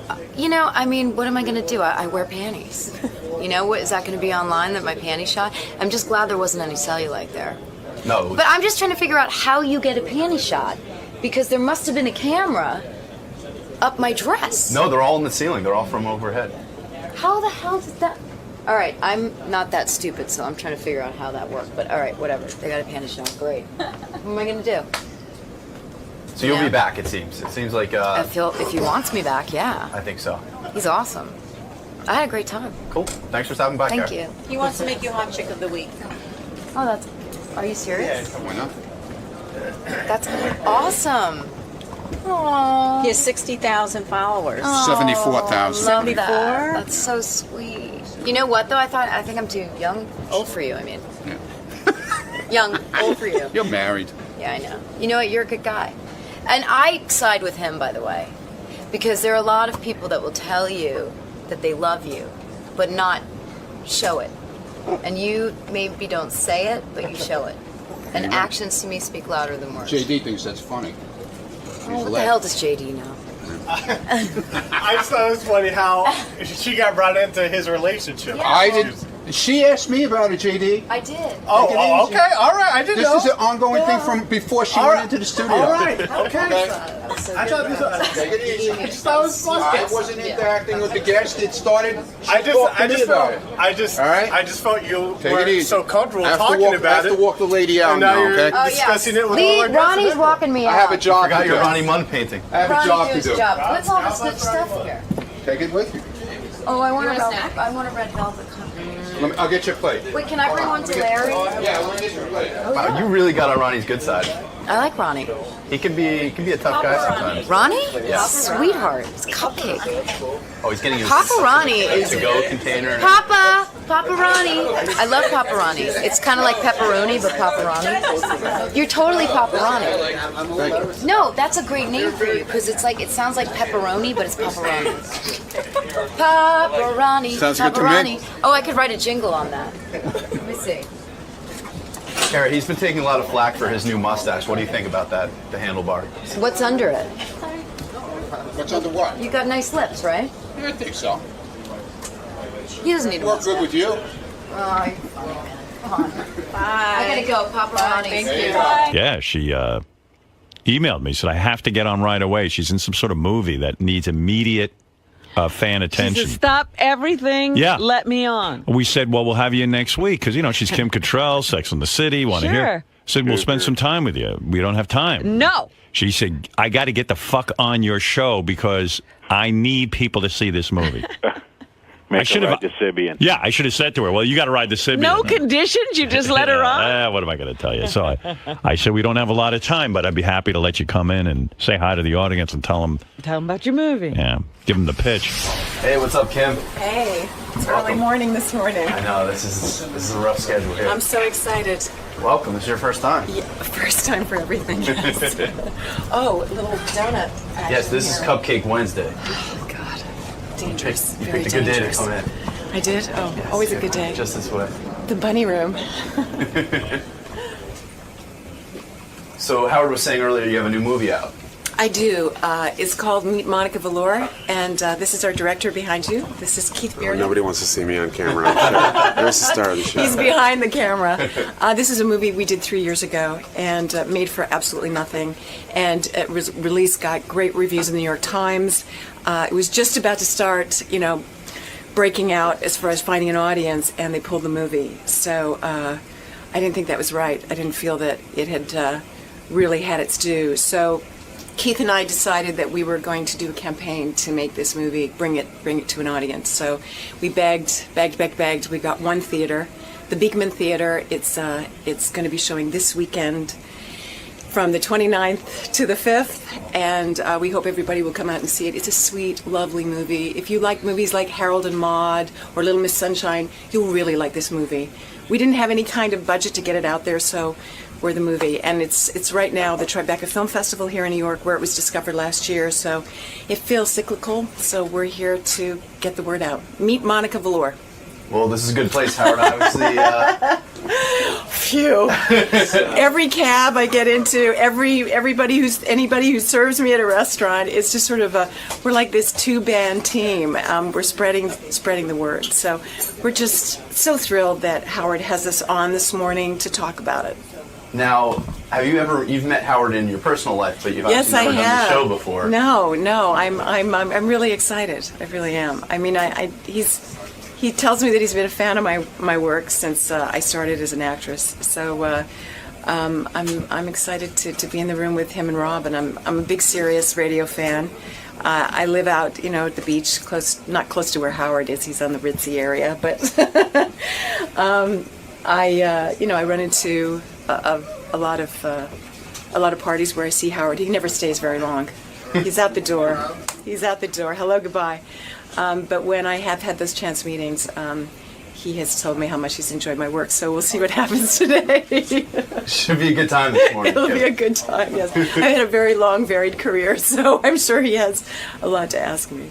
S10: I mean, what am I going to do? I wear panties. What is that going to be online? That my panty shot? I'm just glad there wasn't any cellulite there.
S8: No.
S10: But I'm just trying to figure out how you get a panty shot, because there must have been a camera up my dress.
S8: No, they're all in the ceiling. They're all from overhead.
S10: How the hell did that? All right, I'm not that stupid, so I'm trying to figure out how that worked. But all right, whatever. They got a panty shot. Great. What am I going to do?
S8: So you'll be back, it seems. It seems like...
S10: If he wants me back, yeah.
S8: I think so.
S10: He's awesome. I had a great time.
S8: Cool. Thanks for stopping by,
S10: Thank
S8: Kara.
S10: you.
S16: He wants to make you hot chick of the week.
S10: Oh, that's... Are you serious?
S3: Why not?
S10: That's awesome. Aww.
S16: He has 60,000 followers.
S3: 74,000.
S16: 74?
S10: That's so sweet. You know what, though? I think I'm too old for you, I mean. Young, old for you.
S3: You're married.
S10: Yeah, I know. You know what? You're a good guy. And I side with him, by the way, because there are a lot of people that will tell you that they love you, but not show it. And you maybe don't say it, but you show it. And actions to me speak louder than words.
S3: JD thinks that's funny.
S10: Oh, what the hell does JD know?
S17: I just thought it was funny how she got brought into his relationship.
S10: Yeah.
S3: I did. She asked me about it, JD.
S10: I did.
S17: Oh, okay. All right. I didn't know.
S3: This is an ongoing thing from before she went into the studio.
S17: All right. Okay.
S10: I
S17: thought this was...
S3: Take it easy.
S17: I just thought it was funny.
S3: I wasn't interacting with the guest. It started.
S17: I just felt you
S3: Take it
S17: weren't
S3: easy.
S17: so comfortable
S3: I have to
S17: talking
S3: walk,
S17: about
S3: I have to walk the lady out
S17: And now
S3: now,
S17: you're
S3: okay?
S17: discussing it with all
S10: Lee,
S17: our guests.
S10: Ronnie's walking me out.
S3: I have a job
S8: Forgot
S3: to
S8: your
S3: do.
S8: Ronnie Munn painting.
S3: I have a
S10: Ronnie
S3: job to
S10: does
S3: do.
S10: job. What's all this good stuff here?
S3: Take it with you.
S12: Oh, I want a red velvet cup.
S3: I'll get you a plate.
S12: Wait, can I bring one to Larry?
S3: Yeah, we'll get you a plate.
S8: Wow, you really got on Ronnie's good side.
S12: I like Ronnie.
S8: He can be a tough guy sometimes.
S12: Ronnie?
S8: Yeah.
S12: Sweetheart. It's cupcake.
S8: Oh, he's getting his
S12: Papa Ronnie is
S8: to-go container.
S12: Papa Ronnie. I love Papa Ronnie. It's kind of like pepperoni, but Papa Ronnie. You're totally Papa Ronnie. No, that's a great name for you because it's like it sounds like pepperoni, but it's Papa Ronnie. Papa Ronnie.
S3: Sounds
S12: Papa
S3: good to
S12: Ronnie.
S3: me.
S12: Oh, I could write a jingle on that. Let me see.
S8: Kara, he's been taking a lot of flack for his new mustache. What do you think about that, the handlebar?
S12: What's under it?
S3: What's under what?
S12: You got nice lips, right?
S3: I think so.
S12: He doesn't need to
S3: Work good with you.
S12: Oh, you're funny, man. Come on. Bye. I gotta go, Papa Ronnie.
S16: Thank you. Bye.
S1: Yeah, she emailed me, said, I have to get on right away. She's in some sort of movie that needs immediate fan
S2: She
S1: attention.
S2: said, stop everything.
S1: Yeah.
S2: Let me on.
S1: We said, well, we'll have you in next week because, she's Kim Cattrall, Sex and the City, want to
S2: Sure.
S1: hear. Said, we'll spend some time with you. We don't have time.
S2: No.
S1: She said, I got to get the fuck on your show because I need people to see this movie.
S18: Make her ride the Sibian.
S1: Yeah, I should have said to her, well, you got to ride the Sibian.
S2: No conditions. You just let her on.
S1: What am I going to tell you? So I said, we don't have a lot of time, but I'd be happy to let you come in and say hi to the audience and tell them.
S2: Tell them about your movie.
S1: Yeah, give them the pitch.
S8: Hey, what's up, Kim?
S16: Hey, it's early morning this morning.
S8: I know, this is a rough schedule here.
S16: I'm so excited.
S8: Welcome, this is your first time.
S16: Yeah, first time for everything. Yes. Oh, a little donut.
S8: Yes, this is Cupcake Wednesday.
S16: Oh, God. Dangerous.
S8: You
S16: Very
S8: picked a good day to
S16: dangerous.
S8: come in.
S16: I did? Oh,
S8: Yes,
S16: always a good day.
S8: Just this way.
S16: The bunny room.
S8: So Howard was saying earlier you have a new movie out.
S16: I do. It's called Meet Monica Valor, and this is our director behind you. This is Keith Bearden.
S19: Nobody wants to see me on camera. There's the star of the show.
S16: He's behind the camera. This is a movie we did 3 years ago and made for absolutely nothing. And it was released, got great reviews in the New York Times. It was just about to start, breaking out as far as finding an audience, and they pulled the movie. So I didn't think that was right. I didn't feel that it had really had its due. So Keith and I decided that we were going to do a campaign to make this movie, bring it to an audience. So we begged. We got one theater, the Beekman Theater. It's going to be showing this weekend from the 29th to the 5th, and we hope everybody will come out and see it. It's a sweet, lovely movie. If you like movies like Harold and Maude or Little Miss Sunshine, you'll really like this movie. We didn't have any kind of budget to get it out there, so we're the movie. And it's right now the Tribeca Film Festival here in New York, where it was discovered last year, so it feels cyclical, so we're here to get the word out. Meet Monica Valor.
S8: Well, this is a good place, Howard. Obviously,
S16: Phew. Every cab I get into, anybody who serves me at a restaurant, it's just sort of we're like this 2-band team. We're spreading the word. So we're just so thrilled that Howard has us on this morning to talk about it.
S8: now, you've met Howard in your personal life, but you've
S16: Yes,
S8: obviously
S16: I
S8: never done
S16: have.
S8: the show before.
S16: No, I'm really excited. I really am. I mean, he tells me that he's been a fan of my work since I started as an actress. So I'm excited to be in the room with him and Rob, and I'm a big Sirius radio fan. I live out, at the beach, not close to where Howard is. He's on the Ritzy area, but I run into a lot of parties where I see Howard. He never stays very long. He's out the door. Hello, goodbye. But when I have had those chance meetings, he has told me how much he's enjoyed my work. So we'll see what happens today.
S8: Should be a good time this morning.
S16: It'll be a good time, yes. I've had a very long, varied career, so I'm sure he has a lot to ask me.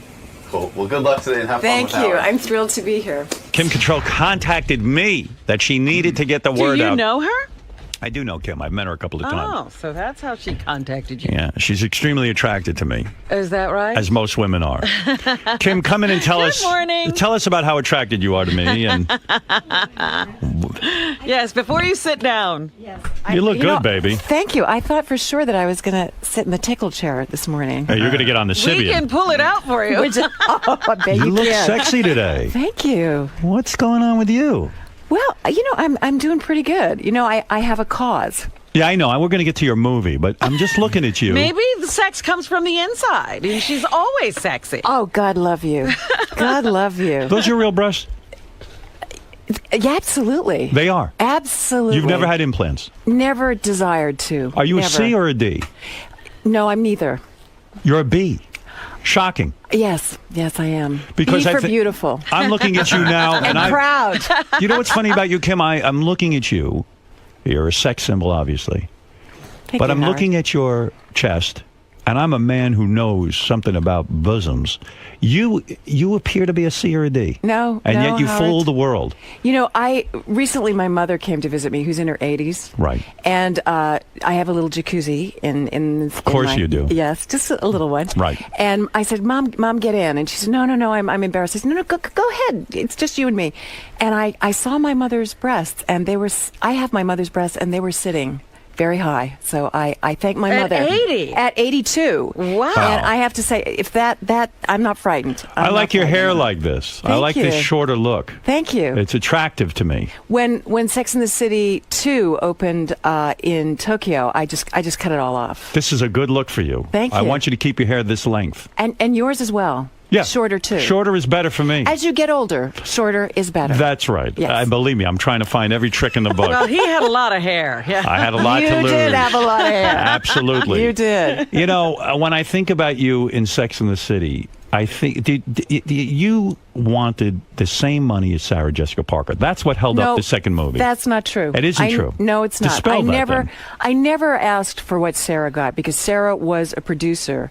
S8: Cool. Well, good luck today and have fun with
S16: Thank you.
S8: Howard.
S16: I'm thrilled to be here.
S1: Kim Cattrall contacted me that she needed to get the word
S2: Do you
S1: out.
S2: know her?
S1: I do know Kim. I've met her a couple of times.
S2: Oh, so that's how she contacted you.
S1: Yeah, she's extremely attracted to me,
S2: Is that right?
S1: as most women are. Kim, come in and tell us.
S2: Good morning.
S1: Tell us about how attracted you are to me. And
S2: Yes, before you sit down.
S1: you look good, baby.
S20: Thank you. I thought for sure that I was going to sit in the tickle chair this morning.
S1: Hey, you're going to get on the
S2: We
S1: Sibian.
S2: can pull it out for you.
S20: I bet
S1: You look
S20: can.
S1: sexy today.
S20: Thank you.
S1: What's going on with you?
S20: Well, I'm doing pretty good. I have a cause.
S1: Yeah, I know. We're going to get to your movie, but I'm just looking at you.
S2: Maybe the sex comes from the inside, and she's always sexy.
S20: Oh, God love you. God love you.
S1: Those your real breasts?
S20: Yeah, absolutely.
S1: They are.
S20: Absolutely.
S1: You've never had implants.
S20: Never desired to.
S1: Are you
S20: Never.
S1: a C or a D?
S20: No, I'm neither.
S1: You're a B. Shocking.
S20: Yes, I am.
S1: Because
S20: B for beautiful.
S1: I'm looking at you now,
S20: and
S1: I
S20: proud.
S1: You know what's funny about you, Kim? I'm looking at you. You're a sex symbol, obviously.
S20: Thank
S1: But
S20: you,
S1: I'm
S20: Howard.
S1: looking at your chest, and I'm a man who knows something about bosoms. You appear to be a C or a D.
S20: No,
S1: and
S20: no,
S1: yet you
S20: Howard.
S1: fool the world.
S20: You know, recently my mother came to visit me, who's in her 80s.
S1: Right.
S20: And I have a little jacuzzi in. Of
S1: course you do.
S20: Yes, just a little one.
S1: Right.
S20: And I said, Mom, get in. And she said, No, I'm embarrassed. I said, No, go ahead. It's just you and me. And I saw my mother's breasts, and I have my mother's breasts, and they were sitting very high. So I thank my mother.
S2: At 80?
S20: At 82.
S2: Wow.
S20: And I have to say, if that I'm not frightened.
S1: I like your hair like this. I
S20: Thank
S1: like
S20: you.
S1: this shorter look.
S20: Thank you.
S1: It's attractive to me.
S20: When Sex and the City 2 opened in Tokyo, I just cut it all off.
S1: This is a good look for you.
S20: Thank
S1: I
S20: you.
S1: want you to keep your hair this length.
S20: And yours as well.
S1: Yeah.
S20: Shorter too.
S1: Shorter is better for me.
S20: As you get older, shorter is better.
S1: That's right.
S20: Yes.
S1: Believe me, I'm trying to find every trick in the book.
S2: Well, he had a lot of hair. Yeah.
S1: I had a lot to lose.
S20: You did have a lot of hair.
S1: Absolutely.
S20: You did.
S1: You know, when I think about you in Sex and the City, I think you wanted the same money as Sarah Jessica Parker. That's what held up the second movie.
S20: That's not true.
S1: It isn't true.
S20: No, it's not.
S1: Dispel that, then.
S20: I never asked for what Sarah got because Sarah was a producer.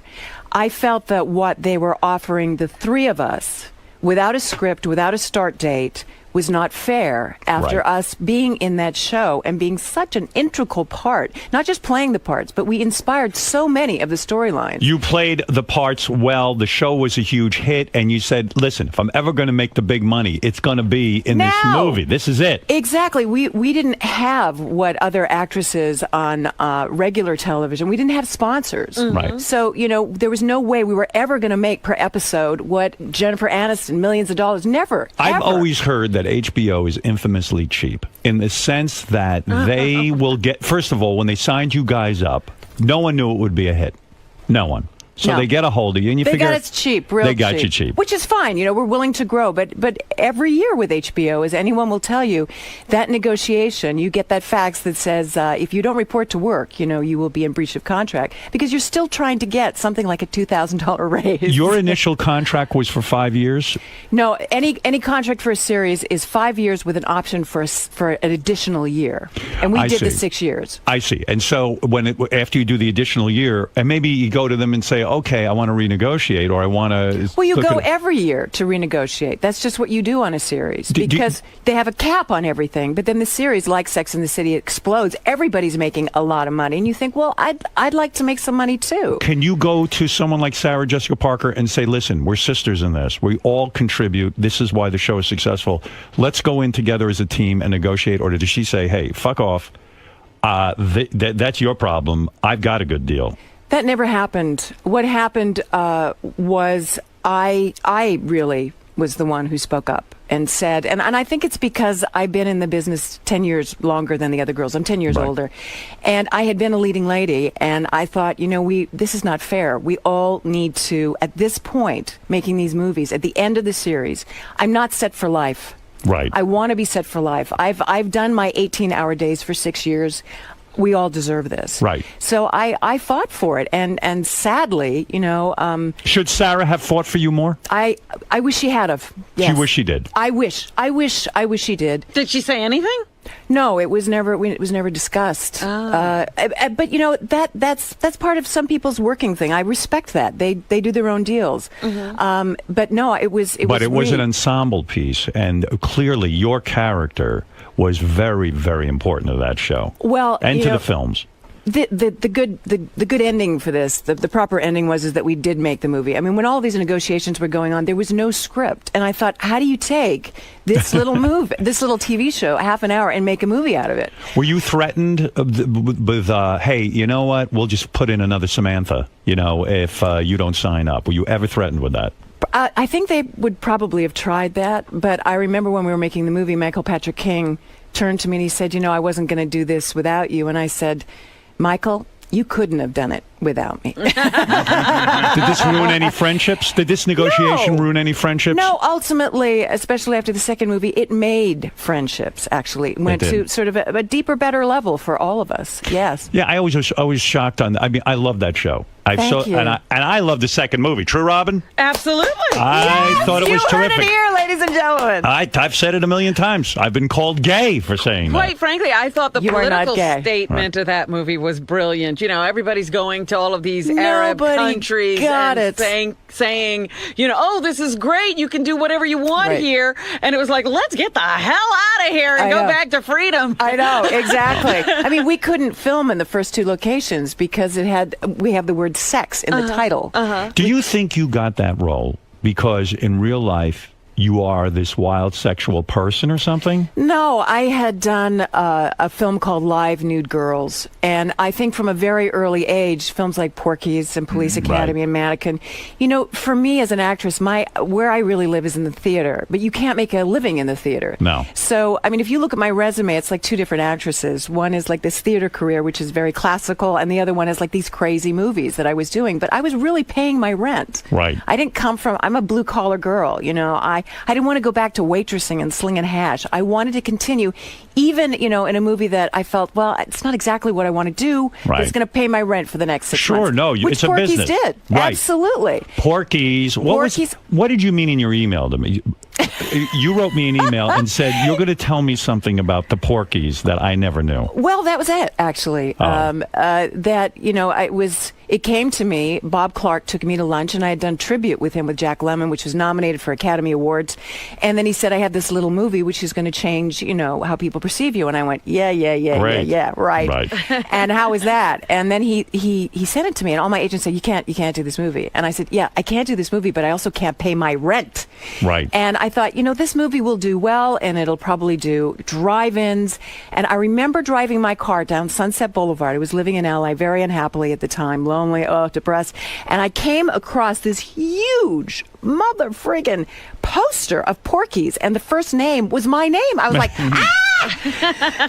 S20: I felt that what they were offering the three of us, without a script, without a start date, was not fair after
S1: Right.
S20: us being in that show and being such an integral part, not just playing the parts, but we inspired so many of the storylines.
S1: You played the parts well. The show was a huge hit, and you said, listen, if I'm ever going to make the big money, it's going to be in this
S20: Now!
S1: movie. This is it.
S20: Exactly. We didn't have what other actresses on regular television, we didn't have sponsors.
S1: Right.
S20: So, there was no way we were ever going to make per episode what Jennifer Aniston, millions of dollars. Never.
S1: I've
S20: ever.
S1: always heard that HBO is infamously cheap in the sense that they will get, first of all, when they signed you guys up, no one knew it would be a hit. No one. So
S20: No.
S1: they get a hold of you, and you
S20: They
S1: figure
S20: got us cheap, real
S1: they got you cheap.
S20: which is fine. We're willing to grow, but every year with HBO, as anyone will tell you, that negotiation, you get that fax that says if you don't report to work, you will be in breach of contract because you're still trying to get something like a $2,000 raise.
S1: Your initial contract was for 5 years.
S20: No, any contract for a series is 5 years with an option for an additional year, and we
S1: I
S20: did the
S1: see.
S20: 6 years.
S1: I see. And so after you do the additional year, and maybe you go to them and say, okay, I want to renegotiate, or I want to.
S20: Well, you go every year to renegotiate. That's just what you do on a series because they have a cap on everything. But then the series, like Sex and the City, explodes. Everybody's making a lot of money, and you think, well, I'd like to make some money too.
S1: Can you go to someone like Sarah Jessica Parker and say, listen, we're sisters in this. We all contribute. This is why the show is successful. Let's go in together as a team and negotiate. Or does she say, hey, fuck off. That's your problem. I've got a good deal.
S20: That never happened. What happened was I really was the one who spoke up and said, and I think it's because I've been in the business 10 years longer than the other girls. I'm 10 years older. And I had been a leading lady, and I thought, this is not fair. We all need to, at this point, making these movies, at the end of the series, I'm not set for life.
S1: Right.
S20: I want to be set for life. I've done my 18-hour days for 6 years. We all deserve this.
S1: Right.
S20: So I fought for it, and sadly,
S1: should Sarah have fought for you more?
S20: I wish she had have. Yes.
S1: She wish she did.
S20: I wish she did.
S2: Did she say anything?
S20: No, it was never discussed. But that's part of some people's working thing. I respect that. They do their own deals. But no, it was.
S1: But it was
S20: me.
S1: an ensemble piece, and clearly your character was very, very important to that show.
S20: Well,
S1: and to the films.
S20: The good ending for this, the proper ending is that we did make the movie. I mean, when all these negotiations were going on, there was no script, and I thought, how do you take this little this little TV show, half an hour, and make a movie out of it?
S1: Were you threatened with hey, you know what? We'll just put in another Samantha. If you don't sign up, were you ever threatened with that?
S20: I think they would probably have tried that, but I remember when we were making the movie, Michael Patrick King turned to me and he said, I wasn't going to do this without you. And I said, Michael, you couldn't have done it without me.
S1: Did this ruin any friendships? Did this negotiation ruin any friendships?
S20: No, ultimately, especially after the second movie, it made friendships, actually. It went to sort of a deeper, better level for all of us. Yes.
S1: Yeah, I was always shocked on. I mean, I love that show.
S20: Thank you.
S1: And I love the second movie. True, Robin?
S2: Absolutely.
S1: I thought it was terrific.
S20: You heard it here, ladies and gentlemen.
S1: I've said it a million times. I've been called gay for saying
S2: Quite frankly, I thought the political
S20: gay.
S2: statement of that movie was brilliant. Everybody's going to all of these Arab countries and saying, this is great. You can do whatever you want here. And it was like, let's get the hell out of here and go back to freedom.
S20: I know, exactly. I mean, we couldn't film in the first two locations because we have the word sex in the title.
S1: Do you think you got that role because in real life you are this wild sexual person or something?
S20: No, I had done a film called Live Nude Girls, and I think from a very early age, films like Porky's and Police Academy and Mannequin, for me as an actress, where I really live is in the theater, but you can't make a living in the theater.
S1: No.
S20: So, I mean, if you look at my resume, it's like two different actresses. One is like this theater career, which is very classical, and the other one is like these crazy movies that I was doing, but I was really paying my rent.
S1: Right.
S20: I didn't come from, I'm a blue collar girl, I didn't want to go back to waitressing and slinging hash. I wanted to continue, even, in a movie that I felt, well, it's not exactly what I want to do, but it's going to pay my rent for the next 6 months.
S1: Sure, no,
S20: which
S1: it's a
S20: Porky's
S1: business.
S20: did.
S1: Right.
S20: Absolutely.
S1: Porky's. What did you mean in your email to me? You wrote me an email and said, you're going to tell me something about the Porky's that I never knew.
S20: Well, that was it, actually. It came to me, Bob Clark took me to lunch, and I had done tribute with him with Jack Lemmon, which was nominated for Academy Awards. And then he said, I had this little movie which is going to change, how people perceive you. And I went, yeah, right. And how is that? And then he sent it to me, and all my agents said, you can't do this movie. And I said, yeah, I can't do this movie, but I also can't pay my rent.
S1: Right.
S20: And I thought, this movie will do well, and it'll probably do drive-ins. And I remember driving my car down Sunset Boulevard. I was living in LA very unhappily at the time, lonely, depressed. And I came across this huge mother-friggin' poster of Porky's, and the first name was my name. I was like,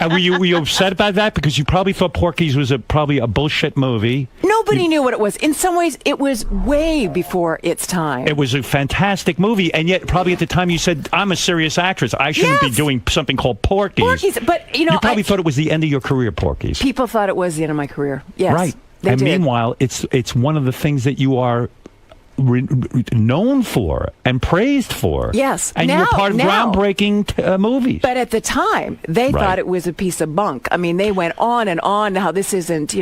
S1: And were you upset about that? Because you probably thought Porky's was probably a bullshit movie.
S20: Nobody knew what it was. In some ways, it was way before its time.
S1: It was a fantastic movie, and yet probably at the time you said, I'm a serious actress. I shouldn't be doing something called Porky's.
S20: But,
S1: you probably thought it was the end of your career, Porky's.
S20: People thought it was the end of my career. Yes.
S1: Right.
S20: They did.
S1: Meanwhile, it's one of the things that you are known for and praised for.
S20: Yes.
S1: And you were part of groundbreaking movies.
S20: But at the time, they thought it was a piece of bunk. I mean, they went on and on how this isn't,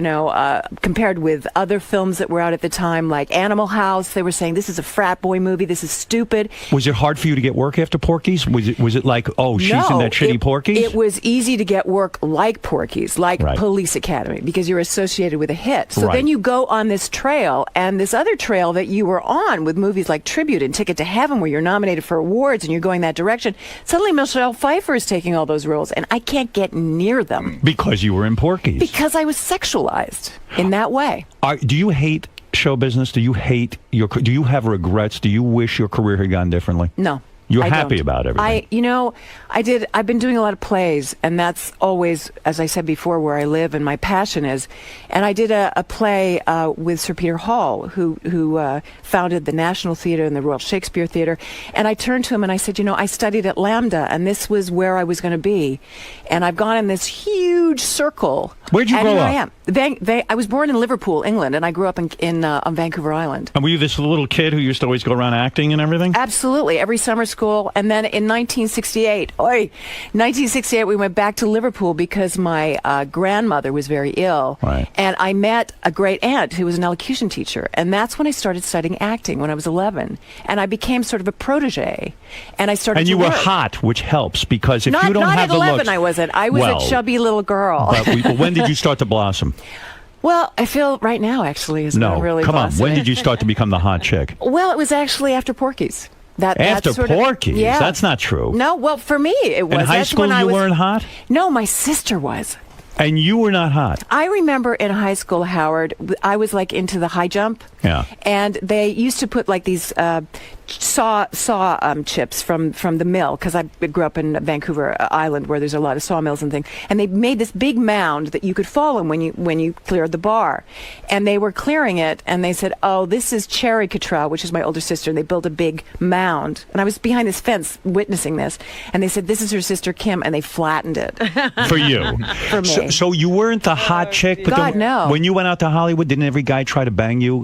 S20: compared with other films that were out at the time, like Animal House. They were saying, this is a frat boy movie. This is stupid.
S1: Was it hard for you to get work after Porky's? Was it like, she's in that shitty Porky's?
S20: It was easy to get work like Porky's, like Police Academy, because you're associated with a hit. So then you go on this trail, and this other trail that you were on with movies like Tribute and Ticket to Heaven, where you're nominated for awards and you're going that direction. Suddenly Michelle Pfeiffer is taking all those roles, and I can't get near them.
S1: Because you were in Porky's.
S20: Because I was sexualized in that way.
S1: Do you hate show business? Do you hate do you have regrets? Do you wish your career had gone differently?
S20: No.
S1: You're happy about everything.
S20: I've been doing a lot of plays, and that's always, as I said before, where I live and my passion is. And I did a play with Sir Peter Hall, who founded the National Theatre and the Royal Shakespeare Theatre. And I turned to him and I said, I studied at Lambda, and this was where I was going to be. And I've gone in this huge circle.
S1: Where'd you grow up?
S20: I am. I was born in Liverpool, England, and I grew up on Vancouver Island.
S1: And were you this little kid who used to always go around acting and everything?
S20: Absolutely. Every summer school. And then in 1968, we went back to Liverpool because my grandmother was very ill.
S1: Right.
S20: And I met a great aunt who was an elocution teacher. And that's when I started studying acting when I was 11. And I became sort of a protege. And I started to
S1: you were
S20: work.
S1: hot, which helps, because if you don't
S20: not
S1: have
S20: at
S1: the
S20: 11,
S1: looks...
S20: I wasn't. I was a chubby little girl.
S1: But when did you start to blossom?
S20: Well, I feel right now, actually, is when I'm really
S1: come on.
S20: blossoming.
S1: When did you start to become the hot chick?
S20: Well, it was actually after Porky's.
S1: After Porky's?
S20: Yeah.
S1: That's not true.
S20: No, well, for me, it was.
S1: In high school, you weren't hot?
S20: No, my sister was.
S1: And you were not hot?
S20: I remember in high school, Howard, I was like into the high jump.
S1: Yeah.
S20: And they used to put like these saw chips from the mill, because I grew up in Vancouver Island where there's a lot of sawmills and things. And they made this big mound that you could fall in when you cleared the bar. And they were clearing it, and they said, "Oh, this is Cherry Cottrell," which is my older sister. And they built a big mound, and I was behind this fence witnessing this. And they said, "This is her sister Kim," and they flattened it
S1: for you.
S20: For me.
S1: So you weren't the hot chick, but
S20: God, no.
S1: When you went out to Hollywood, didn't every guy try to bang you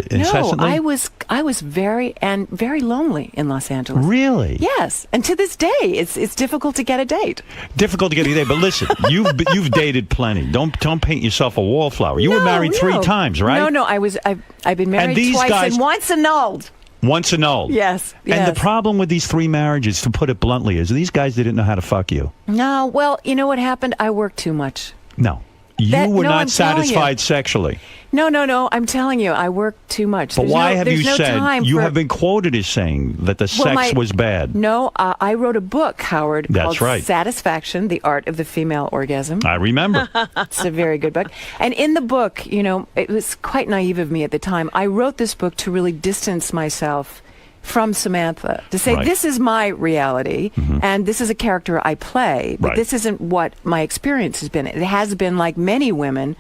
S1: incessantly?
S20: No, I was very lonely in Los Angeles.
S1: Really?
S20: Yes, and to this day, it's difficult to get a date.
S1: Difficult to get a date, but listen, you've dated plenty. Don't paint yourself a wallflower. You were married 3 times, right?
S20: No, I've been married twice
S1: guys,
S20: and once annulled.
S1: Once annulled.
S20: Yes.
S1: And the problem with these 3 marriages, to put it bluntly, is these guys didn't know how to fuck you.
S20: No, well, you know what happened? I worked too much.
S1: No. You were not satisfied sexually.
S20: No. I'm telling you, I worked too much.
S1: But why have you said, you have been quoted as saying that the sex was bad?
S20: No, I wrote a book, Howard, called
S1: right.
S20: Satisfaction, The Art of the Female Orgasm.
S1: I remember.
S20: It's a very good book. And in the book, it was quite naive of me at the time. I wrote this book to really distance myself from Samantha, to say, this is my reality, and this is a character I play, but this isn't what my experience has been. It has been, like many women,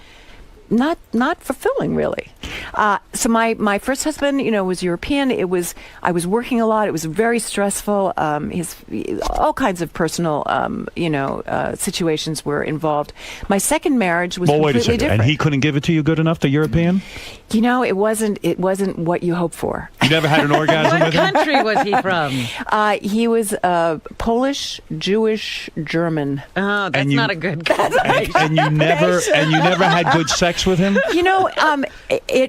S20: not fulfilling, really. So my first husband, was European. I was working a lot. It was very stressful. All kinds of personal, situations were involved. My second marriage was completely different.
S1: And he couldn't give it to you good enough, the European?
S20: It wasn't what you hope for.
S1: You never had an orgasm with him?
S2: What country was he from?
S20: He was Polish, Jewish, German.
S2: Oh, that's not a good combination.
S1: And you never had good sex with him?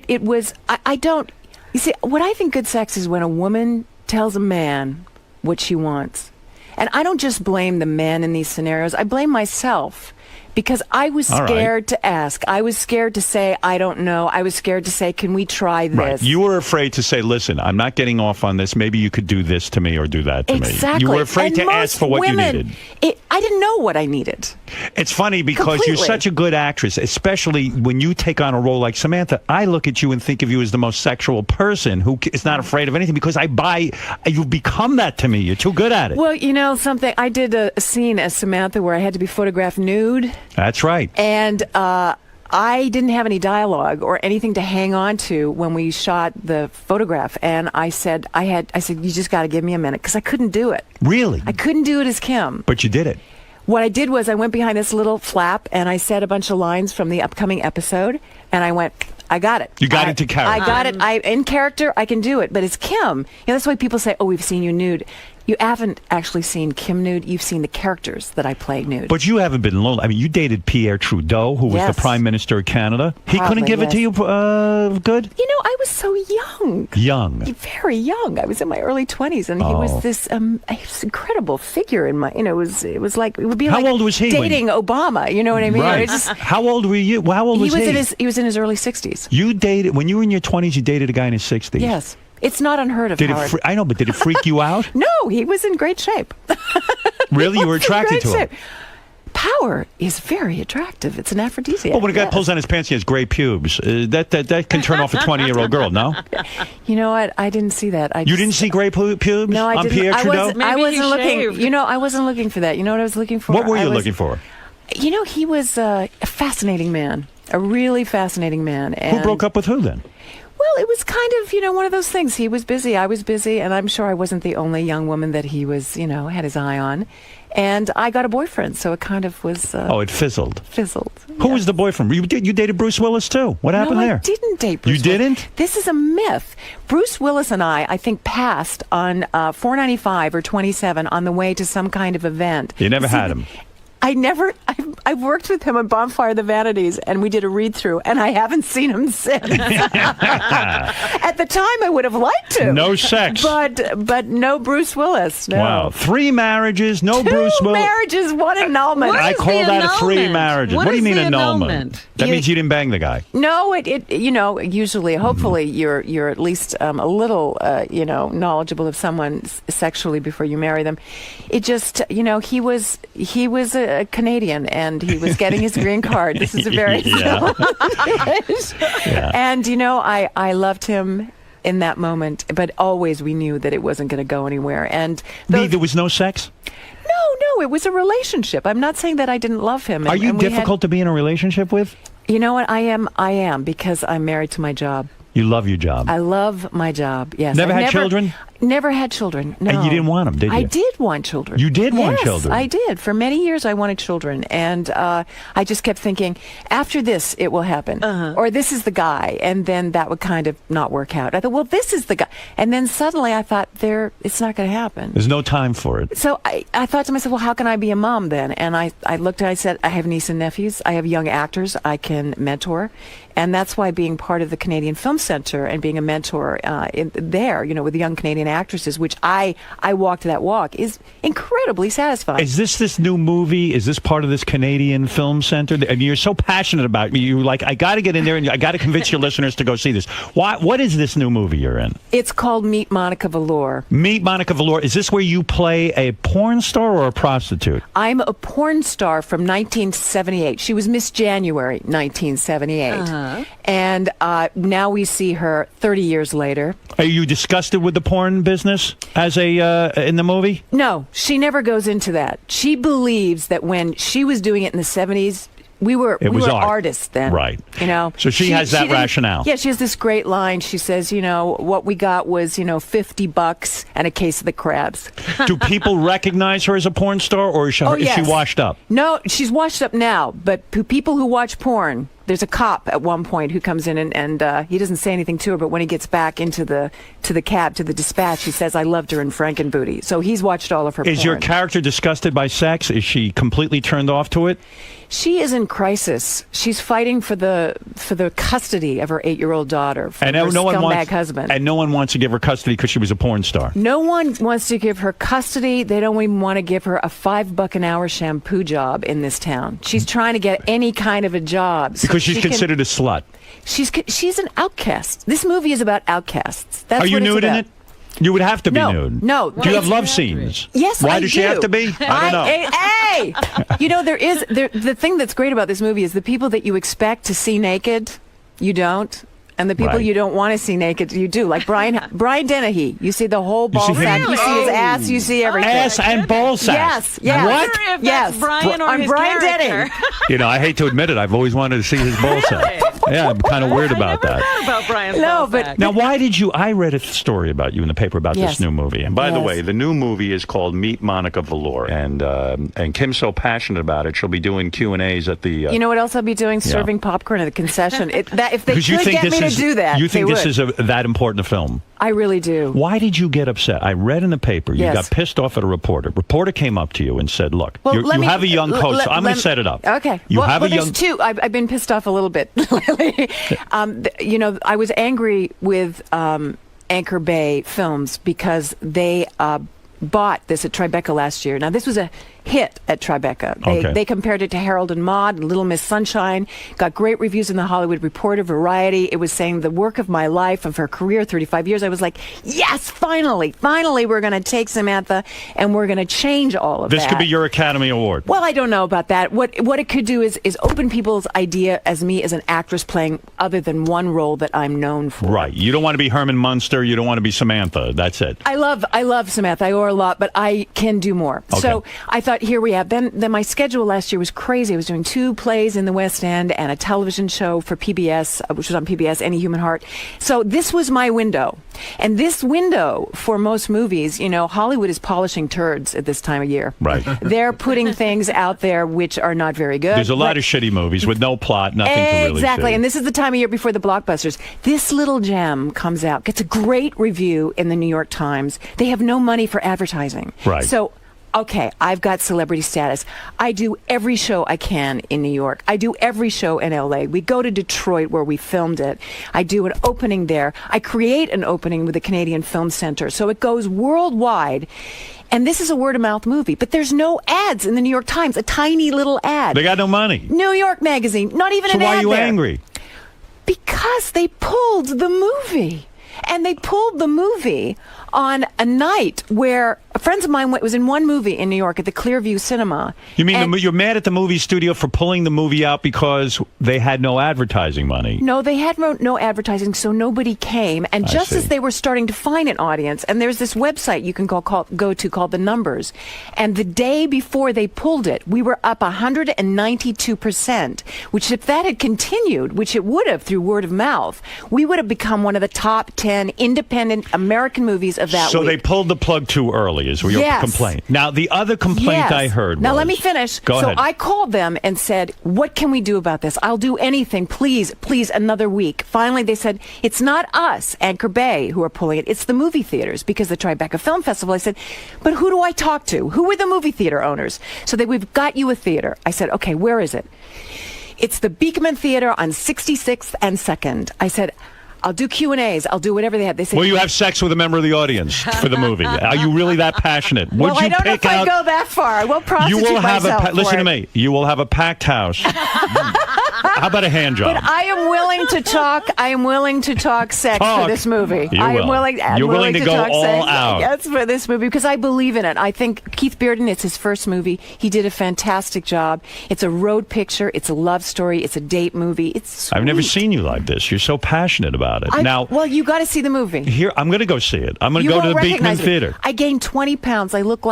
S20: It was, I don't, you see, what I think good sex is when a woman tells a man what she wants. And I don't just blame the man in these scenarios. I blame myself. Because I was scared to ask. I was scared to say, I don't know. I was scared to say, can we try this?
S1: Right. You were afraid to say, listen, I'm not getting off on this. Maybe you could do this to me or do that to me.
S20: Exactly.
S1: You were afraid to ask for what you needed.
S20: I didn't know what I needed.
S1: It's funny because you're such a good actress, especially when you take on a role like Samantha. I look at you and think of you as the most sexual person who is not afraid of anything because you've become that to me. You're too good at it.
S20: Well, something, I did a scene as Samantha where I had to be photographed nude.
S1: That's right.
S20: And I didn't have any dialogue or anything to hang on to when we shot the photograph. And I said, you just got to give me a minute, because I couldn't do it.
S1: Really?
S20: I couldn't do it as Kim.
S1: But you did it.
S20: What I did was I went behind this little flap and I said a bunch of lines from the upcoming episode. And I went, I got it.
S1: You got into character.
S20: I got it. In character, I can do it. But it's Kim. That's why people say, oh, we've seen you nude. You haven't actually seen Kim nude. You've seen the characters that I play nude.
S1: But you haven't been lonely. I mean, you dated Pierre Trudeau, who was the Prime Minister of Canada. He couldn't give it to you good?
S20: I was so young.
S1: Young.
S20: Very young. I was in my early 20s, and he was this incredible figure in my, it was like, it would be like
S1: old was he
S20: dating Obama, you know what I mean?
S1: Right. How old were you? How old was he?
S20: He was in his early 60s.
S1: You dated, when you were in your 20s, you dated a guy in his 60s?
S20: Yes. It's not unheard of, Howard.
S1: I know, but did it freak you out?
S20: No, he was in great shape.
S1: Really? You were attracted to him?
S20: Power is very attractive. It's an aphrodisiac.
S1: Well, when a guy pulls down his pants, he has gray pubes. That can turn off a 20-year-old girl, no?
S20: You know what? I didn't see that.
S1: You didn't see gray pubes?
S20: No, I didn't.
S1: Pierre Trudeau?
S20: I wasn't looking. I wasn't looking for that. You know what I was looking for?
S1: What were you looking for?
S20: He was a fascinating man. A really fascinating man. And
S1: who broke up with who then?
S20: Well, it was kind of, one of those things. He was busy, I was busy, and I'm sure I wasn't the only young woman that he was, had his eye on. And I got a boyfriend, so it kind of was...
S1: it fizzled.
S20: Fizzled.
S1: Who was the boyfriend? You dated Bruce Willis, too. What happened there?
S20: I didn't date Bruce
S1: You didn't?
S20: This is a myth. Bruce Willis and I think, passed on 495 or 27 on the way to some kind of event.
S1: You never had him?
S20: I've worked with him on Bonfire of the Vanities, and we did a read-through, and I haven't seen him since. At the time, I would have liked to.
S1: No sex.
S20: But no Bruce Willis. No.
S1: Wow. 3 marriages, no Bruce Willis.
S20: 2 marriages, 1 annulment.
S1: I call that 3 marriages. What do you mean annulment? That means you didn't bang the guy.
S20: No, usually, hopefully, you're at least a little, knowledgeable of someone sexually before you marry them. It just, he was Canadian, and he was getting his green card. This is a very And I loved him in that moment, but always we knew that it wasn't going to go anywhere. And
S1: there was no sex?
S20: No, it was a relationship. I'm not saying that I didn't love him.
S1: Are you difficult to be in a relationship with?
S20: You know what? I am because I'm married to my job.
S1: You love your job.
S20: I love my job. Yes.
S1: Never had children?
S20: Never had children. No.
S1: And you didn't want them, did you?
S20: I did want children.
S1: You did want
S20: Yes,
S1: children?
S20: I did. For many years, I wanted children, and I just kept thinking, after this, it will happen, or this is the guy, and then that would kind of not work out. I thought, well, this is the guy, and then suddenly I thought, it's not going to happen.
S1: There's no time for it.
S20: So I thought to myself, well, how can I be a mom then? And I looked and I said, I have nieces and nephews. I have young actors I can mentor. And that's why being part of the Canadian Film Center and being a mentor there, with the young Canadian actresses, which I walked that walk, is incredibly satisfying.
S1: Is this new movie? Is this part of this Canadian Film Center? And you're so passionate about it. You're like, I got to get in there and I got to convince your listeners to go see this. What is this new movie you're in?
S20: It's called Meet Monica Velour.
S1: Meet Monica Velour. Is this where you play a porn star or a prostitute?
S20: I'm a porn star from 1978. She was Miss January 1978. And now we see her 30 years later.
S1: Are you disgusted with the porn business as in the movie?
S20: No, she never goes into that. She believes that when she was doing it in the 70s, we were artists then.
S1: Right.
S20: So
S1: she has that rationale.
S20: Yeah, she has this great line. She says, what we got was, $50 and a case of the crabs.
S1: Do people recognize her as a porn star, or is she washed up?
S20: No, she's washed up now. But people who watch porn, there's a cop at one point who comes in and he doesn't say anything to her, but when he gets back into the cab, to the dispatch, he says, I loved her in Frankenbooty. So he's watched all of her porn.
S1: Is your character disgusted by sex? Is she completely turned off to it?
S20: She is in crisis. She's fighting for the custody of her 8-year-old daughter from her scumbag husband.
S1: And no one wants to give her custody because she was a porn star.
S20: No one wants to give her custody. They don't even want to give her a $5 an hour shampoo job in this town. She's trying to get any kind of a job.
S1: Because she's considered a slut.
S20: She's an outcast. This movie is about outcasts. That's
S1: Are you
S20: what
S1: nude
S20: it's
S1: in
S20: about.
S1: it? You would have to be nude.
S20: No.
S1: Do you have love scenes?
S20: Yes,
S1: Why
S20: I
S1: does
S20: do.
S1: she have to be? I don't know.
S20: Hey! The thing that's great about this movie is the people that you expect to see naked, you don't. And the people you don't want to see naked, you do. Like Brian Dennehy. You see the whole ball sack. You see his ass. You see everything.
S1: Ass and ball sack.
S20: Yes.
S1: What?
S2: If that's Brian or his
S20: Brian
S2: character.
S20: Dennehy.
S1: I hate to admit it. I've always wanted to see his ball sack. Yeah, I'm kind of weird about that.
S2: I about Brian's ball sack.
S1: Now, why did you? I read a story about you in the paper about
S20: Yes.
S1: this new movie. And by the
S20: Yes.
S1: way, the new movie is called Meet Monica Velour, and Kim's so passionate about it, she'll be doing Q&As at the.
S20: You know what else I'll be doing? Serving popcorn at the concession. If they could get me to do that,
S1: you think
S20: they
S1: this
S20: would.
S1: is that important a film?
S20: I really do.
S1: Why did you get upset? I read in the paper you
S20: Yes.
S1: got pissed off at a reporter. Reporter came up to you and said, "Look,
S20: Well,
S1: you have a young coach. So I'm going to set it up.
S20: Okay.
S1: You have a
S20: there's
S1: young.
S20: two. I've been pissed off a little bit lately. I was angry with Anchor Bay Films because they bought this at Tribeca last year. Now, this was a hit at Tribeca. They compared it to Harold and Maude and Little Miss Sunshine, got great reviews in the Hollywood Reporter, Variety. It was saying the work of my life, of her career, 35 years. I was like, yes, finally we're going to take Samantha and we're going to change all of that.
S1: This could be your Academy Award.
S20: Well, I don't know about that. What it could do is open people's idea as me as an actress playing other than one role that I'm known for.
S1: Right. You don't want to be Herman Munster. You don't want to be Samantha. That's it.
S20: I love Samantha. I owe her a lot, but I can do more.
S1: Okay.
S20: So I thought, here we have. Then my schedule last year was crazy. I was doing 2 plays in the West End and a television show for PBS, which was on PBS, Any Human Heart. So this was my window. And this window for most movies, Hollywood is polishing turds at this time of year.
S1: Right.
S20: They're putting things out there which are not very good.
S1: There's a lot of shitty movies with no plot, nothing to really
S20: Exactly.
S1: see.
S20: And this is the time of year before the blockbusters. This little gem comes out, gets a great review in the New York Times. They have no money for advertising.
S1: Right.
S20: So, okay, I've got celebrity status. I do every show I can in New York. I do every show in LA. We go to Detroit where we filmed it. I do an opening there. I create an opening with the Canadian Film Center. So it goes worldwide. And this is a word-of-mouth movie, but there's no ads in the New York Times, a tiny little ad.
S1: They got no money.
S20: New York Magazine, not even
S1: So
S20: an ad
S1: why are you
S20: there.
S1: angry?
S20: Because they pulled the movie. And they pulled the movie on a night where friends of mine was in one movie in New York at the Clearview Cinema.
S1: You mean you're mad at the movie studio for pulling the movie out because they had no advertising money?
S20: No, they had no advertising, so nobody came. And just as they were starting to find an audience, and there's this website you can go to called The Numbers, and the day before they pulled it, we were up 192%, which if that had continued, which it would have through word of mouth, we would have become one of the top 10 independent American movies of that week.
S1: So they pulled the plug too early, is your complaint. Now, the other complaint I heard was...
S20: Now, let me finish.
S1: Go ahead.
S20: So I called them and said, what can we do about this? I'll do anything. Please, another week. Finally, they said, it's not us, Anchor Bay, who are pulling it. It's the movie theaters, because the Tribeca Film Festival. I said, but who do I talk to? Who are the movie theater owners? So we've got you a theater. I said, okay, where is it? It's the Beekman Theater on 66th and 2nd. I said, I'll do Q&As. I'll do whatever they have. They say,
S1: will you have sex with a member of the audience for the movie? Are you really that passionate?
S20: Well, I don't know if I go that far. I won't prostitute myself.
S1: Listen to me. You will have a packed house. How about a hand job?
S20: But I am willing to talk. I am willing to talk sex for this movie.
S1: You're willing to go
S20: talk
S1: all
S20: sex,
S1: out.
S20: Yes, for this movie because I believe in it. I think Keith Bearden. It's his first movie. He did a fantastic job. It's a road picture. It's a love story. It's a date movie. It's sweet.
S1: I've never seen you like this. You're so passionate about it.
S20: Well, you got to see the movie.
S1: Here, I'm going to go see it. I'm going to go to the Beekman Theater.
S20: I gained 20 pounds. I look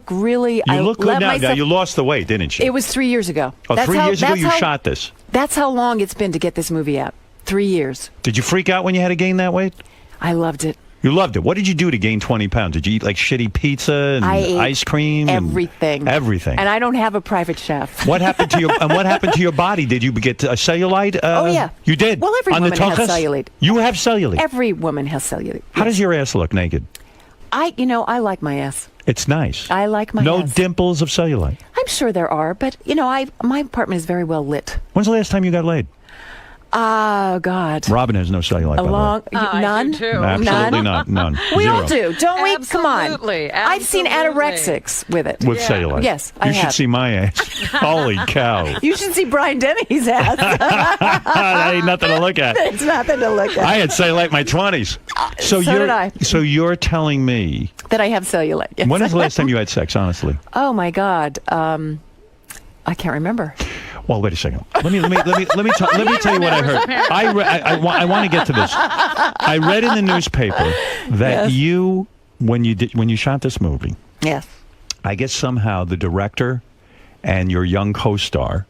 S20: really.
S1: You look good now. Now. You lost the weight, didn't you?
S20: It was 3 years ago.
S1: Oh, 3 years ago you shot this.
S20: That's how long it's been to get this movie out. 3 years.
S1: Did you freak out when you had to gain that weight?
S20: I loved it.
S1: You loved it. What did you do to gain 20 pounds? Did you eat like shitty pizza and ice cream?
S20: Everything.
S1: Everything.
S20: And I don't have a private chef.
S1: What happened to your body? Did you get a cellulite?
S20: Oh, yeah.
S1: You did?
S20: Well, every woman has cellulite.
S1: You have cellulite?
S20: Every woman has cellulite.
S1: How does your ass look naked?
S20: I like my ass.
S1: It's nice.
S20: I like my ass.
S1: No dimples of cellulite?
S20: I'm sure there are, but, my apartment is very well lit.
S1: When's the last time you got laid?
S20: Oh, God.
S1: Robin has no cellulite, by the way.
S20: None?
S1: Absolutely not. None.
S20: We
S1: Zero.
S20: all do, don't we? Come on.
S2: Absolutely.
S20: I've seen anorexics with it.
S1: With cellulite?
S20: Yes, I
S1: have. You should see my ass. Holy cow.
S20: You should see Brian Dennehy's ass.
S1: That ain't nothing to look at.
S20: It's nothing to look at.
S1: I had cellulite in my 20s. So
S20: did I.
S1: So you're telling me
S20: that I have cellulite. Yes.
S1: When is the last time you had sex, honestly?
S20: Oh, my God. I can't remember.
S1: Well, wait a second. Let me tell you what I heard. I want to get to this. I read in the newspaper that you, when you shot this movie,
S20: yes,
S1: I guess somehow the director and your young co-star,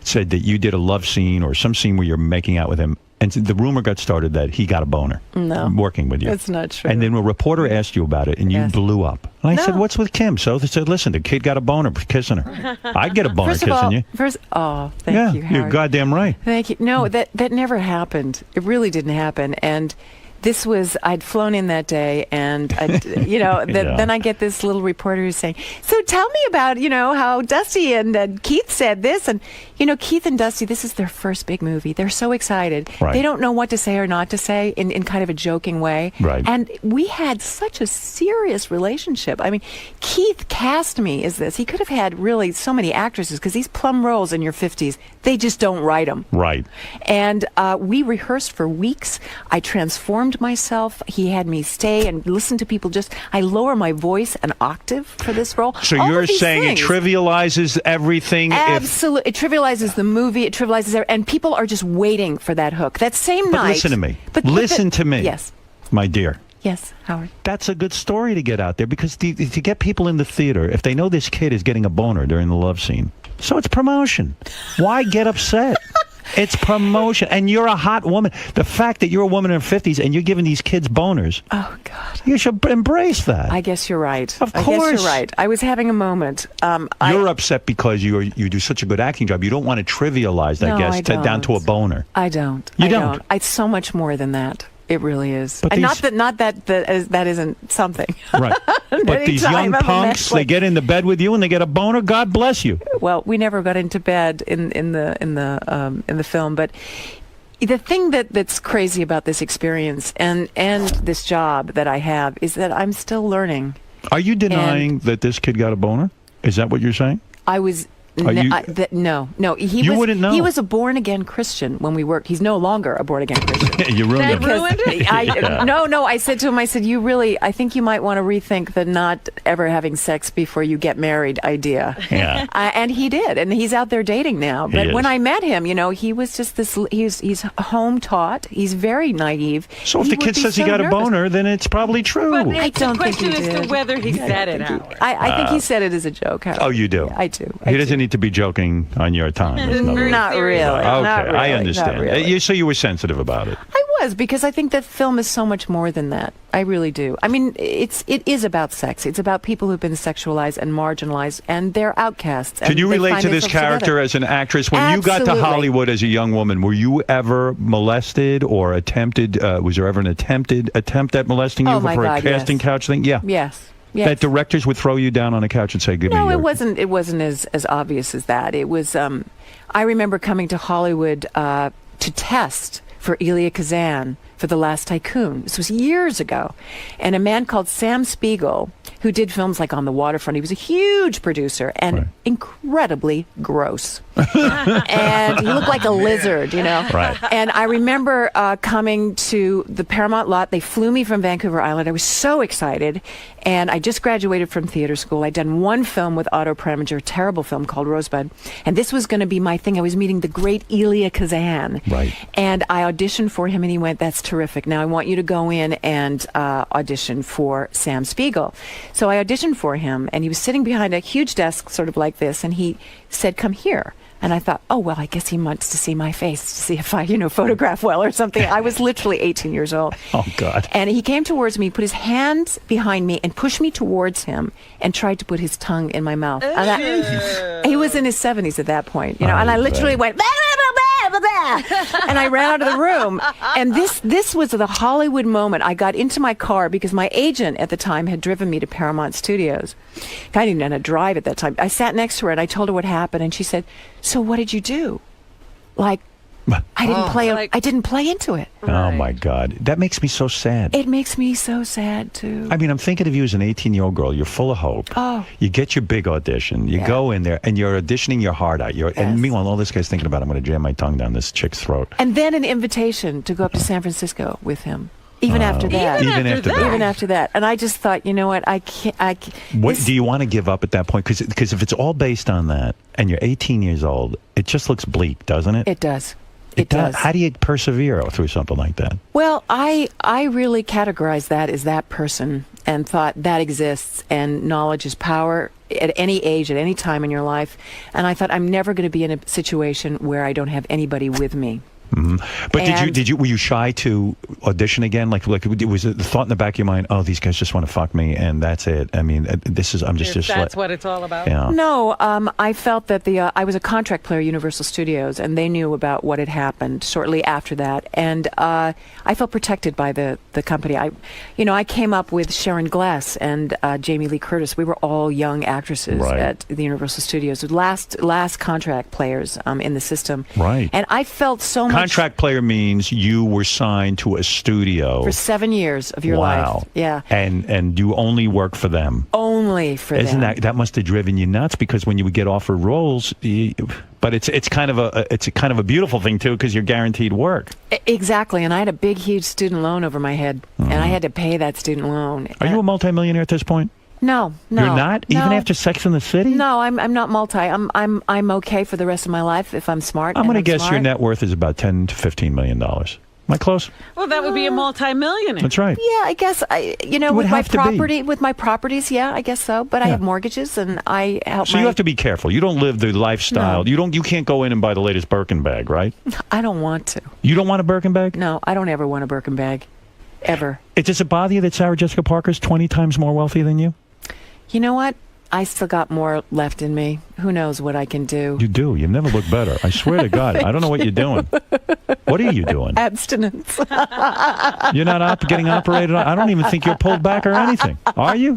S1: said that you did a love scene or some scene where you're making out with him, and the rumor got started that he got a boner. Working with you.
S20: That's not true.
S1: And then a reporter asked you about it, and you blew up. And I said, "What's with Kim?" So they said, "Listen, the kid got a boner kissing her. I'd get a boner kissing you."
S20: Thank you, Howard.
S1: You're goddamn right.
S20: Thank you. No, that never happened. It really didn't happen. And this was, I'd flown in that day, and then I get this little reporter who's saying, "So tell me about, how Dusty and Keith said this." And, Keith and Dusty, this is their first big movie. They're so excited.
S1: Right.
S20: They don't know what to say or not to say in kind of a joking way.
S1: Right.
S20: And we had such a serious relationship. I mean, Keith cast me as this. He could have had really so many actresses because these plum roles in your 50s, they just don't write them.
S1: Right.
S20: And we rehearsed for weeks. I transformed myself. He had me stay and listen to people. I lower my voice an octave for this role.
S1: So you're saying it trivializes everything?
S20: Absolutely. It trivializes the movie. It trivializes everything. And people are just waiting for that hook. That same night.
S1: Listen to me. Listen to me.
S20: Yes.
S1: My dear.
S20: Yes, Howard.
S1: That's a good story to get out there because to get people in the theater, if they know this kid is getting a boner during the love scene, so it's promotion. Why get upset? It's promotion. And you're a hot woman. The fact that you're a woman in her 50s and you're giving these kids boners.
S20: Oh, God.
S1: You should embrace that.
S20: I guess you're right.
S1: Of course.
S20: I guess you're right. I was having a moment.
S1: You're upset because you do such a good acting job. You don't want to trivialize that, down to a boner.
S20: I don't.
S1: You don't?
S20: It's so much more than that. It really is.
S1: But
S20: and not that isn't something.
S1: Right. But these young punks, they get into bed with you and they get a boner. God bless you.
S20: Well, we never got into bed in the film, but the thing that's crazy about this experience and this job that I have is that I'm still learning.
S1: Are you denying that this kid got a boner? Is that what you're saying?
S20: I was No.
S1: You wouldn't know.
S20: He was a born again Christian when we worked. He's no longer a born again Christian.
S1: You ruined
S2: That
S1: him.
S2: ruined it?
S20: No. I said to him, I think you might want to rethink the not ever having sex before you get married idea.
S1: Yeah.
S20: And he did, and he's out there dating now.
S1: He
S20: But
S1: is.
S20: when I met him, he was just this. He's home taught. He's very naive.
S1: So if the kid says he got a boner, then it's probably true.
S2: But
S20: I don't
S2: the
S20: think he
S2: question is
S20: did.
S2: to whether he said it, Howard.
S20: I think he said it as a joke. Howard.
S1: Oh, you do?
S20: I do.
S1: He doesn't need to be joking on your time. in other words.
S20: Not really.
S1: Okay,
S20: Not really.
S1: I understand.
S20: Not really.
S1: So you were sensitive about it.
S20: I was, because I think that film is so much more than that. I really do. I mean, it is about sex. It's about people who've been sexualized and marginalized, and they're outcasts.
S1: Can you relate to this character as an actress? When you got to Hollywood as a young woman, were you ever molested or attempted? Was there ever an attempt at molesting you for a casting couch thing? Yeah.
S20: Yes.
S1: That directors would throw you down on a couch and say, "Give me your."
S20: No, it wasn't as obvious as that. It was. I remember coming to Hollywood to test for Elia Kazan for The Last Tycoon. This was years ago. And a man called Sam Spiegel, who did films like On the Waterfront, he was a huge producer and incredibly gross. And he looked like a lizard,
S1: Right.
S20: And I remember coming to the Paramount lot. They flew me from Vancouver Island. I was so excited. And I just graduated from theater school. I'd done one film with Otto Preminger, a terrible film called Rosebud. And this was going to be my thing. I was meeting the great Elia Kazan.
S1: Right.
S20: And I auditioned for him, and he went, "That's terrific. Now I want you to go in and audition for Sam Spiegel." So I auditioned for him, and he was sitting behind a huge desk, sort of like this, and he said, "Come here." And I thought, oh, well, I guess he wants to see my face, to see if I, photograph well or something. I was literally 18 years old.
S1: Oh, God.
S20: And he came towards me, put his hands behind me, and pushed me towards him and tried to put his tongue in my mouth. And he was in his 70s at that point, and I literally went, "Bah, bah, bah, bah, bah," and I ran out of the room. And this was the Hollywood moment. I got into my car because my agent at the time had driven me to Paramount Studios. I didn't know how to drive at that time. I sat next to her, and I told her what happened, and she said, "So what did you do?" Like, I didn't play into it.
S1: Oh, my God. That makes me so sad.
S20: It makes me so sad, too.
S1: I mean, I'm thinking of you as an 18-year-old girl. You're full of hope.
S20: Oh.
S1: You get your big audition. You go in there, and you're auditioning your heart out. And meanwhile, all this guy's thinking about, I'm going to jam my tongue down this chick's throat.
S20: And then an invitation to go up to San Francisco with him. Even after that.
S1: Even
S20: after that. And I just thought, you know what, I can't.
S1: What do you want to give up at that point? Because if it's all based on that, and you're 18 years old, it just looks bleak, doesn't it?
S20: It does. It does.
S1: How do you persevere through something like that?
S20: Well, I really categorized that as that person and thought that exists, and knowledge is power at any age, at any time in your life. And I thought, I'm never going to be in a situation where I don't have anybody with me.
S1: Mm-hmm. But were you shy to audition again? Like was it the thought in the back of your mind, oh, these guys just want to fuck me and that's it? I mean,
S2: that's what it's all about.
S1: Yeah.
S20: No, I felt that I was a contract player at Universal Studios, and they knew about what had happened shortly after that, and I felt protected by the company. I came up with Sharon Glass and Jamie Lee Curtis. We were all young actresses at the Universal Studios, last contract players in the system.
S1: Right.
S20: And I felt so much.
S1: Contract player means you were signed to a studio
S20: for 7 years of your life. Yeah.
S1: And you only work for them.
S20: Only for them.
S1: Isn't that must have driven you nuts? Because when you would get offered roles, but it's kind of a beautiful thing too, because you're guaranteed work.
S20: Exactly. And I had a big, huge student loan over my head, and I had to pay that student loan.
S1: Are you a multimillionaire at this point?
S20: No.
S1: You're not?
S20: No.
S1: Even after Sex in the City?
S20: No, I'm not multi. I'm okay for the rest of my life if I'm smart.
S1: I'm going to guess your net worth is about $10 to $15 million. Am I close?
S2: Well, that would be a multi-millionaire.
S1: That's right.
S20: Yeah, I guess with my properties, yeah, I guess so. But I have mortgages, and I help.
S1: So you have to be careful. You don't live the lifestyle.
S20: No.
S1: You can't go in and buy the latest Birkin bag, right?
S20: I don't want to.
S1: You don't want a Birkin bag?
S20: No, I don't ever want a Birkin bag, ever.
S1: Does it bother you that Sarah Jessica Parker's 20 times more wealthy than you?
S20: You know what? I still got more left in me. Who knows what I can do?
S1: You do. You never look better. I swear to God. I don't know what you're doing. What are you doing?
S20: Abstinence.
S1: You're not getting operated on? I don't even think you're pulled back or anything. Are you?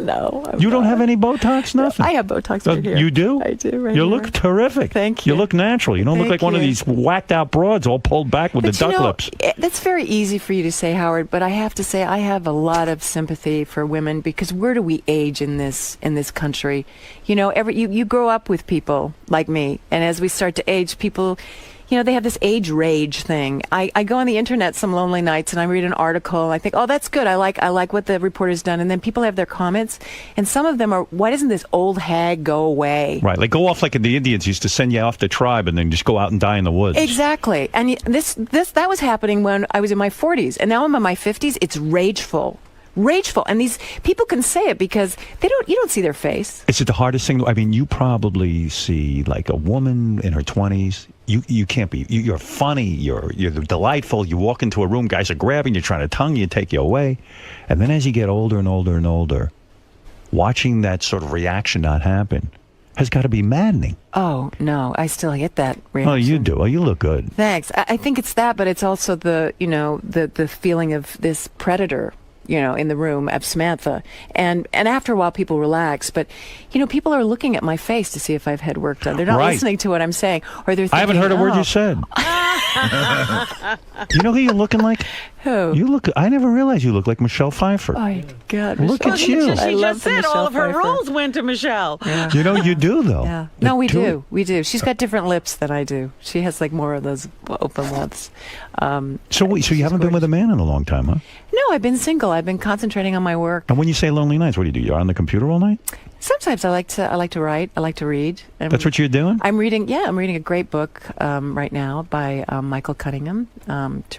S20: No.
S1: You don't have any Botox, nothing?
S20: I have Botox right here.
S1: You do?
S20: I do, right
S1: You
S20: here.
S1: look terrific.
S20: Thank you.
S1: You look natural. You don't look
S20: Thank
S1: like one of
S20: you.
S1: these whacked out broads all pulled back with
S20: But
S1: the duck
S20: you know,
S1: lips.
S20: That's very easy for you to say, Howard, but I have to say I have a lot of sympathy for women because where do we age in this country? You know, you grow up with people like me, and as we start to age, people, you know, they have this age rage thing. I go on the internet some lonely nights and I read an article and I think, oh, that's good. I like what the reporter's done. And then people have their comments, and some of them are, why doesn't this old hag go away?
S1: Right, like go off like the Indians used to send you off the tribe and then just go out and die in the woods.
S20: Exactly. And that was happening when I was in my 40s, and now I'm in my 50s. It's rageful. And these people can say it because you don't see their face.
S1: Is it the hardest thing? I mean, you probably see like a woman in her 20s. You can't be. You're funny. You're delightful. You walk into a room, guys are grabbing you, trying to tongue you, take you away, and then as you get older and older and older, watching that sort of reaction not happen has got to be maddening.
S20: Oh no, I still get that reaction.
S1: Oh, you do. Oh, you look good.
S20: Thanks. I think it's that, but it's also the feeling of this predator, you know, in the room of Samantha. And after a while, people relax. But, you know, people are looking at my face to see if I've had work done. They're not
S1: Right.
S20: listening to what I'm saying. Or they're thinking,
S1: I haven't heard a word
S20: "Oh."
S1: you said. You know who you're looking like?
S20: Who?
S1: You look. I never realized you look like Michelle Pfeiffer.
S20: Oh, my God.
S1: Look
S20: Michelle.
S1: at you.
S20: I
S2: She
S20: love
S2: just
S20: the
S2: said all
S20: Michelle
S2: of her
S20: Pfeiffer.
S2: roles went to Michelle.
S1: You know, you do though.
S20: Yeah. No, we
S1: do.
S20: We do. She's got different lips than I do. She has like more of those open lips.
S1: So you haven't been with a man in a long time, huh?
S20: No, I've been single. I've been concentrating on my work.
S1: And when you say lonely nights, what do? You're on the computer all night?
S20: Sometimes I like to write. I like to read.
S1: That's what you're doing?
S20: I'm reading. Yeah, I'm reading a great book right now by Michael Cunningham.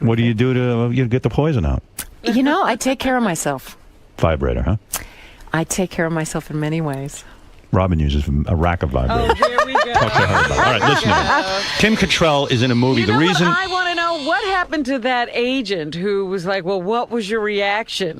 S1: What do you do to get the poison out?
S20: You know, I take care of myself.
S1: Vibrator, huh?
S20: I take care of myself in many ways.
S1: Robin uses a rack of vibrators.
S2: Oh, here we go.
S1: Talk to her about it. All right, listen to me. Tim Cottrell is in a movie.
S2: You know
S1: the reason
S2: what? I want to know what happened to that agent who was like, well, what was your reaction?